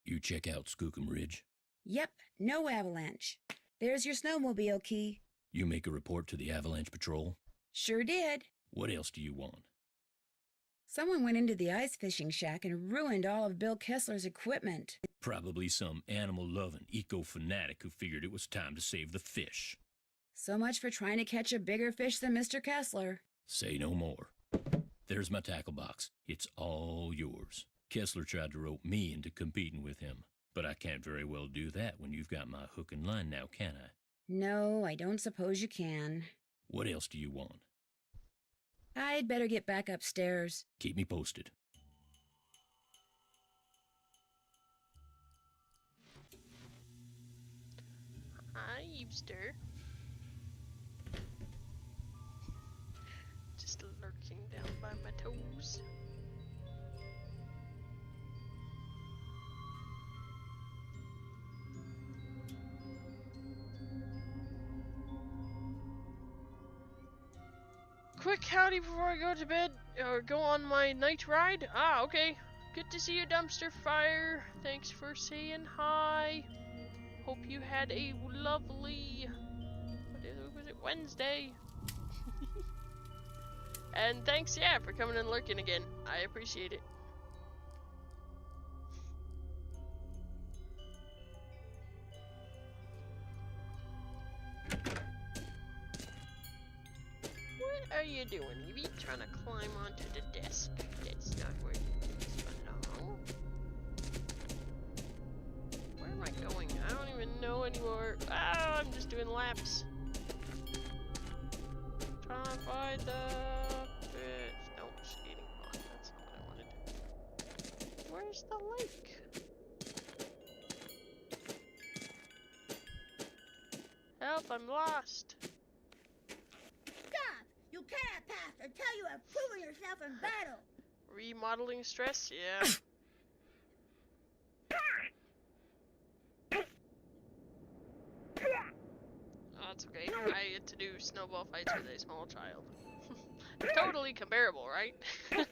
You check out Skookum Ridge. Yep, no avalanche. There's your snowmobile key. You make a report to the Avalanche Patrol. Sure did. What else do you want? Someone went into the ice fishing shack and ruined all of Bill Kessler's equipment. Probably some animal-loving eco-fanatic who figured it was time to save the fish. So much for trying to catch a bigger fish than Mr. Kessler. Say no more. There's my tackle box. It's all yours. Kessler tried to rope me into competing with him, but I can't very well do that when you've got my hook and line now, can I? No, I don't suppose you can. What else do you want? I'd better get back upstairs. Keep me posted. Hi, Eepster. Just lurking down by my toes. Quick howdy before I go to bed or go on my night ride. Ah, okay. Good to see you, Dumpster Fire. Thanks for saying hi. Hope you had a lovely, what was it, Wednesday? And thanks, yeah, for coming and lurking again. I appreciate it. What are you doing, Evie? Trying to climb onto the desk. That's not where it's belong. Where am I going? I don't even know anymore. Oh, I'm just doing laps. Trying to find the fish. No, skating pond. That's not what I wanted. Where's the lake? Help, I'm lost. Stop! You cannot pass until you have proven yourself in battle. Remodeling stress? Yeah. Oh, that's okay. I get to do snowball fights with a small child. Totally comparable, right? You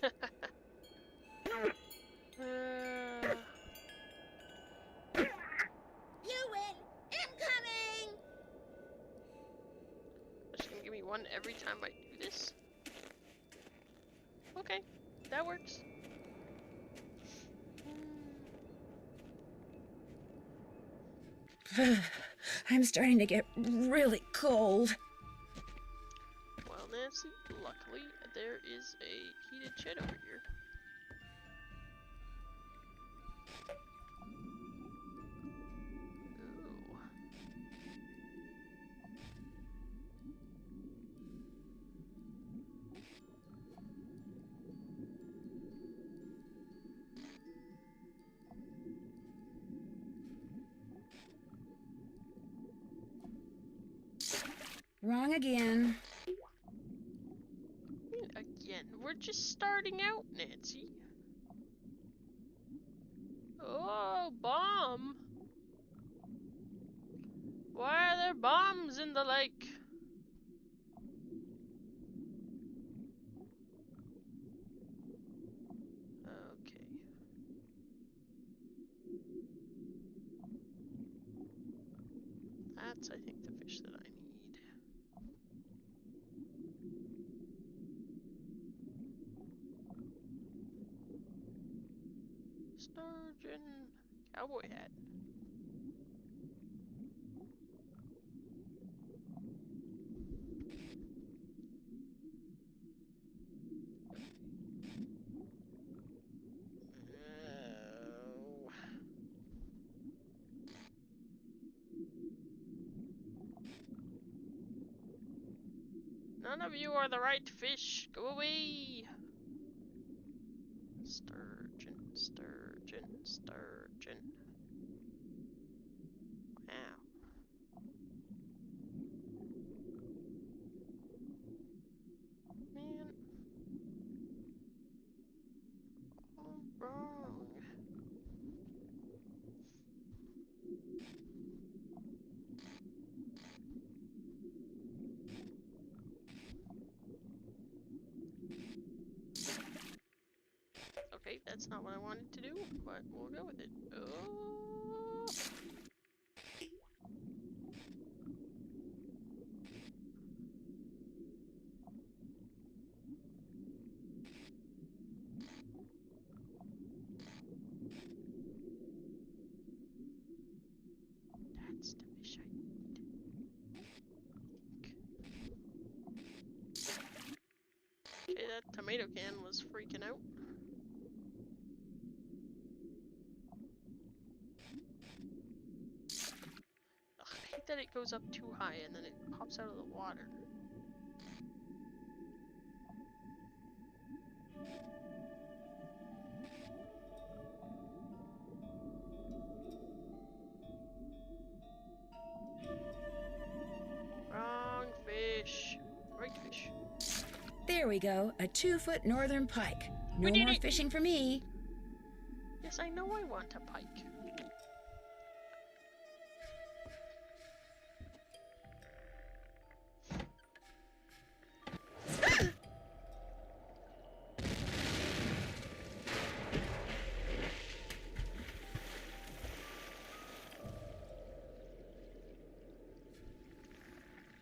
win! Incoming! Just gonna give me one every time I do this? Okay, that works. I'm starting to get really cold. Well, Nancy, luckily there is a heated shed over here. Ooh. Wrong again. Again, we're just starting out, Nancy. Oh, bomb! Why are there bombs in the lake? Okay. That's, I think, the fish that I need. Sturgeon. Cowboy hat. None of you are the right fish. Go away. Sturgeon, sturgeon, sturgeon. Wow. Man. All wrong. Okay, that's not what I wanted to do, but we'll go with it. Oh. That's the fish I need. Okay, that tomato can was freaking out. Ugh, I hate that it goes up too high and then it pops out of the water. Wrong fish. Right fish. There we go, a 2-foot northern pike. No We did more it. fishing for me. Yes, I know I want a pike.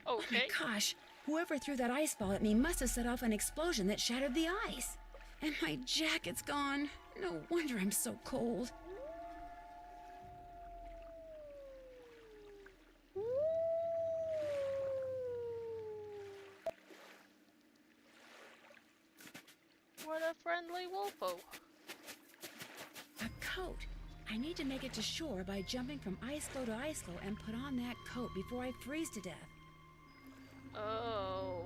Oh my gosh, whoever threw that ice ball at me must have set off an explosion that shattered the ice. And my jacket's gone. No wonder I'm so cold. What a friendly wolfo. A coat. I need to make it to shore by jumping from ice floe to ice floe and put on that coat before I freeze to death. Oh.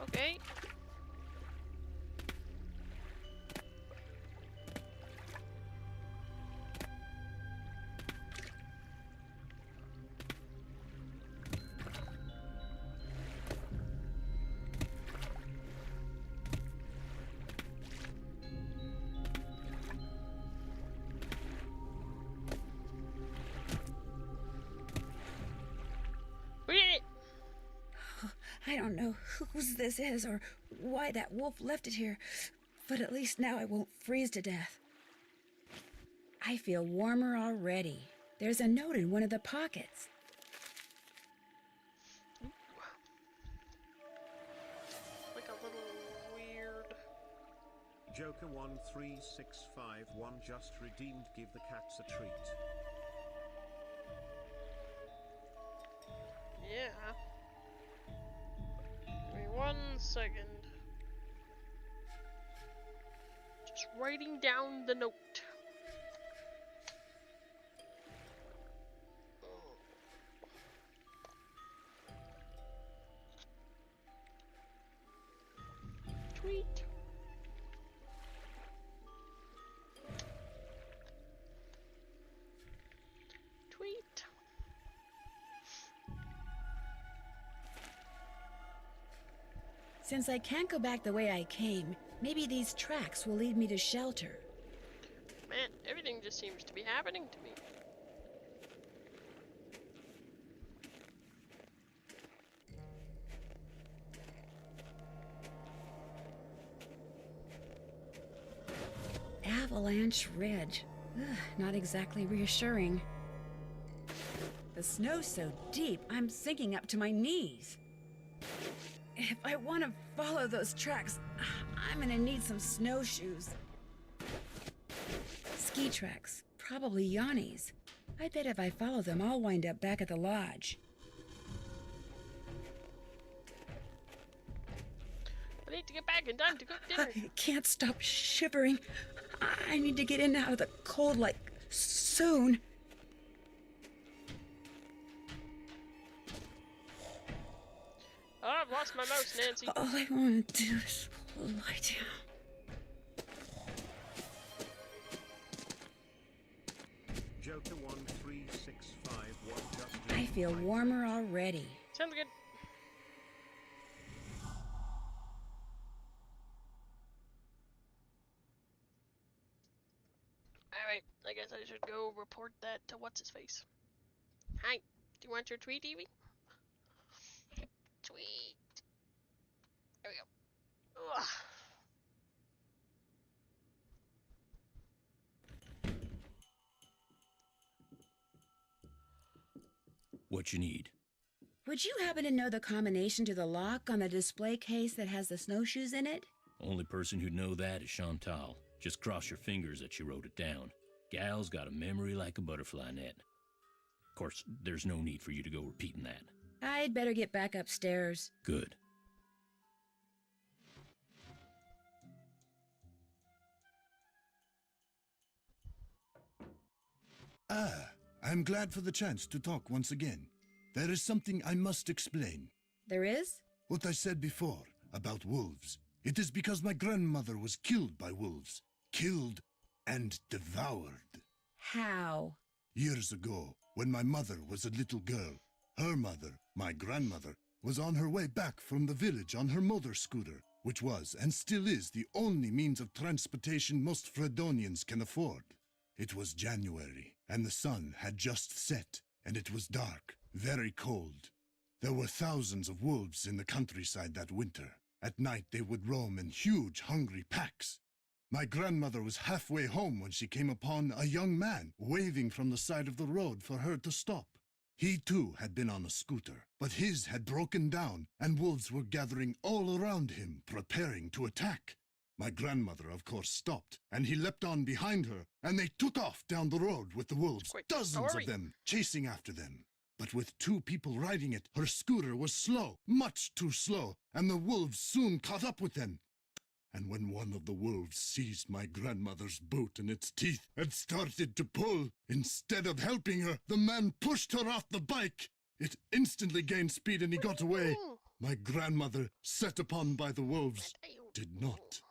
Okay. We did it! I don't know whose this is or why that wolf left it here, but at least now I won't freeze to death. I feel warmer already. There's a note in one of the pockets. Like a little weird. Joker 13651 just redeemed. Give the cats a treat. Yeah. Give me 1 second. Just writing down the note. Tweet. Tweet. Since I can't go back the way I came, maybe these tracks will lead me to shelter. Man, everything just seems to be happening to me. Avalanche Ridge. Ugh, not exactly reassuring. The snow's so deep, I'm sinking up to my knees. If I want to follow those tracks, I'm gonna need some snowshoes. ski tracks, probably Yanni's. I bet if I follow them, I'll wind up back at the lodge. I need to get back in time to cook dinner. I can't stop shivering. I need to get in and out of the cold, like, soon. Oh, I've lost my mouse, Nancy. All I want to do is lie down. Joker 13651 just. I feel warmer already. Sounds good. Alright, I guess I should go report that to what's-his-face. Hi, do you want your tweet, Evie? Tweet. There we go. Ugh. What you need? Would you happen to know the combination to the lock on the display case that has the snowshoes in it? Only person who'd know that is Chantal. Just cross your fingers that she wrote it down. Gal's got a memory like a butterfly net. Of course, there's no need for you to go repeating that. I'd better get back upstairs. Good. Ah, I'm glad for the chance to talk once again. There is something I must explain. There is? What I said before about wolves. It is because my grandmother was killed by wolves. Killed and devoured. How? Years ago, when my mother was a little girl, her mother, my grandmother, was on her way back from the village on her motor scooter, which was and still is the only means of transportation most Fredonians can afford. It was January, and the sun had just set, and it was dark, very cold. There were thousands of wolves in the countryside that winter. At night they would roam in huge, hungry packs. My grandmother was halfway home when she came upon a young man waving from the side of the road for her to stop. He too had been on a scooter, but his had broken down, and wolves were gathering all around him, preparing to attack. My grandmother, of course, stopped, and he leapt on behind her, and they took off down the road with the wolves, dozens of them, chasing after them. But with two people riding it, her scooter was slow, much too slow, and the wolves soon caught up with them. And when one of the wolves seized my grandmother's boot in its teeth and started to pull, instead of helping her, the man pushed her off the bike. It instantly gained speed and he got away. My grandmother, set upon by the wolves, did not.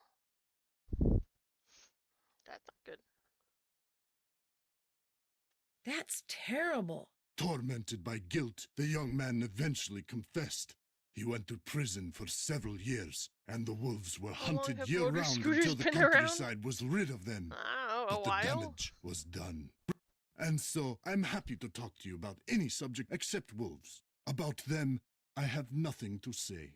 That's not good. That's terrible. Tormented by guilt, the young man eventually confessed. He went to prison for several years, and the wolves were hunted year-round until the countryside was rid of them. But the damage was done. And so, I'm happy to talk to you about any subject except wolves. About them, I have nothing to say.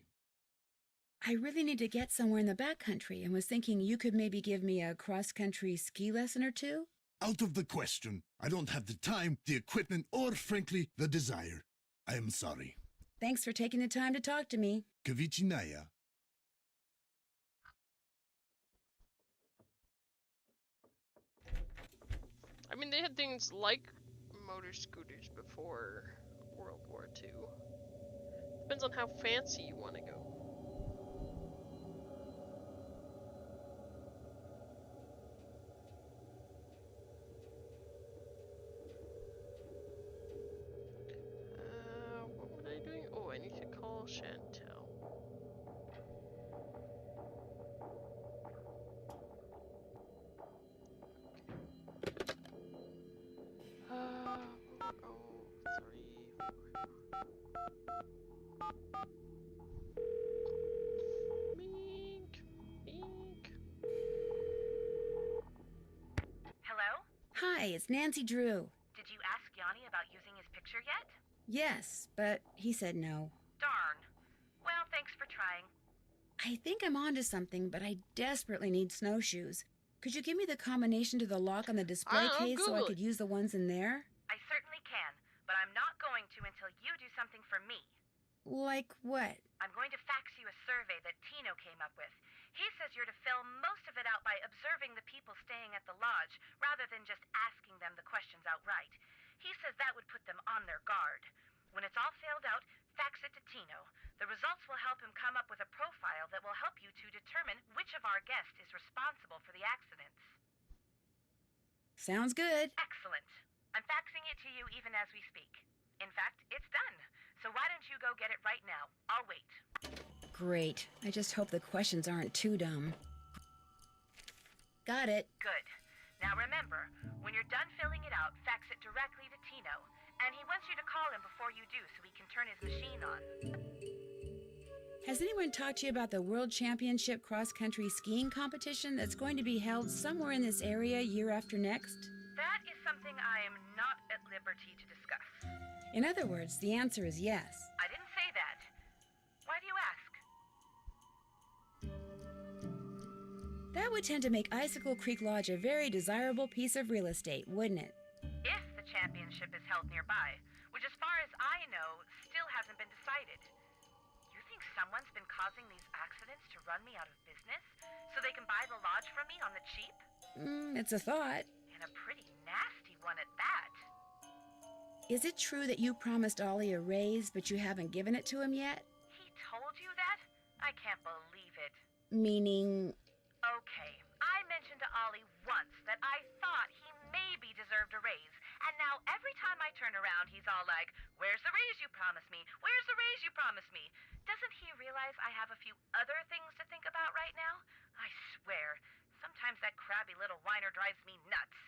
I really need to get somewhere in the backcountry and was thinking you could maybe give me a cross-country ski lesson or two? Out of the question. I don't have the time, the equipment, or, frankly, the desire. I am sorry. Thanks for taking the time to talk to me. Kavichinaya. I mean, they had things like motor scooters before World War II. Depends on how fancy you want to go. What was I doing? Oh, I need to call Chantel. Hello? Hi, it's Nancy Drew. Did you ask Yanni about using his picture yet? Yes, but he said no. Darn. Well, thanks for trying. I think I'm onto something, but I desperately need snowshoes. Could you give me the combination to the lock on the display case so I could use the ones in there? I certainly can, but I'm not going to until you do something for me. Like what? I'm going to fax you a survey that Tino came up with. He says you're to fill most of it out by observing the people staying at the lodge, rather than just all filled out, fax it to Tino. The results will help him come up with a profile that will help you to determine which of our guests is responsible for the accidents. Sounds good. Excellent. I'm faxing it to you even as we speak. In fact, it's done. So why don't you go get it right now? I'll wait. Great. I just hope the questions aren't too dumb. Got it. Good. Now remember, when you're done filling it out, fax it directly to Tino. And he wants you to call him before you do so he can turn his machine on. Has anyone talked to you about the World Championship cross-country skiing competition that's going to be held somewhere in this area year after next? That is something I am not at liberty to discuss. In other words, the answer is yes. I didn't say that. Why do you ask? That would tend to make Icicle Creek Lodge a very desirable piece of real estate, wouldn't it? If the championship is held nearby, which as far as I know, still hasn't been decided. You think someone's been causing these accidents to run me out of business so they can buy the lodge from me on the cheap? It's a thought. And a pretty nasty one at that. Is it true that you promised Ollie a raise, but you haven't given it to him yet? He told you that? I can't believe it. Meaning... Okay, I mentioned to Ollie once that I thought he maybe deserved a raise, and now every time I turn around, he's all like, "Where's the raise you promised me? Where's the raise you promised me?" Doesn't he realize I have a few other things to think about right now? I swear, sometimes that crabby little whiner drives me nuts.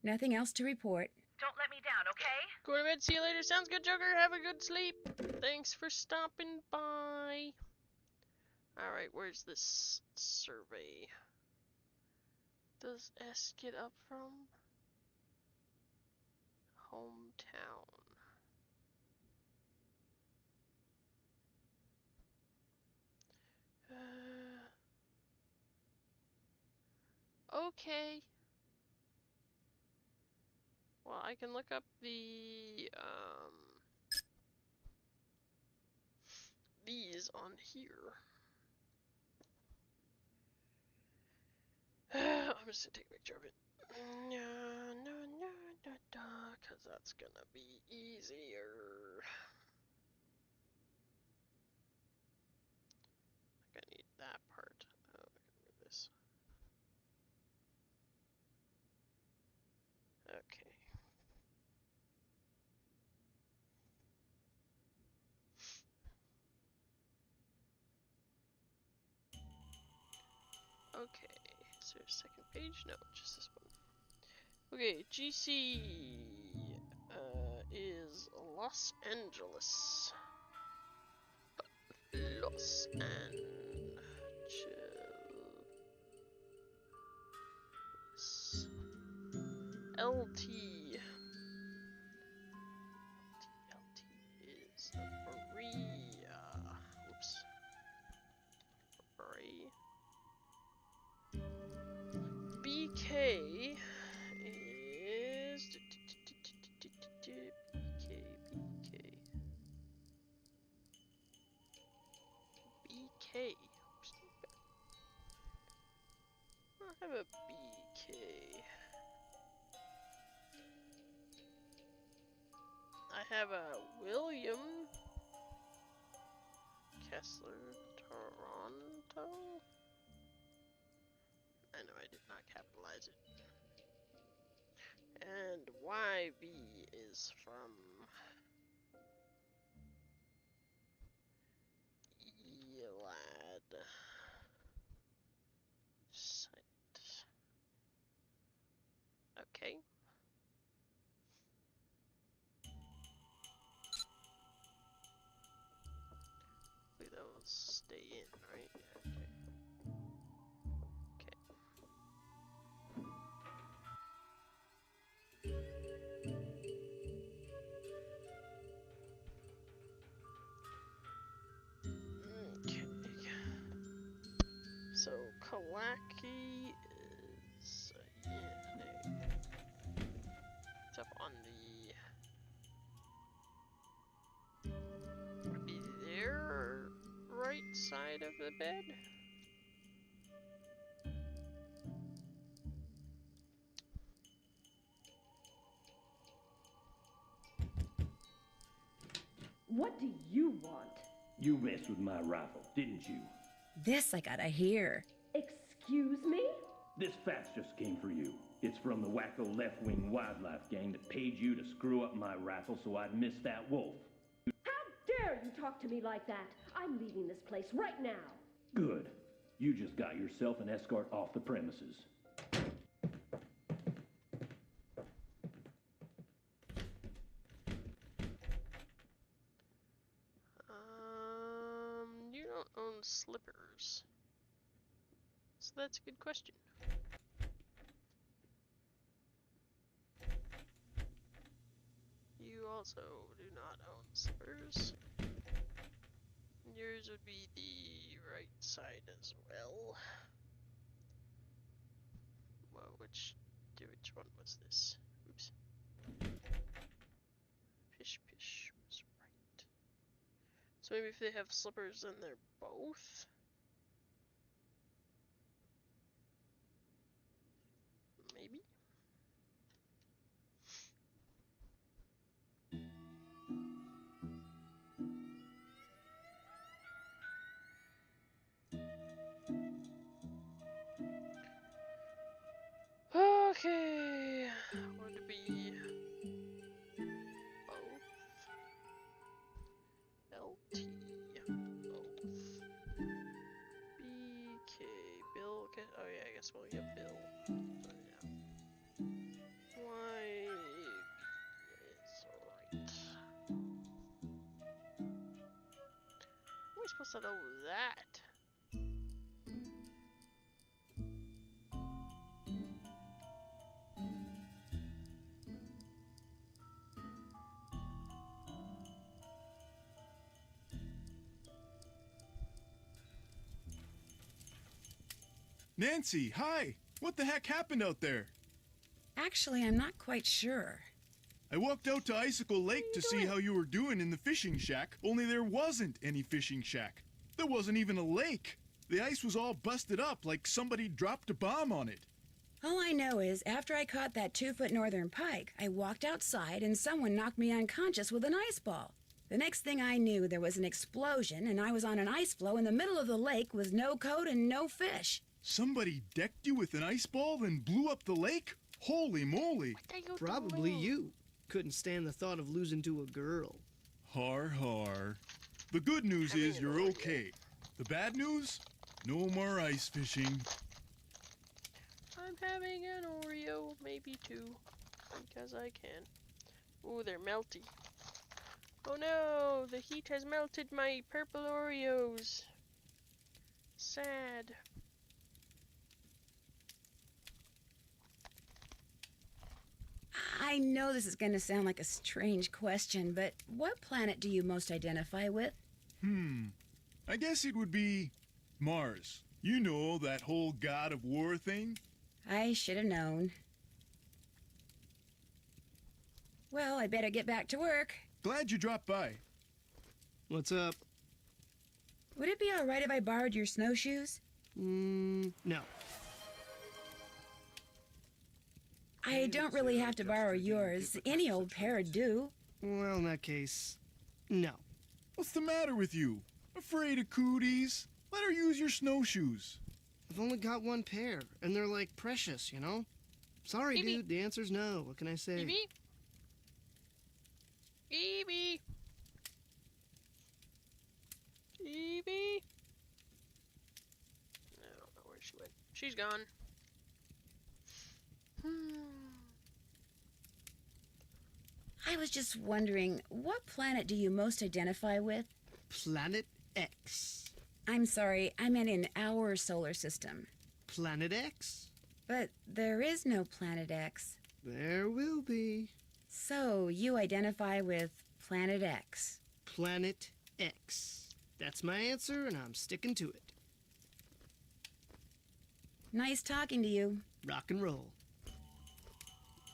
Nothing else to report. Don't let me down, okay? Go to bed, see you later. Sounds good, Joker. Have a good sleep. Thanks for stopping by. Alright, where's this survey? Does S get up from? Hometown. Okay. Well, I can look up the, these on here. I'm just gonna take a picture of it. Cause that's gonna be easier. I think I need that part. Oh, I can move this. Okay. Okay, is there a second page? No, just this one. Okay, GC is Los Angeles. Los Angeles. LT. LT is Maria. Oops. Maria. BK is BK. I have a BK. I have a William Kessler, Toronto. I know I did not capitalize it. And YB is from Elad site. Okay. Hopefully that will stay in, right? Yeah, okay. Okay. So Kalaki is it's up on the would it be their right side of the bed? What do you want? You messed with my rifle, didn't you? This I gotta hear. Excuse me? This fax just came for you. It's from the wacko left-wing wildlife gang that paid you to screw up my rifle so I'd miss that wolf. How dare you talk to me like that? I'm leaving this place right now. Good. You just got yourself an escort off the premises. You don't own slippers. So that's a good question. You also do not own slippers. Yours would be the right side as well. Well, which one was this? Oops. Pish pish was right. So maybe if they have slippers, then they're both. Maybe. Okay, would be both. LT, both. BK, Bill, oh yeah, I guess we'll get Bill. So yeah. Y is right. How am I supposed to know that? Nancy, hi! What the heck happened out there? Actually, I'm not quite sure. I walked out to Icicle Lake to see how you were doing in the fishing shack, only there wasn't any fishing shack. There wasn't even a lake. The ice was all busted up like somebody dropped a bomb on it. All I know is after I caught that 2-foot northern pike, I walked outside and someone knocked me unconscious with an ice ball. The next thing I knew, there was an explosion and I was on an ice floe in the middle of the lake with no coat and no fish. Somebody decked you with an ice ball and blew up the lake? Holy moly! Probably you. Couldn't stand the thought of losing to a girl. Har har. The good news is you're okay. The bad news? No more ice fishing. I'm having an Oreo, maybe two, because I can. Ooh, they're melty. Oh no, the heat has melted my purple Oreos. Sad. I know this is going to sound like a strange question, but what planet do you most identify with? I guess it would be Mars. You know, that whole god of war thing? I should have known. Well, I better get back to work. Glad you dropped by. What's up? Would it be all right if I borrowed your snowshoes? No. I don't really have to borrow yours. Any old pair would do. Well, in that case, no. What's the matter with you? Afraid of cooties? Let her use your snowshoes. I've only got one pair, and they're like precious, you know? Sorry, Phoebe. dude, the answer's no. What can I say? Phoebe? Phoebe? Phoebe? I don't know where she went. She's gone. I was just wondering, what planet do you most identify with? Planet X. I'm sorry, I meant in our solar system. Planet X? But there is no Planet X. There will be. So, you identify with Planet X. Planet X. That's my answer, and I'm sticking to it. Nice talking to you. Rock and roll.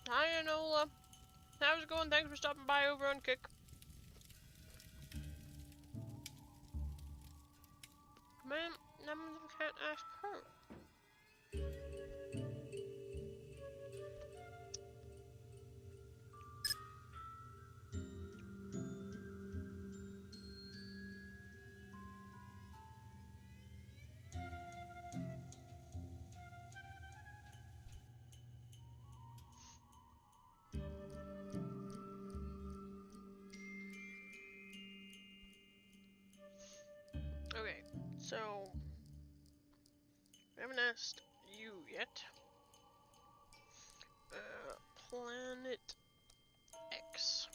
Hi, Enola. How's it going? Thanks for stopping by over on Kick. Man, I can't ask her. I haven't asked you yet. Planet X.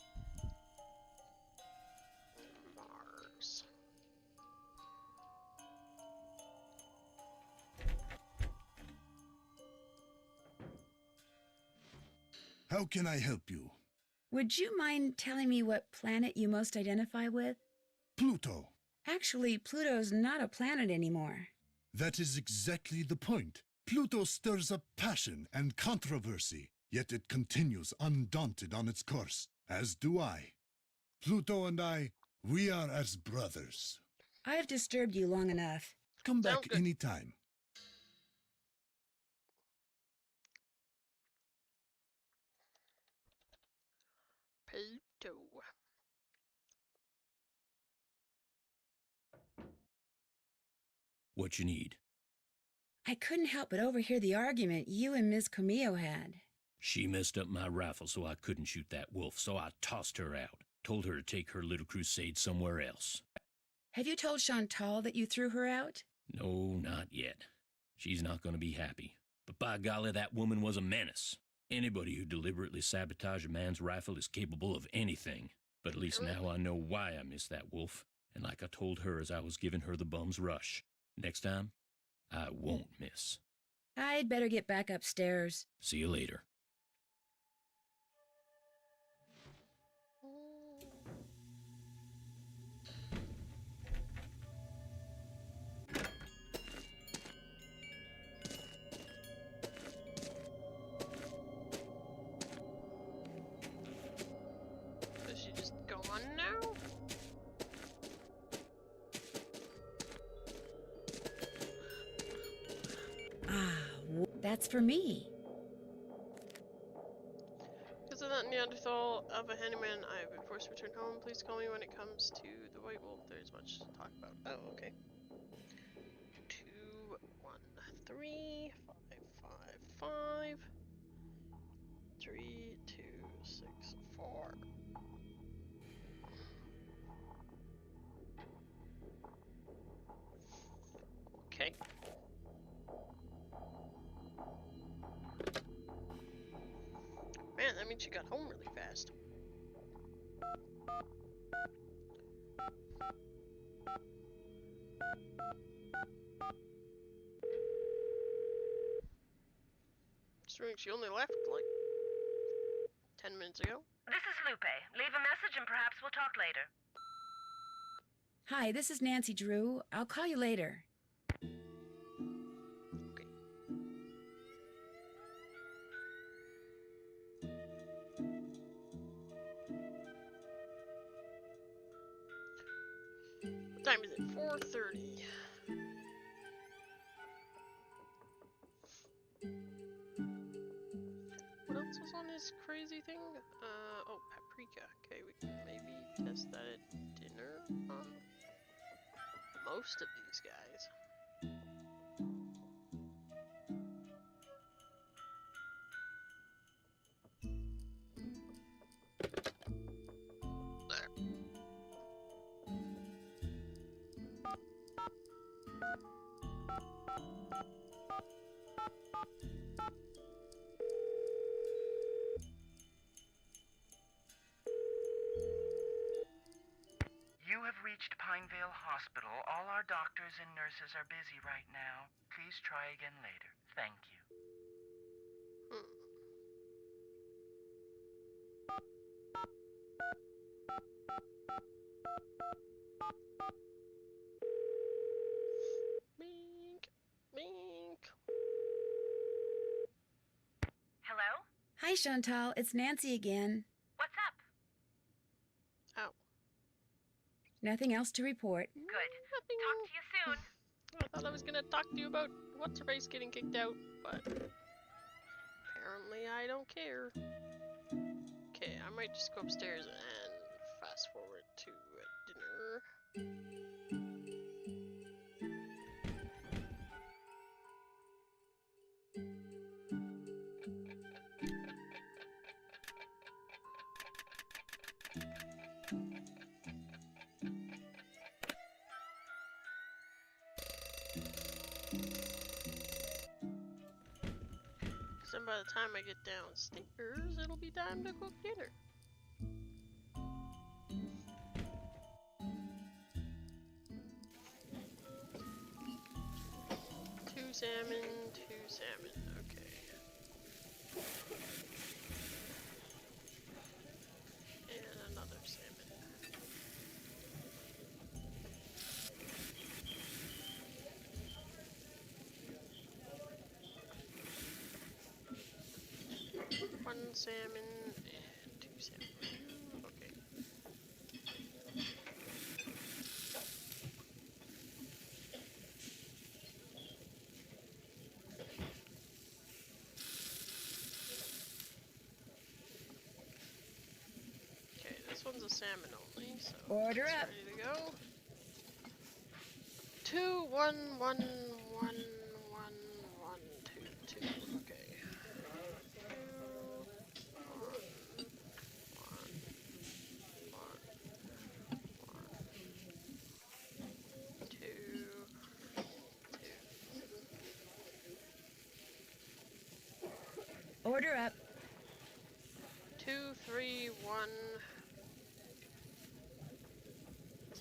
Mars. How can I help you? Would you mind telling me what planet you most identify with? Pluto. Actually, Pluto's not a planet anymore. That is exactly the point. Pluto stirs up passion and controversy, yet it continues undaunted on its course, as do I. Pluto and I, we are as brothers. I've disturbed you long enough. Come back anytime. Pluto. What you need? I couldn't help but overhear the argument you and Ms. Camillo had. She messed up my rifle so I couldn't shoot that wolf, so I tossed her out. Told her to take her little crusade somewhere else. Have you told Chantal that you threw her out? No, not yet. She's not going to be happy. But by golly, that woman was a menace. Anybody who deliberately sabotaged a man's rifle is capable of anything. But at least now I know why I missed that wolf. And like I told her as I was giving her the bum's rush, next time, I won't miss. I'd better get back upstairs. See you later. Is she just gone now? That's for me. Because of that Neanderthal of a handyman, I have been forced to return home. Please call me when it comes to the White Wolf. There's much to talk about. Oh, okay. 2, 1, 3, 5, 5, 5. 3, 2, 6, 4. Okay. Man, that means she got home really fast. Considering she only left like 10 minutes ago. This is Lupe. Leave a message and perhaps we'll talk later. Hi, this is Nancy Drew. I'll call you later. What time is it? 4:30. What else was on his crazy thing? Oh, paprika. Okay, we can maybe test that at dinner on most of these guys. You have reached Pinevale Hospital. All our doctors and nurses are busy right now. Please try again later. Thank you. Mink. Mink. Hello? Hi, Chantal. It's Nancy again. What's up? Oh. Nothing else to report. Good. Talk to you soon. I thought I was gonna talk to you about what's-her-face getting kicked out, but apparently I don't care. Okay, I might just go upstairs and fast forward to dinner. by the time I get downstairs, it'll be time to cook dinner. Two salmon, okay. And another salmon. One salmon and two salmon. Okay. Okay, this one's a salmon only, so Order it's up. ready to go. 2, 1, 1, 1, 1, 1, 2, 2. Okay. 2, 1, 1, 2, 2. Order up. 2, 3, 1, 2,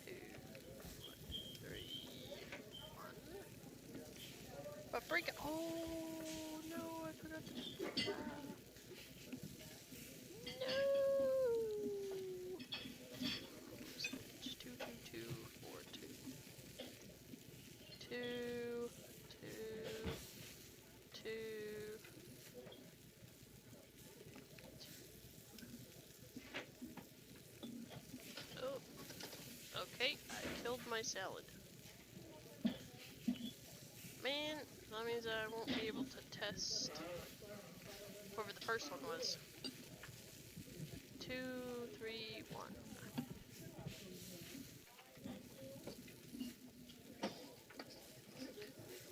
3, 1. Paprika. Oh no, I forgot to. No. 2, 2, 2, 4, 2. 2, 2, 2. Oh, okay, I killed my salad. Man, that means I won't be able to test whoever the first one was. 2, 3, 1.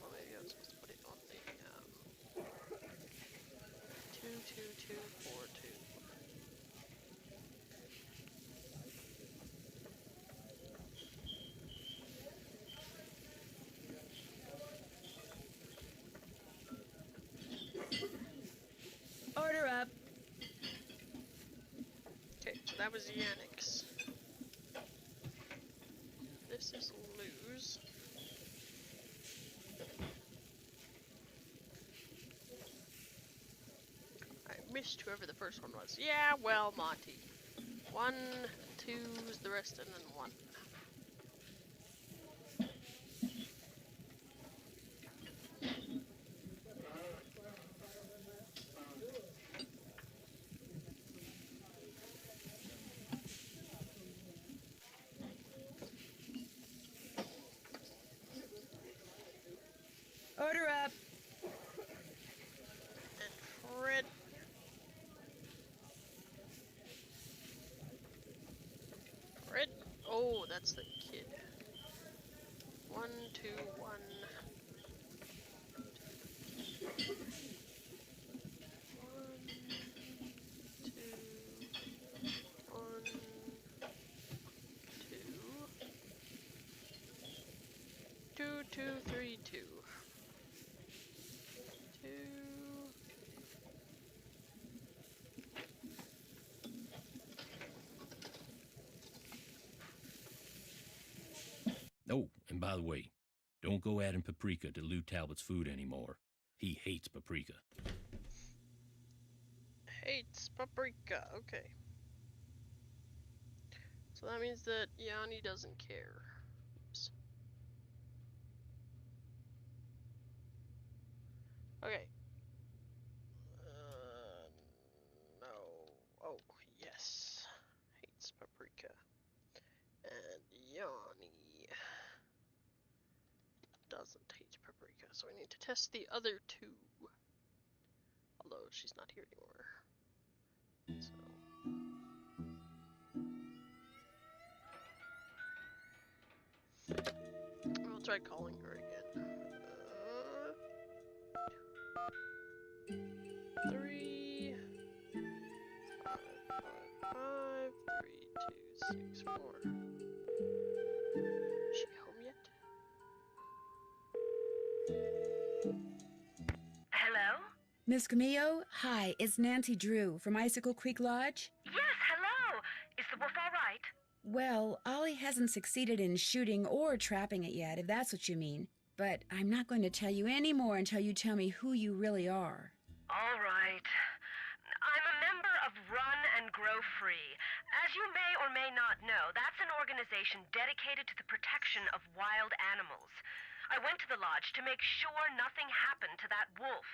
Well, maybe I was supposed to put it on the 2, 2, 2, 4, 2. Order up. Okay, so that was Yannick's. This is Lou's. I missed whoever the first one was. Yeah, well, Monty. 1, 2's the rest, and then 1. Order up. And Fred. Fred. Oh, that's the kid. 1, 2, 1. 1, 2, 1, 2. 2, 2, 3, 2. 2. Oh, and by the way, don't go adding paprika to Lou Talbot's food anymore. He hates paprika. Hates paprika. Okay. So that means that Yanni doesn't care. Oops. Okay. No. Oh, yes. Hates paprika. And Yanni doesn't hate paprika. So we need to test the other two. Although she's not here anymore. So. I'll try calling her again. 3, 5, 5, 5, 3, 2, 6, 4. Is she home yet? Hello? Miss Camillo, hi, it's Nancy Drew from Icicle Creek Lodge. Yes, hello. Is the wolf all right? Well, Ollie hasn't succeeded in shooting or trapping it yet, if that's what you mean. But I'm not going to tell you any more until you tell me who you really are. All right. I'm a member of Run and Grow Free. As you may or may not know, that's an organization dedicated to the protection of wild animals. I went to the lodge to make sure nothing happened to that wolf.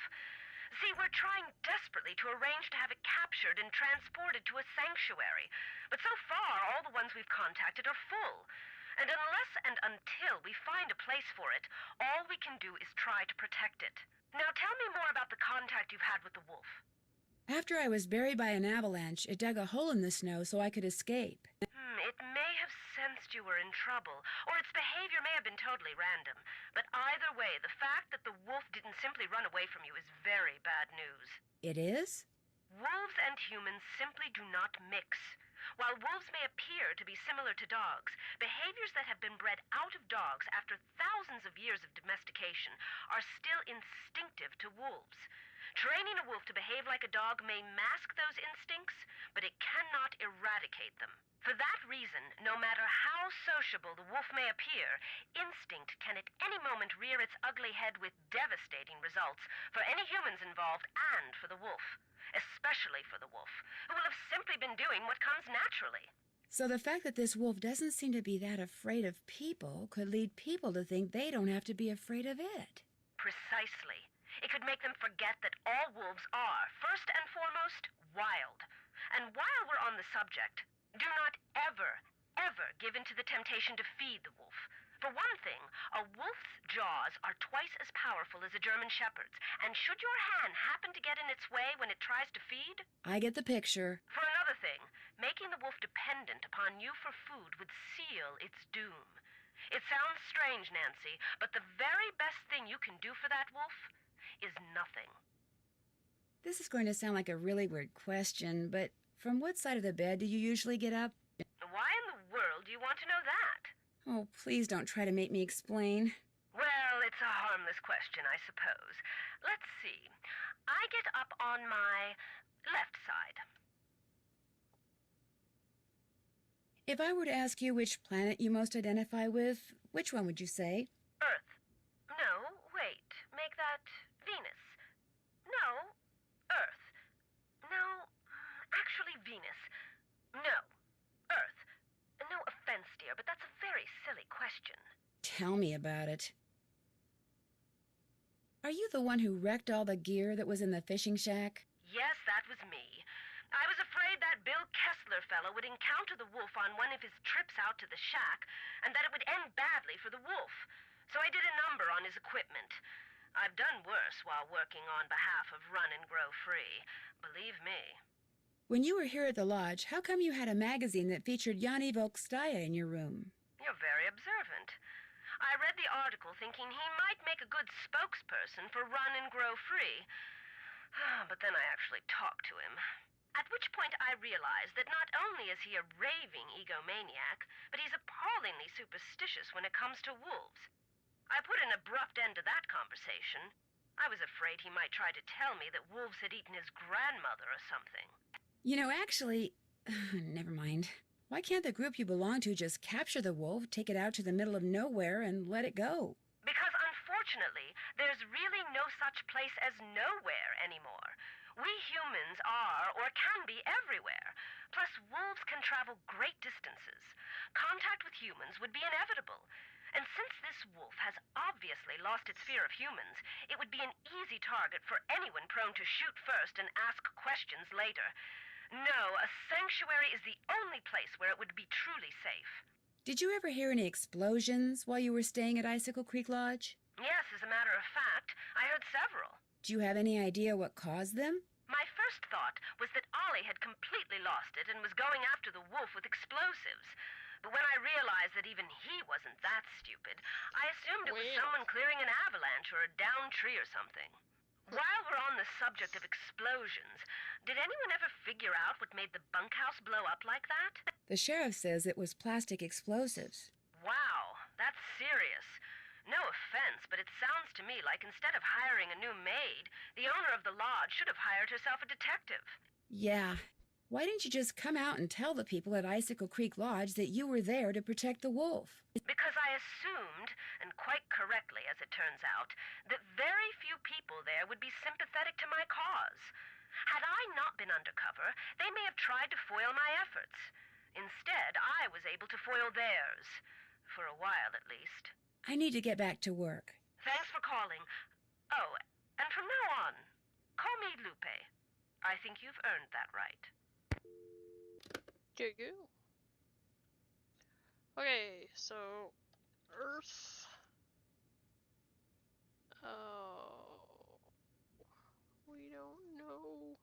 See, we're trying desperately to arrange to have it captured and transported to a sanctuary. But so far, all the ones we've contacted are full. And unless and until we find a place for it, all we can do is try to protect it. Now tell me more about the contact you've had with the wolf. After I was buried by an avalanche, it dug a hole in the snow so I could escape. It may have sensed you were in trouble, or its behavior may have been totally random. But either way, the fact that the wolf didn't simply run away from you is very bad news. It is? Wolves and humans simply do not mix. While wolves may appear to be similar to dogs, behaviors that have been bred out of dogs after thousands of years of domestication are still instinctive to wolves. Training a wolf to behave like a dog may mask those instincts, but it cannot eradicate them. For that reason, no matter how sociable the wolf may appear, instinct can at any moment rear its ugly head with devastating results for any humans involved and for the wolf. Especially for the wolf, who will have simply been doing what comes naturally. So the fact that this wolf doesn't seem to be that afraid of people could lead people to think they don't have to be afraid of it. Precisely. It could make them forget that all wolves are, first and foremost, wild. And while we're on the subject, do not ever give in to the temptation to feed the wolf. For one thing, a wolf's jaws are twice as powerful as a German shepherd's, and should your hand happen to get in its way when it tries to feed... I get the picture. For another thing, making the wolf dependent upon you for food would seal its doom. It sounds strange, Nancy, but the very best thing you can do for that wolf is nothing. This is going to sound like a really weird question, but from what side of the bed do you usually get up? Why in the world do you want to know that? Oh, please don't try to make me explain. Well, it's a harmless question, I suppose. Let's see. I get up on my left side. If I were to ask you which planet you most identify with, which one would you say? Earth. No, wait. Make that Venus. No, Earth. No, actually Venus. No, Earth. No offense, dear, but that's a very silly question. Tell me about it. Are you the one who wrecked all the gear that was in the fishing shack? Yes, that was me. I was afraid that Bill Kessler fellow would encounter the wolf on one of his trips out to the shack, and that it would end badly for the wolf. So I did a number on his equipment. I've done worse while working on behalf of Run and Grow Free. Believe me. When you were here at the lodge, how come you had a magazine that featured Yanni Volkstaya in your room? You're very observant. I read the article thinking he might make a good spokesperson for Run and Grow Free. But then I actually talked to him. At which point I realized that not only is he a raving egomaniac, but he's appallingly superstitious when it comes to wolves. I put an abrupt end to that conversation. I was afraid he might try to tell me that wolves had eaten his grandmother or something. You know, actually, never mind. Why can't the group you belong to just capture the wolf, take it out to the middle of nowhere, and let it go? Because unfortunately, there's really no such place as nowhere anymore. We humans are, or can be, everywhere. Plus, wolves can travel great distances. Contact with humans would be inevitable. And since this wolf has obviously lost its fear of humans, it would be an easy target for anyone prone to shoot first and ask questions later. No, a sanctuary is the only place where it would be truly safe. Did you ever hear any explosions while you were staying at Icicle Creek Lodge? Yes, as a matter of fact, I heard several. Do you have any idea what caused them? My first thought was that Ollie had completely lost it and was going after the wolf with explosives. But when I realized that even he wasn't that stupid, I assumed it was someone clearing an avalanche or a downed tree or something. While we're on the subject of explosions, did anyone ever figure out what made the bunkhouse blow up like that? The sheriff says it was plastic explosives. Wow, that's serious. No offense, but it sounds to me like instead of hiring a new maid, the owner of the lodge should have hired herself a detective. Yeah. Why didn't you just come out and tell the people at Icicle Creek Lodge that you were there to protect the wolf? Because I assumed, and quite correctly as it turns out, that very few people there would be sympathetic to my cause. Had I not been undercover, they may have tried to foil my efforts. Instead, I was able to foil theirs. For a while, at least. I need to get back to work. Thanks for calling. Oh, and from now on, call me Lupe. I think you've earned that right. Okay, go. Okay, so Earth. Oh, we don't know.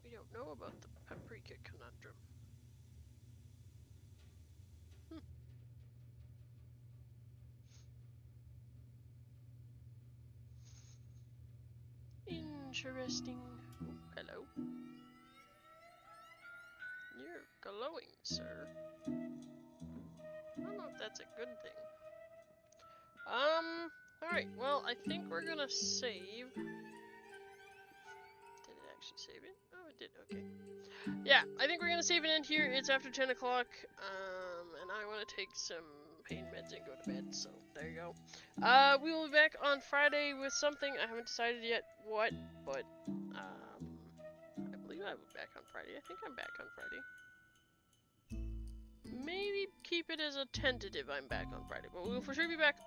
We don't know about the paprika conundrum. Interesting. Oh, hello. You're glowing, sir. I don't know if that's a good thing. Alright, well, I think we're gonna save. Did it actually save it? Oh, it did, okay. Yeah, I think we're gonna save it in here. It's after 10 o'clock, and I want to take some pain meds and go to bed, so there you go. We will be back on Friday with something. I haven't decided yet what, but, I believe I'll be back on Friday. I think I'm back on Friday. Maybe keep it as a tentative I'm back on Friday, but we'll for sure be back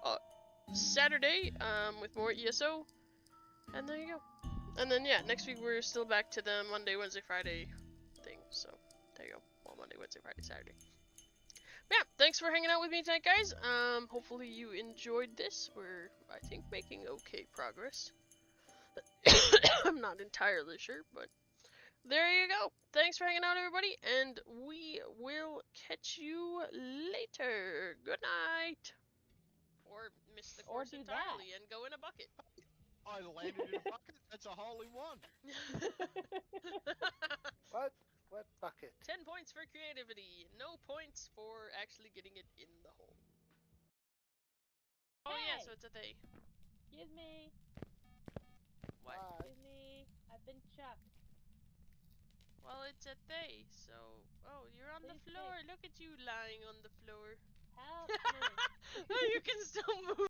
Saturday, with more ESO, and there you go. And then, yeah, next week we're still back to the Monday, Wednesday, Friday thing, so there you go. Well, Monday, Wednesday, Friday, Saturday. Yeah, thanks for hanging out with me tonight, guys. Hopefully you enjoyed this. We're, I think, making okay progress. I'm not entirely sure, but there you go. Thanks for hanging out, everybody, and we will catch you later. Good night. Or miss the course entirely and go in a bucket. I landed in a bucket. That's a hole in one. What? What bucket? 10 points for creativity. No points for actually getting it in the hole. Oh yeah, so it's a they. Excuse me. What? Excuse me. I've been chucked. Well, it's a they, so... Oh, you're on the floor. Look at you lying on the floor. Help me. Oh, you can still move.